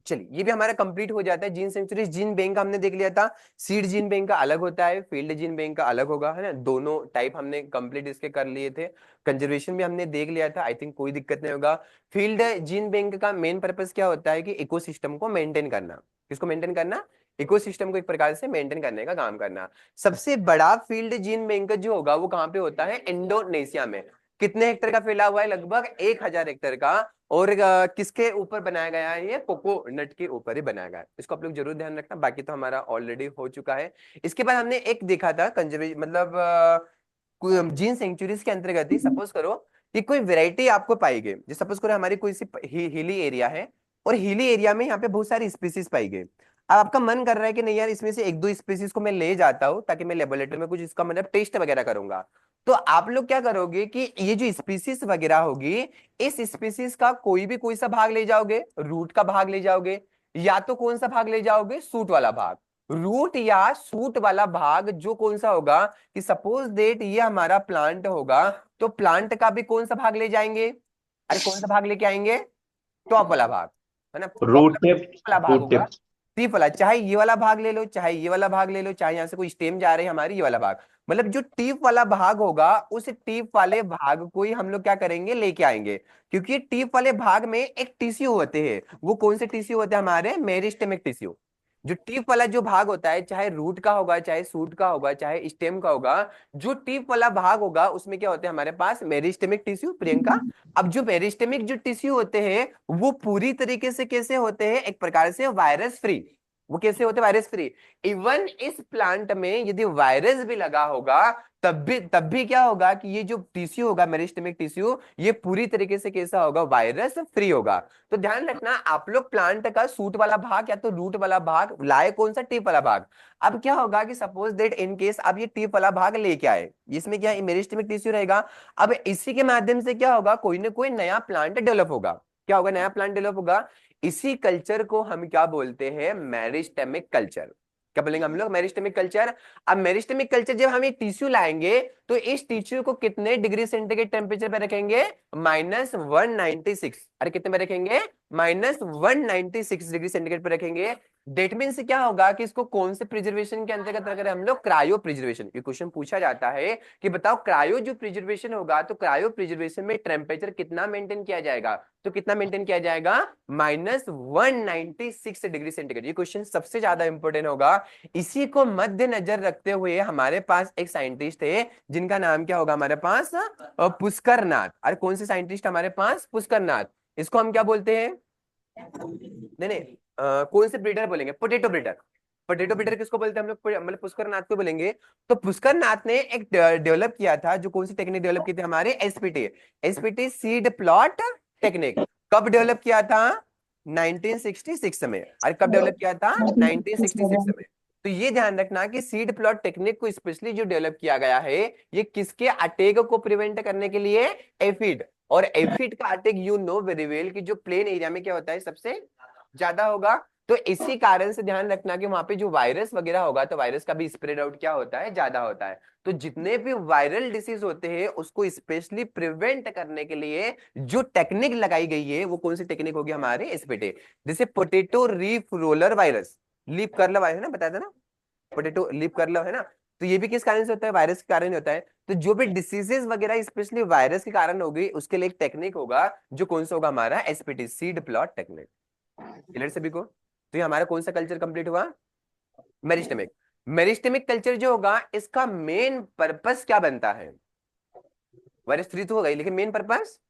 चलिए ये भी हमारा कंप्लीट हो जाता है जीन सेंचुरी। जीन बैंक का हमने देख लिया था, सीड जीन बैंक का अलग होता है, फील्ड जीन बैंक का अलग होगा, है ना। दोनों टाइप हमने कंप्लीट इसके कर लिए थे। कंजर्वेशन भी हमने देख लिया था, आई थिंक कोई दिक्कत नहीं होगा। फील्ड जीन बैंक का मेन पर्पस क्या होता है कि इकोसिस्टम को मेंटेन करना। किसको मेंटेन करना, इकोसिस्टम को एक प्रकार से मेंटेन करने का काम करना। सबसे बड़ा फील्ड जीन बैंक जो होगा वो कहाँ पे होता है, इंडोनेशिया में। कितने हेक्टेयर का फैला हुआ है, लगभग 1000 हेक्टेयर का। और किसके ऊपर बनाया गया है, ये कोकोनट के ऊपर ही बनाया गया है। इसको आप लोग जरूर ध्यान रखना, बाकी तो हमारा ऑलरेडी हो चुका है। इसके बाद हमने एक देखा था कंजर्वेशन, मतलब जीन सेंचुरीज के अंतर्गत ही सपोज करो कि कोई वैरायटी आपको पाई गई। जैसे सपोज करो हमारी कोई सी हिली एरिया है, और हिली एरिया में यहाँ पे बहुत सारी स्पीसीज पाई गई। अब आपका मन कर रहा है कि नहीं यार, इसमें से 1-2 स्पीसीज को मैं ले जाता हूँ ताकि मैं लेबोरेटरी में कुछ इसका मतलब टेस्ट वगैरह करूंगा। तो आप लोग क्या करोगे कि ये जो स्पीसीज वगैरह होगी, इस स्पीसीज का कोई सा भाग ले जाओगे, रूट का भाग ले जाओगे, या तो कौन सा भाग ले जाओगे, सूट वाला भाग। रूट या सूट वाला भाग जो कौन सा होगा, कि सपोज डेट ये हमारा प्लांट होगा, तो प्लांट का भी कौन सा भाग ले जाएंगे, अरे कौन सा भाग लेके आएंगे, टॉप वाला भाग, है ना। रूट टिप, वाला भाग रूट होगा, टिप। टीप वाला, चाहे ये वाला भाग ले लो, चाहे ये वाला भाग ले लो, चाहे यहाँ से कोई स्टेम जा रही है हमारी, ये वाला भाग, मतलब जो टीप वाला भाग होगा उस टीप वाले भाग को ही हम लोग क्या करेंगे, लेके आएंगे। क्योंकि टीप वाले भाग में एक टिश्यू होते हैं, वो कौन से टिश्यू होते हैं हमारे, मेरिस्टेमिक टिश्यू। जो टीप वाला जो भाग होता है, चाहे रूट का होगा, चाहे सूट का होगा, चाहे स्टेम का होगा, जो टीप वाला भाग होगा उसमें क्या होते हैं हमारे पास, मेरिस्टेमिक टिश्यू। प्रियंका, अब जो मेरिस्टेमिक जो टिश्यू होते हैं वो पूरी तरीके से कैसे होते हैं, एक प्रकार से वायरस फ्री। वो कैसे होते हैं, वायरस फ्री। इवन इस प्लांट में यदि वायरस भी लगा होगा तब भी क्या होगा कि ये जो टिश्यू होगा, मेरिस्टेमिक टिश्यू, ये पूरी तरीके से कैसा होगा, वायरस फ्री होगा। तो ध्यान रखना, आप लोग प्लांट का सूट वाला भाग या तो रूट वाला भाग लाए, कौन सा, टिप वाला भाग। अब क्या होगा कि सपोज दैट इन केस आप ये टिप वाला भाग लेके आए, इसमें क्या मेरिस्टेमिक टिश्यू रहेगा। अब इसी के माध्यम से क्या होगा, कोई ना कोई नया प्लांट डेवलप होगा। क्या होगा, नया प्लांट डेवलप होगा। इसी कल्चर को हम क्या बोलते हैं, मेरिस्टेमिक कल्चर। क्या बोलेंगे हम लोग, मेरिस्टेमिक कल्चर। अब मेरिस्टेमिक कल्चर जब हम ये टिश्यू लाएंगे तो इस टिश्यू को कितने डिग्री सेंटीग्रेड टेम्परेचर पे रखेंगे, -196। अरे कितने पे रखेंगे, -196 डिग्री सेंटीग्रेड पे रखेंगे। डेट मीन्स क्या होगा कि इसको कौन से प्रिजर्वेशन के अंतर्गत रख रहे हैं हम लोग, क्रायो प्रिजर्वेशन। ये क्वेश्चन पूछा जाता है कि बताओ क्रायो जो प्रिजर्वेशन होगा, तो क्रायो प्रिजर्वेशन में टेम्परेचर कितना मेंटेन किया जाएगा, तो कितना मेंटेन किया जाएगा, -196 डिग्री सेंटीग्रेड। ये क्वेश्चन सबसे ज्यादा इंपॉर्टेंट होगा। इसी को मद्देनजर रखते हुए हमारे पास एक साइंटिस्ट है जिनका नाम क्या होगा हमारे पास, पुष्कर नाथ। अरे कौन से साइंटिस्ट हमारे पास, पुष्कर नाथ। इसको हम क्या बोलते हैं, नहीं नहीं, कौन से ब्रीडर बोलेंगे, पोटैटो ब्रीडर। पोटैटो ब्रीडर किसको बोलते हैं हम लोग, मतलब पुष्कर नाथ को बोलेंगे। तो पुष्कर नाथ ने एक डेवलप किया था, जो कौन सी टेक्निक डेवलप की थी हमारे, एसपीटी सीड प्लॉट टेक्निक। कब डेवलप किया था, 1966 में। अरे कब डेवलप किया था, 1966 में। तो ये ध्यान रखना कि सीड प्लॉट टेक्निक को स्पेशली जो डेवलप किया गया है, ये किसके अटैक को प्रिवेंट करने के लिए, एफिड। और एफिड का attack you know very well कि जो प्लेन एरिया में क्या होता है, सबसे ज्यादा होगा। तो इसी कारण से ध्यान रखना कि वहां पे जो वायरस वगैरह होगा, तो वायरस का भी स्प्रेड आउट क्या होता है, ज्यादा होता है। तो जितने भी वायरल डिसीज होते हैं उसको स्पेशली प्रिवेंट करने के लिए जो टेक्निक लगाई गई है, वो कौन सी टेक्निक होगी हमारे, एसपीटी। जैसे potato leaf roller virus, leaf curl virus है ना, बताया था ना, पोटैटो लीफ कर्ल है ना। तो ये भी किस कारण से होता है, वायरस के कारण होता है। तो जो भी डिसीजेस वगैरह स्पेशली वायरस के कारण होगी, उसके लिए एक टेक्निक होगा, जो कौन सा होगा हमारा, SPT, seed plot technique. Clear सभी को। तो ये हमारा कौन सा कल्चर कंप्लीट हुआ, मेरिस्टेमिक। मेरिस्टेमिक कल्चर जो होगा, इसका मेन पर्पस क्या बनता है, वायरस फ्री तो हो गई, लेकिन मेन पर्पस,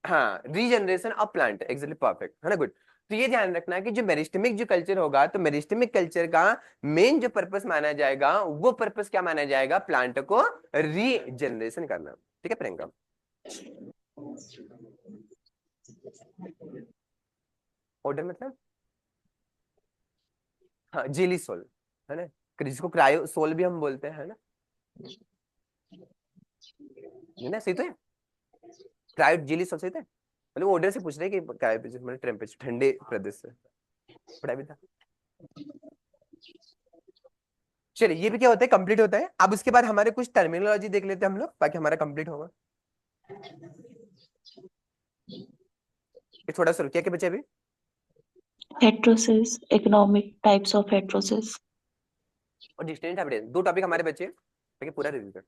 हाँ, regeneration of plant, exactly perfect है ना, गुड। तो ये ध्यान रखना कि जो मेरिस्टेमिक जो कल्चर होगा, तो मेरिस्टेमिक कल्चर का मेन जो पर्पस माना जाएगा, वो पर्पस क्या माना जाएगा, प्लांट को रीजनरेशन करना। ठीक है प्रियंका, ऑर्डर मतलब, हाँ, जेली सोल है ना, जिसको क्रायो सोल भी हम बोलते हैं, है ना, है ना, सही तो है, क्रायो जेली सोल सही तो है। मतलब ऑर्डर से पूछ रहे हैं कि क्रायो मतलब टेम्परेचर, ठंडे प्रदेश से पढ़ा भी था। चलिए, ये भी क्या होता है, कंप्लीट होता है। अब उसके बाद हमारे कुछ टर्मिनोलॉजी देख लेते हैं हम लोग, ताकि हमारा कंप्लीट होगा। ये थोड़ा सा रुकिए, क्या बचे अभी, heterosis, economic types of heterosis. और डिस्टेंट एविडेंस, दो टॉपिक हमारे बचे, ताकि पूरा रिव्यू कर।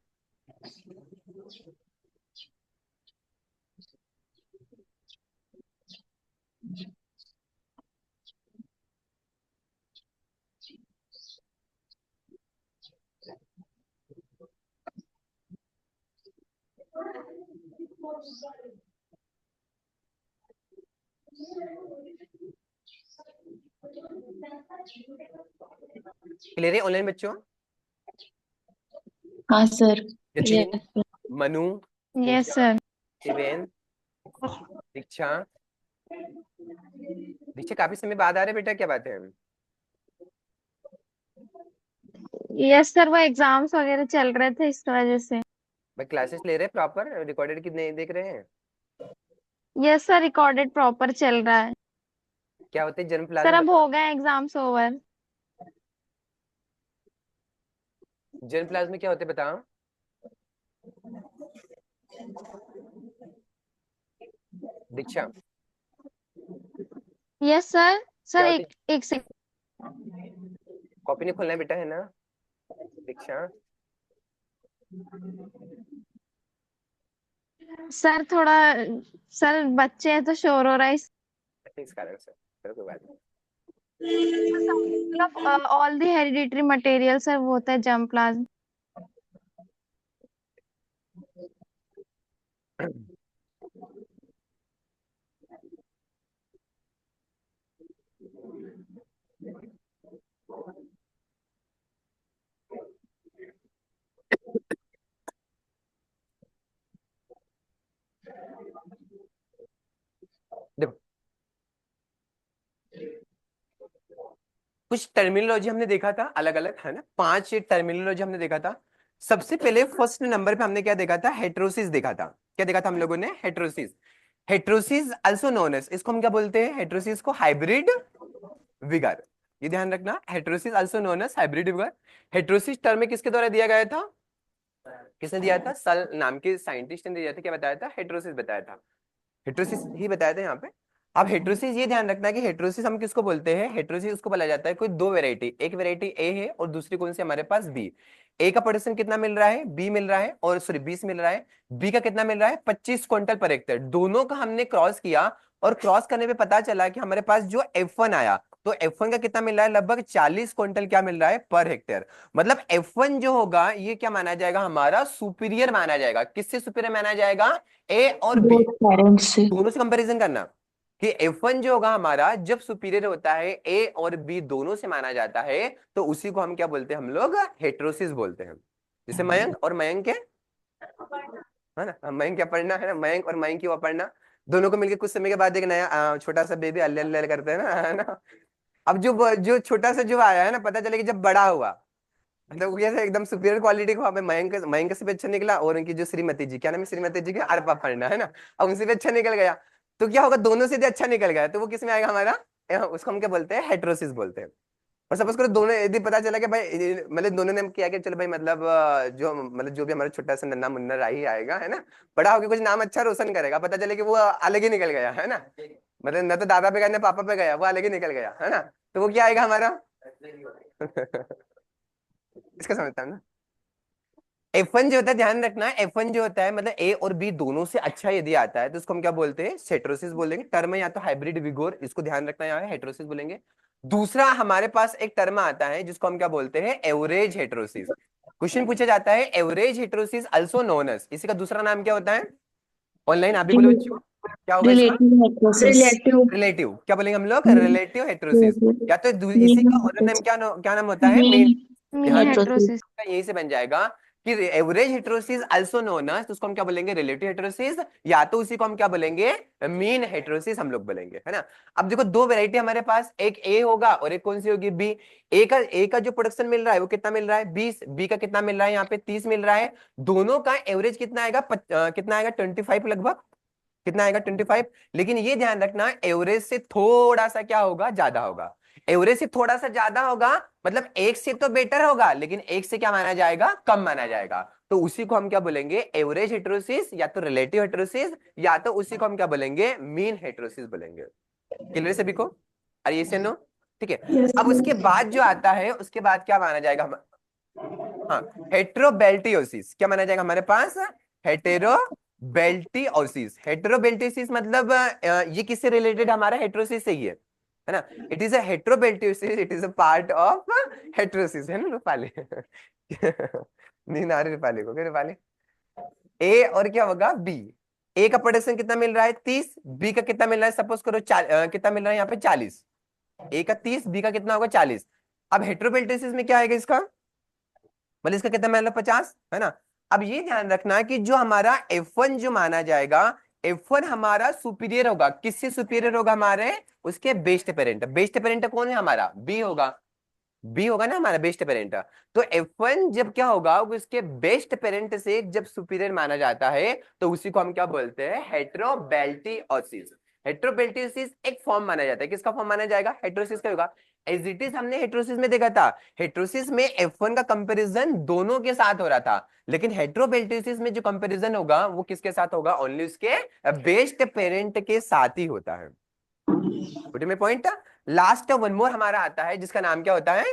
क्लियर है ऑनलाइन बच्चों, हाँ sir. Jatin, Manu, yes sir. Shiven, Diksha, Diksha काफी समय बाद आ रहे बेटा, क्या बात है, यस सर, वो एग्जाम्स वगैरह चल रहे थे इस वजह से। भाई क्लासेस ले रहे हैं प्रॉपर, रिकॉर्डेड की नहीं देख रहे हैं, यस सर, रिकॉर्डेड प्रॉपर चल रहा है। क्या होते हैं जन्म सर प्लाज्मा, अब हो गए एग्जाम्स ओवर। जन्म प्लाज्मा में क्या होते हैं बताओ, दीक्षा, यस सर। सर क्या एक एक सेकंड। कॉपी नहीं खोलना है बेटा, है ना दीक्षा? सर थोड़ा, सर बच्चे हैं तो शोर हो रहा है इस कारण से चलो कोई बात नहीं। All the hereditary material sir वो होता है जर्म प्लाज्म। देखो कुछ टर्मिनोलॉजी हमने देखा था अलग अलग, है ना, 5 टर्मिनोलॉजी हमने देखा था। सबसे पहले फर्स्ट नंबर पे हमने क्या देखा था? हेट्रोसिस देखा था। क्या देखा था हम लोगों ने? Heterosis. Heterosis also known as, इसको हम क्या बोलते हैं? हेट्रोसिस को हाइब्रिड विगर। ये ध्यान रखना, heterosis also known as hybrid vigour. Heterosis term किसके द्वारा दिया गया था? किसने दिया था? सल नाम के साइंटिस्ट ने दिया था। क्या बताया था? हेट्रोसिस बताया था। हेट्रोसिस ही बताया था यहाँ पे। अब हेट्रोसिस ये ध्यान रखना कि हेट्रोसिस हम किसको बोलते हैं? हेट्रोसिस उसको बोला जाता है कोई दो वैरायटी, एक वैरायटी ए है और दूसरी कौन सी हमारे पास? बी। ए का प्रोडक्शन कितना मिल रहा है? बी मिल रहा है, और सॉरी 20 मिल रहा है। बी का कितना मिल रहा है? 25 क्विंटल पर हेक्टेयर। दोनों का हमने क्रॉस किया और क्रॉस करने पे पता चला कि हमारे पास जो F1 आया, तो F1 का कितना मिल रहा है? लगभग 40 क्विंटल क्या मिल रहा है पर हेक्टेयर। मतलब F1 जो होगा ये क्या माना जाएगा? हमारा सुपीरियर माना जाएगा। किससे सुपीरियर माना जाएगा? ए और बी बोथ पेरेंट्स से। दोनों से कंपैरिजन करना कि F1 जो होगा हमारा जब सुपीरियर होता है ए और बी दोनों से माना जाता है, तो उसी को हम क्या बोलते हैं? हम लोग हेट्रोसिस बोलते हैं। जैसे मयंक और मयंक के, है ना, मयंक क्या पढ़ना है ना, मयंक और मयंक की वो पढ़ना, दोनों को मिलकर कुछ समय के बाद एक नया छोटा सा बेबी अल्ले अल्ले करते हैं ना, है ना। अब जो जो छोटा सा जो आया है ना, पता चले कि जब बड़ा हुआ मतलब वो कैसे एकदम सुपीरियर क्वालिटी को, हमें मयंक मयंक से भी अच्छा निकला, और उनकी जो श्रीमती जी, क्या नाम है श्रीमती जी के? अरपा पढ़ना, है ना। अब उनसे भी अच्छा निकल गया, तो क्या होगा? दोनों से भी अच्छा निकल गया, तो वो किस में आएगा हमारा? उसको हम क्या बोलते हैं? हेट्रोसिस बोलते हैं। और सपोज करो दोनों यदि पता चला कि भाई मतलब दोनों ने किया कि चलो भाई मतलब जो मतलब जो भी हमारा छोटा सा नन्ना मुन्ना राही आएगा, है ना, बड़ा होकर कुछ नाम अच्छा रोशन करेगा, पता चले कि वो अलग ही निकल गया, है ना, मतलब न तो दादा पे गया न पापा पे गया, वो अलग ही निकल गया, है ना, तो वो क्या आएगा हमारा? इसका समझता है ना। F1 जो होता है, ध्यान रखना, F1 जो होता है मतलब ए और बी दोनों से अच्छा यदि आता है तो उसको हम क्या बोलते हैं? हेट्रोसिस बोलेंगे। टर्म है या तो हाइब्रिड विगोर, इसको ध्यान रखना, यहाँ हेट्रोसिस बोलेंगे। दूसरा हमारे पास एक टर्म आता है जिसको हम क्या बोलते हैं? Average heterosis. क्वेश्चन पूछा जाता है average heterosis also known as, इसी का दूसरा नाम क्या होता है? ऑनलाइन आप भी बोलो बच्चों, क्या होगा इसका? Relative heterosis. रिलेटिव। क्या बोलेंगे हम लोग? Relative heterosis. या तो इसी का और नाम क्या नाम होता है? मीन मिनी हेट्रोसिस। हेट्रोसिस। यही से बन जाएगा कि average heterosis also known as, तो उसको हम क्या बोलेंगे? रिलेटिव हेट्रोसिस, या तो उसी को हम क्या बोलेंगे? मीन हेट्रोसिस हम लोग बोलेंगे, है ना। अब देखो दो वैरायटी हमारे पास, एक ए होगा और एक कौन सी होगी? बी। ए का जो प्रोडक्शन मिल रहा है वो कितना मिल रहा है? 20। बी का कितना मिल रहा है? यहाँ पे 30 मिल रहा है। दोनों का एवरेज कितना आएगा? कितना आएगा? 25 लगभग। कितना आएगा? 25। लेकिन ये ध्यान रखना एवरेज से थोड़ा सा क्या होगा? ज्यादा होगा। एवरेज से थोड़ा सा ज्यादा होगा मतलब एक से तो बेटर होगा, लेकिन एक से क्या माना जाएगा? कम माना जाएगा। तो उसी को हम क्या बोलेंगे? एवरेज हेट्रोसिस, या तो रिलेटिव हेट्रोसिस, या तो उसी को हम क्या बोलेंगे? मीन हेट्रोसिस बोलेंगे। क्लियर सभी को? अरे ये से नो, ठीक है। Yes, अब उसके sir. बाद जो आता है उसके बाद क्या माना जाएगा हम? हाँ, हेट्रोबेल्टियोसिस। क्या माना जाएगा हमारे पास? हेटेरोबेल्टियोसिस। हेटेरोबेल्टियोसिस मतलब ये किससे रिलेटेड? हमारा हेट्रोसिस से ही है ना। It is a heterobeltiosis, it is a part of heterosis, है ना रूपाली? नींद आ रही रूपाली को? क्या रूपाली? ए और क्या होगा? बी। ए का प्रोडक्शन कितना मिल रहा है? 30। बी का कितना मिल रहा है? सपोज करो कितना मिल रहा है यहाँ पे? 40। ए का 30, बी का कितना होगा? 40। अब हेट्रोबेल्टियोसिस में क्या आएगा इसका? मतलब इसका कितना मतलब 50, है ना। अब ये ध्यान रखना कि जो हमारा F1 जो माना जाएगा, F1 हमारा सुपीरियर होगा। किससे सुपीरियर होगा? हमारे उसके बेस्ट पेरेंट। बेस्ट पेरेंट कौन है हमारा? बी होगा। बी होगा ना हमारा बेस्ट पेरेंट। तो F1 जब क्या होगा? उसके बेस्ट पेरेंट से जब सुपीरियर माना जाता है तो उसी को हम क्या बोलते हैं? हेट्रोबेल्टियोसिस। हेट्रोबेल्टियोसिस एक फॉर्म माना जाता है। किसका फॉर्म माना जाएगा? हेट्रोसिस का होगा। एज इट इज हमने हेट्रोसिस में देखा था, हेट्रोसिस में F1 का कंपैरिजन दोनों के साथ हो रहा था, लेकिन हेट्रोबेल्टियोसिस में जो कंपैरिजन होगा वो किसके साथ होगा? ओनली उसके बेस्ट पेरेंट के साथ ही होता है। में पॉइंट था। लास्ट वन मोर हमारा आता है जिसका नाम क्या होता है,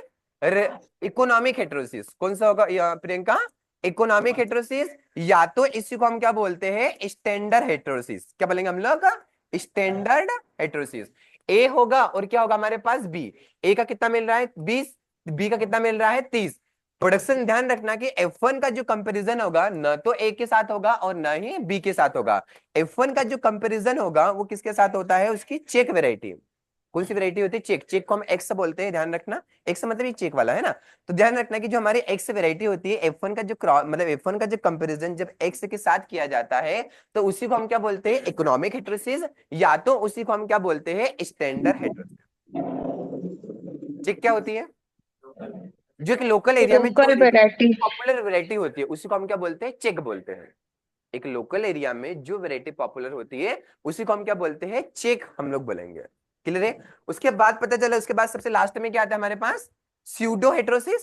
इकोनॉमिक हेटेरोसिस। कौन सा होगा प्रियंका, इकोनॉमिक हेटेरोसिस, या तो इसी को हम क्या बोलते हैं, स्टैंडर्ड हेटेरोसिस। क्या बोलेंगे हम लोग, स्टैंडर्ड हेटेरोसिस। ए होगा और क्या होगा हमारे पास बी। ए का कितना मिल रहा है 20, बी का कितना मिल रहा है 30। प्रोडक्शन ध्यान रखना कि F1 का जो कंपैरिजन होगा न तो ए के साथ होगा और न ही बी के साथ होगा। F1 का जो कंपैरिजन होगा वो किसके साथ होता है, उसकी चेक वेराइटी। कौन सी वेराइटी होती है, चेक। चेक को हम एक्स बोलते हैं, ध्यान रखना। एक्स मतलब ये चेक वाला है ना। तो ध्यान रखना कि जो हमारी एक्स वेराइटी होती है, F1 का जो मतलब F1 का जो कंपैरिजन जब एक्स के साथ किया जाता है तो उसी को हम क्या बोलते हैं, इकोनॉमिक हेटेरोसिस, या तो उसी को हम क्या बोलते हैं, स्टैंडर्ड हेटेरोसिस। चेक क्या होती है, जो एक लोकल एरिया में लोकल वैरायटी। पॉपुलर वैरायटी होती है उसी को हम क्या बोलते हैं, चेक बोलते हैं। एक लोकल एरिया में जो वैरायटी पॉपुलर होती है उसी को हम क्या बोलते हैं, चेक हम लोग बोलेंगे। क्लियर है। उसके बाद पता चला, उसके बाद सबसे लास्ट में क्या आता है हमारे पास, स्यूडो हेटेरोसिस।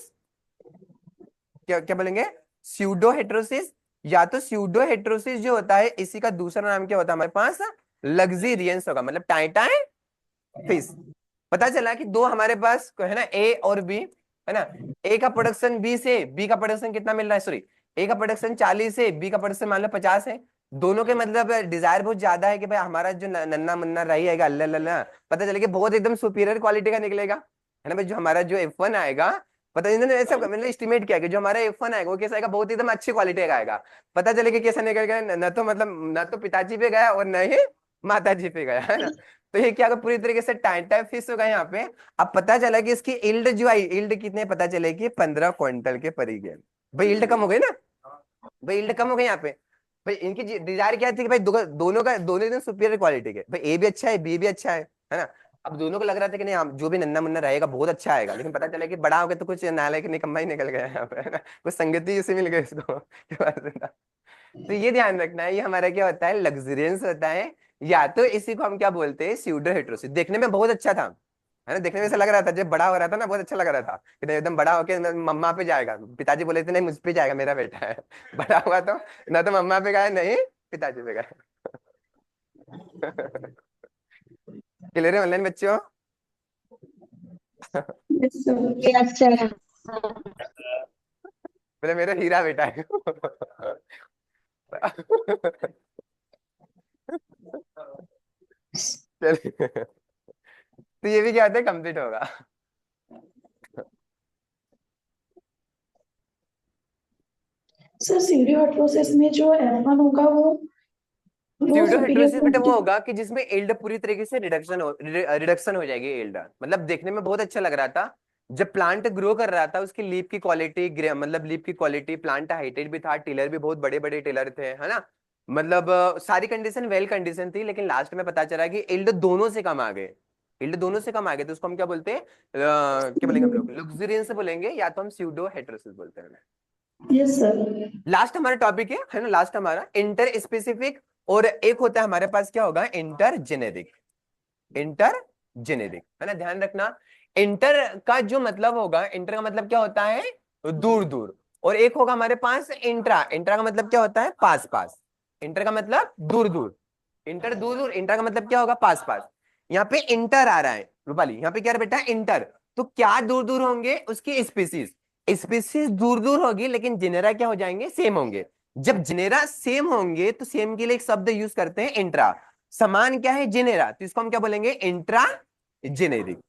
क्या क्या बोलेंगे, स्यूडो हेटेरोसिस, या तो स्यूडो हेटेरोसिस जो होता है इसी का दूसरा नाम क्या होता है हमारे पास, लग्जीरियंस होगा, मतलब टाई टाई फिश। पता चला कि दो हमारे पास है ना, ए और बी है ना। ए का प्रोडक्शन 20 है, बी का प्रोडक्शन कितना मिल रहा है, सॉरी ए का प्रोडक्शन 40 है, बी का प्रोडक्शन मान लो 50 है। दोनों के मतलब डिजायर बहुत ज्यादा है कि भाई हमारा जो नन्ना मुन्ना रही आएगा अल्लाह अल्लाह, पता चले कि बहुत एकदम सुपीरियर क्वालिटी का निकलेगा, है ना भाई। जो हमारा जो F1 आएगा, पता इन्होंने ऐसा मतलब एस्टिमेट किया कि जो हमारा F1 आएगा वो कैसा आएगा, बहुत एकदम अच्छी क्वालिटी का आएगा। पता चले कि कैसा निकलेगा, न तो मतलब न तो पिताजी पे गया और न ही माता जी पे गया, है ना। तो ये क्या होगा, पूरी तरीके से टाइट टाइप फिश होगा यहाँ पे। अब पता चला कि इसकी इल्ड जो आई, इल्ड कितने पता चले कि 15 क्विंटल के करीब है। भाई इल्ड कम हो गई ना, भाई इल्ड कम हो गई यहाँ पे। भाई इनकी डिजायर क्या थी कि भाई दोनों एकदम सुपीरियर क्वालिटी के, भाई ए भी अच्छा है बी भी अच्छा है ना। अब दोनों को लग रहा था कि नहीं हम जो भी नन्ना मुन्ना रहेगा बहुत अच्छा आएगा, लेकिन पता चला कि बड़ा हो गया तो कुछ नालायक निकम्मा ही निकल गया यहाँ पे, है ना। कुछ संगति उसे मिल गई इसको। तो ये ध्यान रखना है, ये हमारा क्या होता है, लग्जरियंस होता है, या तो इसी को हम क्या बोलते हैं, स्यूडो हेटेरोसिस। देखने में बहुत अच्छा था, है ना, देखने में ऐसा लग रहा था, जब बड़ा हो रहा था ना बहुत अच्छा लग रहा था कि एकदम बड़ा होके मम्मा पे जाएगा। पिताजी बोले थे नहीं मुझ पे जाएगा, मेरा बेटा है। बड़ा हुआ तो ना तो मम्मा पे गया नहीं पिताजी पे गया। क्लियर है ऑनलाइन बच्चों। Yes, sir. Yes sir. बोले मेरा हीरा बेटा है। चलिए, तो ये भी क्या होता है, कंप्लीट होगा। सर सीरियो प्रोसेस में जो F1 होगा वो स्यूडो superior हेटेरोसिस बेटा वो quantity- होगा कि जिसमें एल्ड पूरी तरीके से रिडक्शन हो जाएगी एल्ड। मतलब देखने में बहुत अच्छा लग रहा था, जब प्लांट ग्रो कर रहा था उसकी लीफ की क्वालिटी, मतलब लीफ की क्वालिटी, प्लांट हाइटेड भी था, टेलर भी बहुत बड़े बड़े टेलर थे, है ना। मतलब सारी कंडीशन वेल कंडीशन थी, लेकिन लास्ट में पता चला कि एल्ड दोनों से कम आ गए, एल्ड दोनों से कम आ गए। तो उसको हम क्या बोलते हैं, क्या बोलेंगे हम लोग, लग्जरियंस बोलेंगे, या तो हम स्यूडो हेटेरोसिस बोलते हैं। Yes, sir. लास्ट हमारा टॉपिक है ना, लास्ट हमारा इंटर स्पेसिफिक, और एक होता है हमारे पास क्या होगा, इंटर जेनेरिक। इंटर जेनेरिक है ना, ध्यान रखना। इंटर का जो मतलब होगा, इंटर का मतलब क्या होता है, दूर दूर। और एक होगा हमारे पास इंट्रा, इंट्रा का मतलब क्या होता है, पास पास। इंटर का मतलब दूर दूर, इंटर दूर दूर, इंटर का मतलब क्या होगा, पास पास। यहाँ पे इंटर आ रहा है रूपाली, यहाँ पे क्या है बेटा, इंटर। तो क्या दूर दूर होंगे, उसकी स्पीसीज, स्पीसीज दूर दूर होगी, लेकिन जेनेरा क्या हो जाएंगे, सेम होंगे। जब जेनेरा सेम होंगे तो सेम के लिए एक शब्द यूज करते हैं इंट्रा। समान क्या है, जेनेरा, तो इसको हम क्या बोलेंगे, इंट्रा जेनेरिक।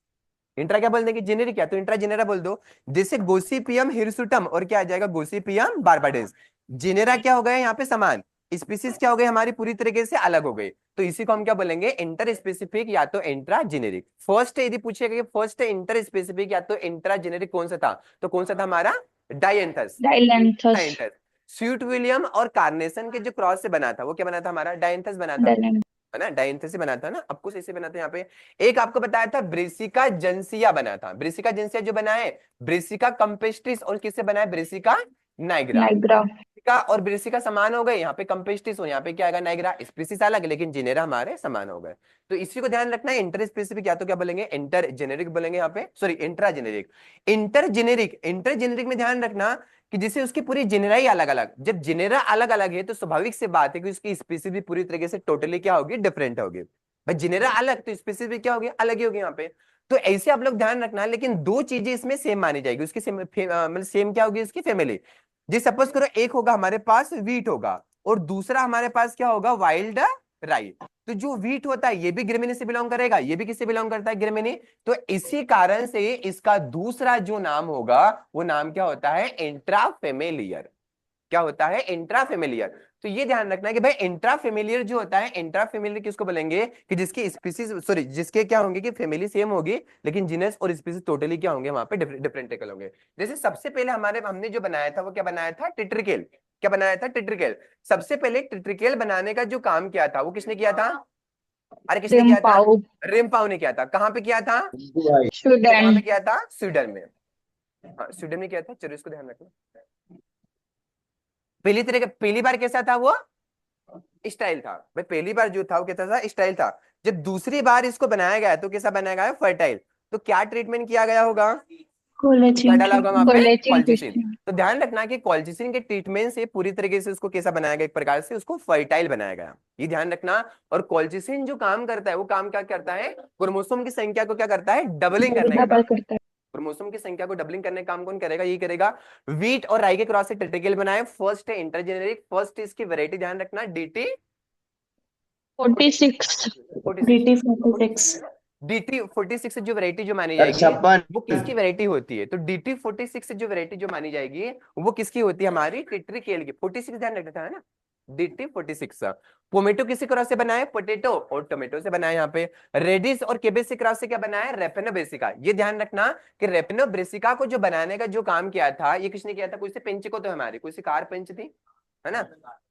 इंट्रा क्या बोल देंगे, जेनेरिक, क्या तो इंट्रा जेनेरा बोल दो। जैसे गोसिपियम हिरसुटम और क्या आ जाएगा, गोसिपियम बारबाडेंस। जेनेरा क्या हो गए यहाँ पे समान, स्पीसीज क्या हो गई हमारी पूरी तरीके से अलग हो गई, तो इसी को हम क्या बोलेंगे, इंटर स्पेसिफिक या तो इंट्रा जेनेरिक। फर्स्ट यदि पूछेगा कि फर्स्ट इंटर स्पेसिफिक या तो इंट्रा जेनेरिक कौन सा था, तो कौन सा था हमारा, डायंथस। डाइलेंथस। स्वीट विलियम और कार्नेशन के जो क्रॉस से बना था वो क्या बना था हमारा, डायंथस बना था, है ना, डायंथस से बना था ना। अब कुछ ऐसे बना था यहाँ पे। एक आपको बताया था ब्रेसिका जेंसिया बना था, ब्रेसिका जेंसिया जो बना है, ब्रेसिका कंपेस्ट्रिस और किससे बना है, ब्रेसिका नाइग्रा। नाइग्रा। ब्रेसिका और ब्रेसिका समान हो गए, यहाँ पे कंपेस्ट्रिस और यहाँ पे क्या आएगा, नाइग्रा। स्पीसीज अलग लेकिन जेनेरा हमारे समान हो गए। तो इसी को ध्यान रखना है, इंटर स्पेसिफिक या तो क्या बोलेंगे, इंटर जेनेरिक बोलेंगे यहाँ पे, sorry intra generic. Inter generic, inter generic में ध्यान रखना कि जिससे उसकी पूरी जेनेरा ही अलग अलग, जब जेनेरा अलग अलग है तो स्वाभाविक से बात है कि उसकी स्पीसीज भी पूरी तरीके से टोटली क्या होगी, डिफरेंट होगी। भाई जनरल अलग तो स्पेसिफिक क्या होगी, अलग ही होगी यहाँ पे। तो ऐसे आप लोग ध्यान रखना, लेकिन दो चीजें इसमें सेम मानी जाएगी, उसकी सेम मतलब सेम क्या होगी इसकी, फैमिली। जी सपोज करो एक होगा हमारे पास वीट होगा, और दूसरा हमारे पास क्या होगा, वाइल्ड राई। तो जो वीट होता है ये भी ग्रेमिनी से बिलोंग करेगा, ये भी किससे बिलोंग करता है, ग्रेमिनी। तो इसी कारण से इसका दूसरा जो नाम होगा वो नाम क्या होता है, इंट्राफेमिलियर। क्या होता है, इंट्राफेमिलियर। तो ये ध्यान रखना है कि भाई इंट्राफेमिलियर जो होता है, इंट्राफेमिलियर किसको बोलेंगे, कि जिसकी स्पीसीज सॉरी जिसके क्या होंगे कि फैमिली सेम होगी, लेकिन जीनस और स्पीसीज टोटली क्या होंगे वहां पे डिफरेंट होंगे। जैसे सबसे पहले हमारे हमने जो बनाया था वो क्या बनाया था, टिट्रिकेल। क्या बनाया था, टिट्रिकेल। सबसे पहले टिट्रिकेल बनाने का जो काम किया था वो किसने किया था, अरे किसने किया था, रिम्पाउ रिम्पाउ ने किया था। कहां पे किया था, भाई कहां स्वीडन पे किया था, स्वीडन में। हाँ स्वीडन में किया था, चलो इसको ध्यान रखना। पहली बार कैसा था वो, स्टाइल था भाई, पहली बार जो था वो कैसा था, स्टाइल था। जब दूसरी बार इसको बनाया गया तो कैसा बनाया गया, फर्टाइल। तो क्या ट्रीटमेंट किया गया होगा, क्या कोलेचिन डाला होगा वहां पे, कोलेचिन कॉल्चिसिन। क्रिस्टिन तो ध्यान रखना कि कॉल्चिसिन के ट्रीटमेंट से पूरी तरीके से उसको कैसा बनाया गया, एक प्रकार से उसको फर्टाइल बनाया गया, ये ध्यान रखना। और कॉल्चिसिन जो काम करता है वो काम क्या करता है, क्रोमोसोम की संख्या को क्या करता है, डबलिंग करने का डबल काम। करता है। क्रोमोसोम की संख्या को डबलिंग करने का काम कौन करेगा, ये करेगा। वीट और राई के क्रॉस से टेट्रिकल बनाए, फर्स्ट है इंटरजेनेरिक, फर्स्ट इसकी वैरायटी ध्यान रखना, DT 46 DT 46 DT 46 जो वैरायटी जो मानी सर जाएगी 56 वो किसकी वैरायटी होती है, तो DT 46 जो वैरायटी जो मानी जाएगी वो किसकी होती है, हमारी टिट्रिकेल की। 46 ध्यान रखना था है ना, DT 46। पोमेटो किसी क्रॉस से बनाए, पोटेटो और टोमेटो से बनाए। यहाँ पे रेडिस और केबेज से क्रॉस से क्या बनाया, रेपेनोब्रेसिका। ये ध्यान रखना कि रेपेनोब्रेसिका को जो बनाने का जो काम किया था ये किसने किया था, कोई से पेंच को, तो हमारी कोई सी कार पेंच थी है ना,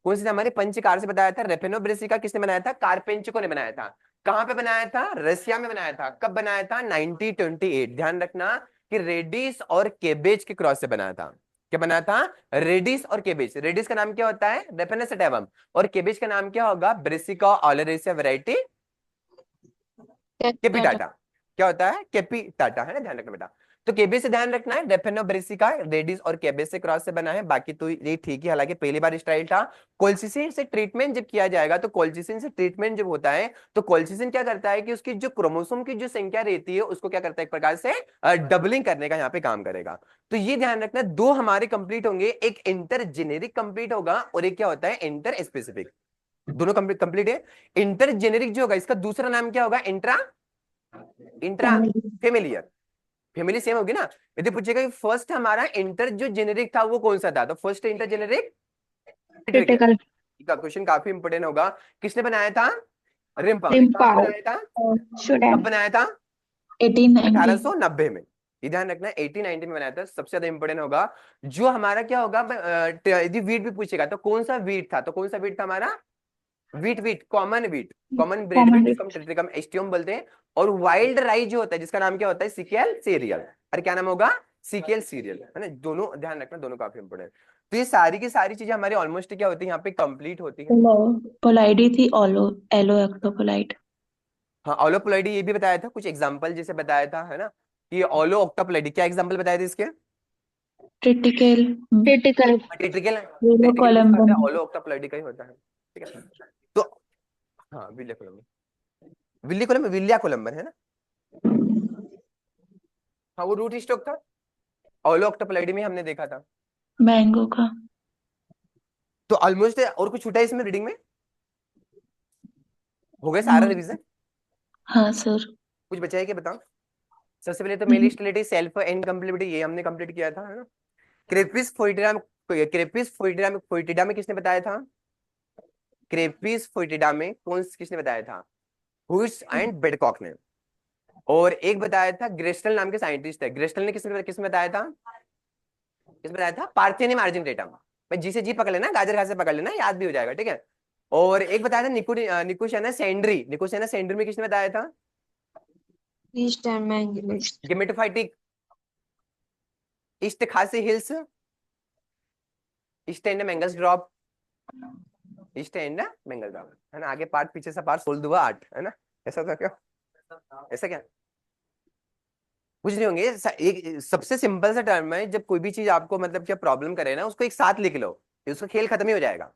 कौन सी हमारी पंचकार से बताया था, रेपेनोब्रेसिका किसने बनाया था, कारपेंचिको ने बनाया था। कहां पे बनाया था, रसिया में बनाया था। कब बनाया था, 1928। ध्यान रखना कि रेडिस और केबेज के क्रॉस से बनाया था। क्या बनाया था, रेडिस और केबेज। रेडिस का नाम क्या होता है, रेपेनोसेटेवम, और केबेज का नाम क्या होगा, ब्रेसिका ओलेरेसिया वैरायटी केपिटाटा। क्या होता है, केपिटाटा, है ना, ध्यान रखना बेटा। तो केबेज से ध्यान रखना है, रेपेनोब्रेसिका रेडिस और केबेज से क्रॉस से बना है, बाकी तो ये ठीक है, हालांकि पहली बार स्टाइल था। कोल्चिसिन से ट्रीटमेंट जब किया जाएगा, तो कोल्चिसिन से ट्रीटमेंट जब होता है तो कोल्चिसिन क्या करता है कि उसकी जो क्रोमोसोम की जो संख्या रहती है उसको क्या करता है, एक प्रकार से डबलिंग करने का यहाँ पे काम करेगा। तो ये ध्यान रखना, दो हमारे कंप्लीट होंगे, एक इंटर जेनेरिक कंप्लीट होगा और एक क्या होता है, इंटर स्पेसिफिक। दोनों कंप्लीट है। इंटर जेनेरिक जो होगा इसका दूसरा नाम क्या होगा, इंट्रा फेमिलियर। फैमिली सेम होगी ना। यदि पूछेगा कि फर्स्ट हमारा इंटर जो जेनेरिक था वो कौन सा था, तो फर्स्ट इंटर जेनेरिक क्रिटिकल का क्वेश्चन काफी इंपोर्टेंट होगा। किसने बनाया था, रिम्पाउ ने। कहाँ रिम्पाउ बनाया था, स्वीडन कब बनाया था, 1890 1890 में। ये ध्यान रखना 1890 में बनाया था, सबसे ज्यादा इंपोर्टेंट होगा। जो हमारा क्या होगा, यदि वीट भी पूछेगा तो कौन सा वीट था, तो कौन सा वीट था हमारा, वीट कॉमन ब्रेड वीट, जिसको हम टेट्रिकम एस्टियम बोलते हैं। और वाइल्ड राई जो होता है जिसका नाम क्या होता है, सिकेल सीरियल। अरे क्या नाम होगा, सिकेल सीरियल, है ना। दोनों ध्यान रखना, दोनों काफी इंपोर्टेंट। तो ये सारी की सारी चीजें हमारी ऑलमोस्ट क्या होती है, यहाँ पे कंप्लीट होती है। पोलाइडी थी ओलो एलो एक्टोपोलाइड हाँ ओलोपोलाइडी ये भी बताया था, कुछ एग्जांपल जैसे बताया था, है ना। ये ओलो ऑक्टोपोलाइडी, क्या एग्जांपल बताए थे इसके, ट्रिटिकल क्रिटिकल टेट्रिकल कोलम्बन ओलो ऑक्टोपोलाइडी का ही होता है, ठीक है। तो हाँ विलिया कोलम्बन है ना, हाँ वो रूट स्टॉक था, ओलो ऑक्टोपोलाइडी में हमने देखा था। मैंगो का तो ऑलमोस्ट और कुछ छूटा है इसमें रीडिंग में, हो गया सारा रिवीजन, हाँ सर कुछ बचा है क्या बताओ। सबसे पहले तो मेल स्टेरिलिटी, सेल्फ इनकम्प्लिबिलिटी, ये हमने कंप्लीट किया था, है ना। क्रेपिस फोइटिडा में किसने बताया था, क्रेपिस फोइटिडा में किसने बताया था, हुइट्स एंड बेडकॉक ने। और एक बताया था ग्रेस्टल नाम के साइंटिस्ट है, ग्रेस्टल ने किसने बताया था, पार्थेनियम आर्जेंटेटम। भाई जी से जी पकड़ लेना, गाजर घास से पकड़ लेना, याद भी हो जाएगा, ठीक है। और एक बताया था निकोसियाना सेंड्री में किसने बताया था, गेमेटोफाइटिक, ईस्ट खासी हिल्स, ईस्ट एंड मेंगल्स ड्रॉप, है ना। आगे पार्ट पीछे से पार्ट 16 दुआ 8, है ना। ऐसा था क्या, ऐसा क्या, कुछ नहीं होंगे। एक सबसे सिंपल सा टर्म है, जब कोई भी चीज आपको मतलब क्या प्रॉब्लम करे ना, उसको एक साथ लिख लो, उसका खेल खत्म ही हो जाएगा।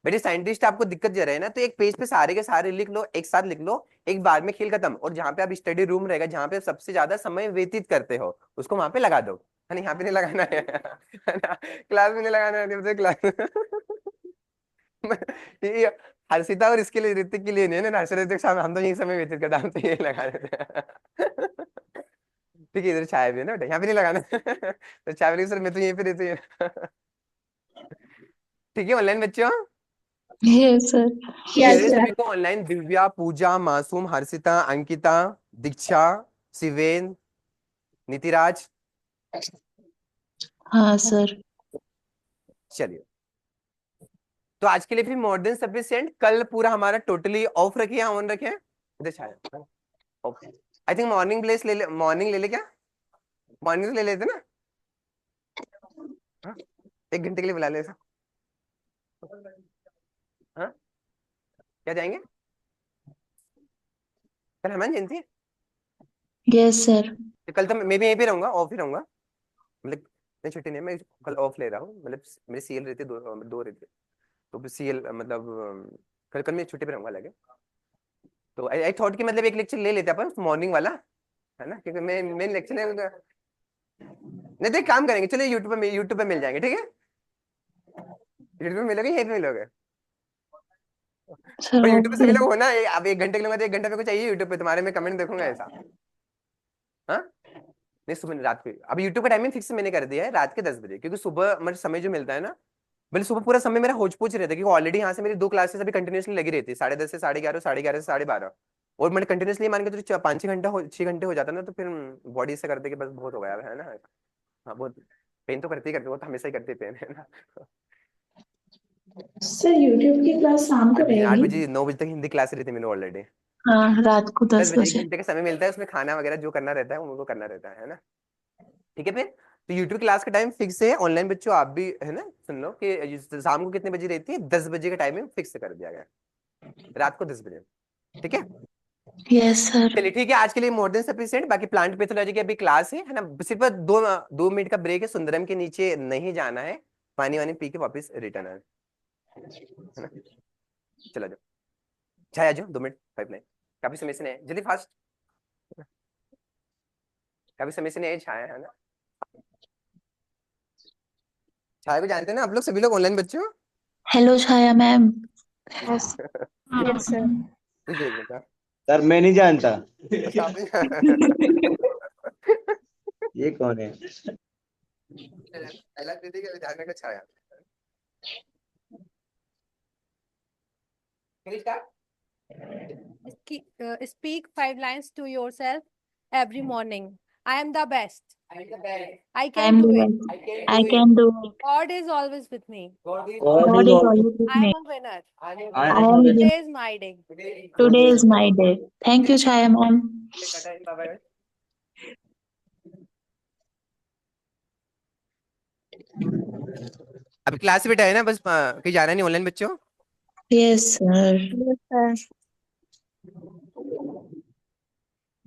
बेटे साइंटिस्ट आपको दिक्कत दे रहे हैं ना, तो एक पेज पे सारे के सारे लिख लो, एक साथ लिख लो, एक बार में खेल खत्म। और जहाँ पे आप स्टडी रूम रहेगा, जहाँ पे आप सबसे ज्यादा समय व्यतीत करते हो, उसको वहां पे लगा दो, है ना, यहाँ पे नहीं लगाना है ना, क्लास में नहीं लगाना है, क्लास ये हर्षिता और इसके लिए, ऋतिक के लिए नहीं है ना, ऋतिक साहब हम तो यही समय व्यतीत करते हैं, हम तो ये लगा देते हैं ठीक है, इधर चाय भी है ना बेटा, यहाँ पे नहीं लगाना तो चाय वाली सर मैं तो यहीं पे देती हूँ ठीक है ऑनलाइन बच्चों, यस सर। यस मेरे सर। सभी को ऑनलाइन दिव्या, पूजा, मासूम, हर्षिता, अंकिता, दीक्षा, शिवेन, नितिराज। हाँ सर। चलिए, तो आज के लिए फिर मोर देन सफिशिएंट। कल पूरा हमारा टोटली ऑफ रखिए या ऑन रखे, इधर छाया off. I think morning place ले ले, मॉर्निंग ले ले, क्या मॉर्निंग ले लेते ना, हाँ? 1 घंटे के लिए बुला ले ऐसा, हाँ क्या जाएंगे कल हनुमान जयंती है, यस सर। तो कल तो मैं भी यहीं पे रहूंगा, ऑफ ही रहूंगा, मतलब नहीं छुट्टी नहीं, मैं कल ऑफ ले रहा हूँ, मतलब मेरी सीएल रहती है, दो रहती है, तो सीएल मतलब कल मैं छुट्टी पे रहूंगा लगे। तो आई थॉट कि मतलब एक लेक्चर ले लेते अपन मॉर्निंग वाला, है ना, क्योंकि मैं मेन लेक्चर है नहीं तो एक काम करेंगे, चलिए यूट्यूब पे मिल जाएंगे, ठीक है, यूट्यूब पे मिलोगे, यहीं पे मिलोगे, सर पर यूट्यूब पे सभी ओके। लोग हो ना, अब 1 घंटे के लिए, मतलब 1 घंटा मेरे को चाहिए यूट्यूब पे, तुम्हारे मैं कमेंट देखूंगा ऐसा, हाँ नहीं सुबह रात को, अब यूट्यूब का टाइमिंग फिक्स मैंने कर दिया है रात के 10 बजे, क्योंकि सुबह मतलब समय जो मिलता है ना, मतलब सुबह पूरा समय मेरा होच पोच रहता है, क्योंकि ऑलरेडी यहाँ से मेरी 2 क्लासेस अभी कंटिन्यूसली लगी रहती है, 10:30 से 11:30, 11:30 से 12:30, और मैंने कंटिन्यूसली मान के तो 5-6 घंटा 6 घंटे हो जाता ना, तो फिर बॉडी से करते कि बस बहुत हो गया है ना, हाँ बहुत पेन तो करती ही करती, वो तो हमेशा ही करती पेन, है ना सर यूट्यूब की क्लास शाम को 8 रहेगी? बजे 9 बजे तक हिंदी क्लास रहती है मैंने ऑलरेडी, हाँ रात को 10 10 बजे 1 बजे। घंटे का समय मिलता है, उसमें खाना वगैरह जो करना रहता है उनको करना रहता है ना, ठीक है फिर। तो यूट्यूब क्लास का टाइम फिक्स है, ऑनलाइन बच्चों आप भी है ना सुन लो कि शाम को कितने बजे रहती है, 10 बजे का टाइमिंग फिक्स कर दिया गया, रात को 10 बजे, ठीक है। Yes sir. चलिए ठीक है, आज के लिए मोर देन सफिशिएंट। बाकी प्लांट पैथोलॉजी की अभी क्लास है ना, सिर्फ 2 मिनट का ब्रेक है, सुंदरम के नीचे नहीं जाना है, पानी वानी पी के वापस रिटर्न है ना, चला जाओ, छाया जाओ 2 मिनट, 5 9, काफी समय से नहीं है, जल्दी फास्ट, काफी समय से नहीं है छाया, है ना, छाया को जानते हैं ना आप लोग, सभी लोग ऑनलाइन बच्चे हो हेलो छाया मैम। Yes yes sir. ठीक है, एक मिनट, हाँ। सर मैं नहीं जानता अच्छा, आप नहीं- ये कौन है। पहला दीदी का ध्यान रखना, छाया Can you start? Speak 5 lines to yourself every morning. I am the best. I am the best. I I can am do the it. best. I can I do it. can do it. God is always with me. God is God God is is all. always with I me. am a winner. I am I I am am the the Today is my day. Today is my day. Thank you Chhaya ma'am. Bye-bye. अभी क्लास बेटा है ना, बस कहीं जाना नहीं ऑनलाइन बच्चों, यस सर। Yes sir.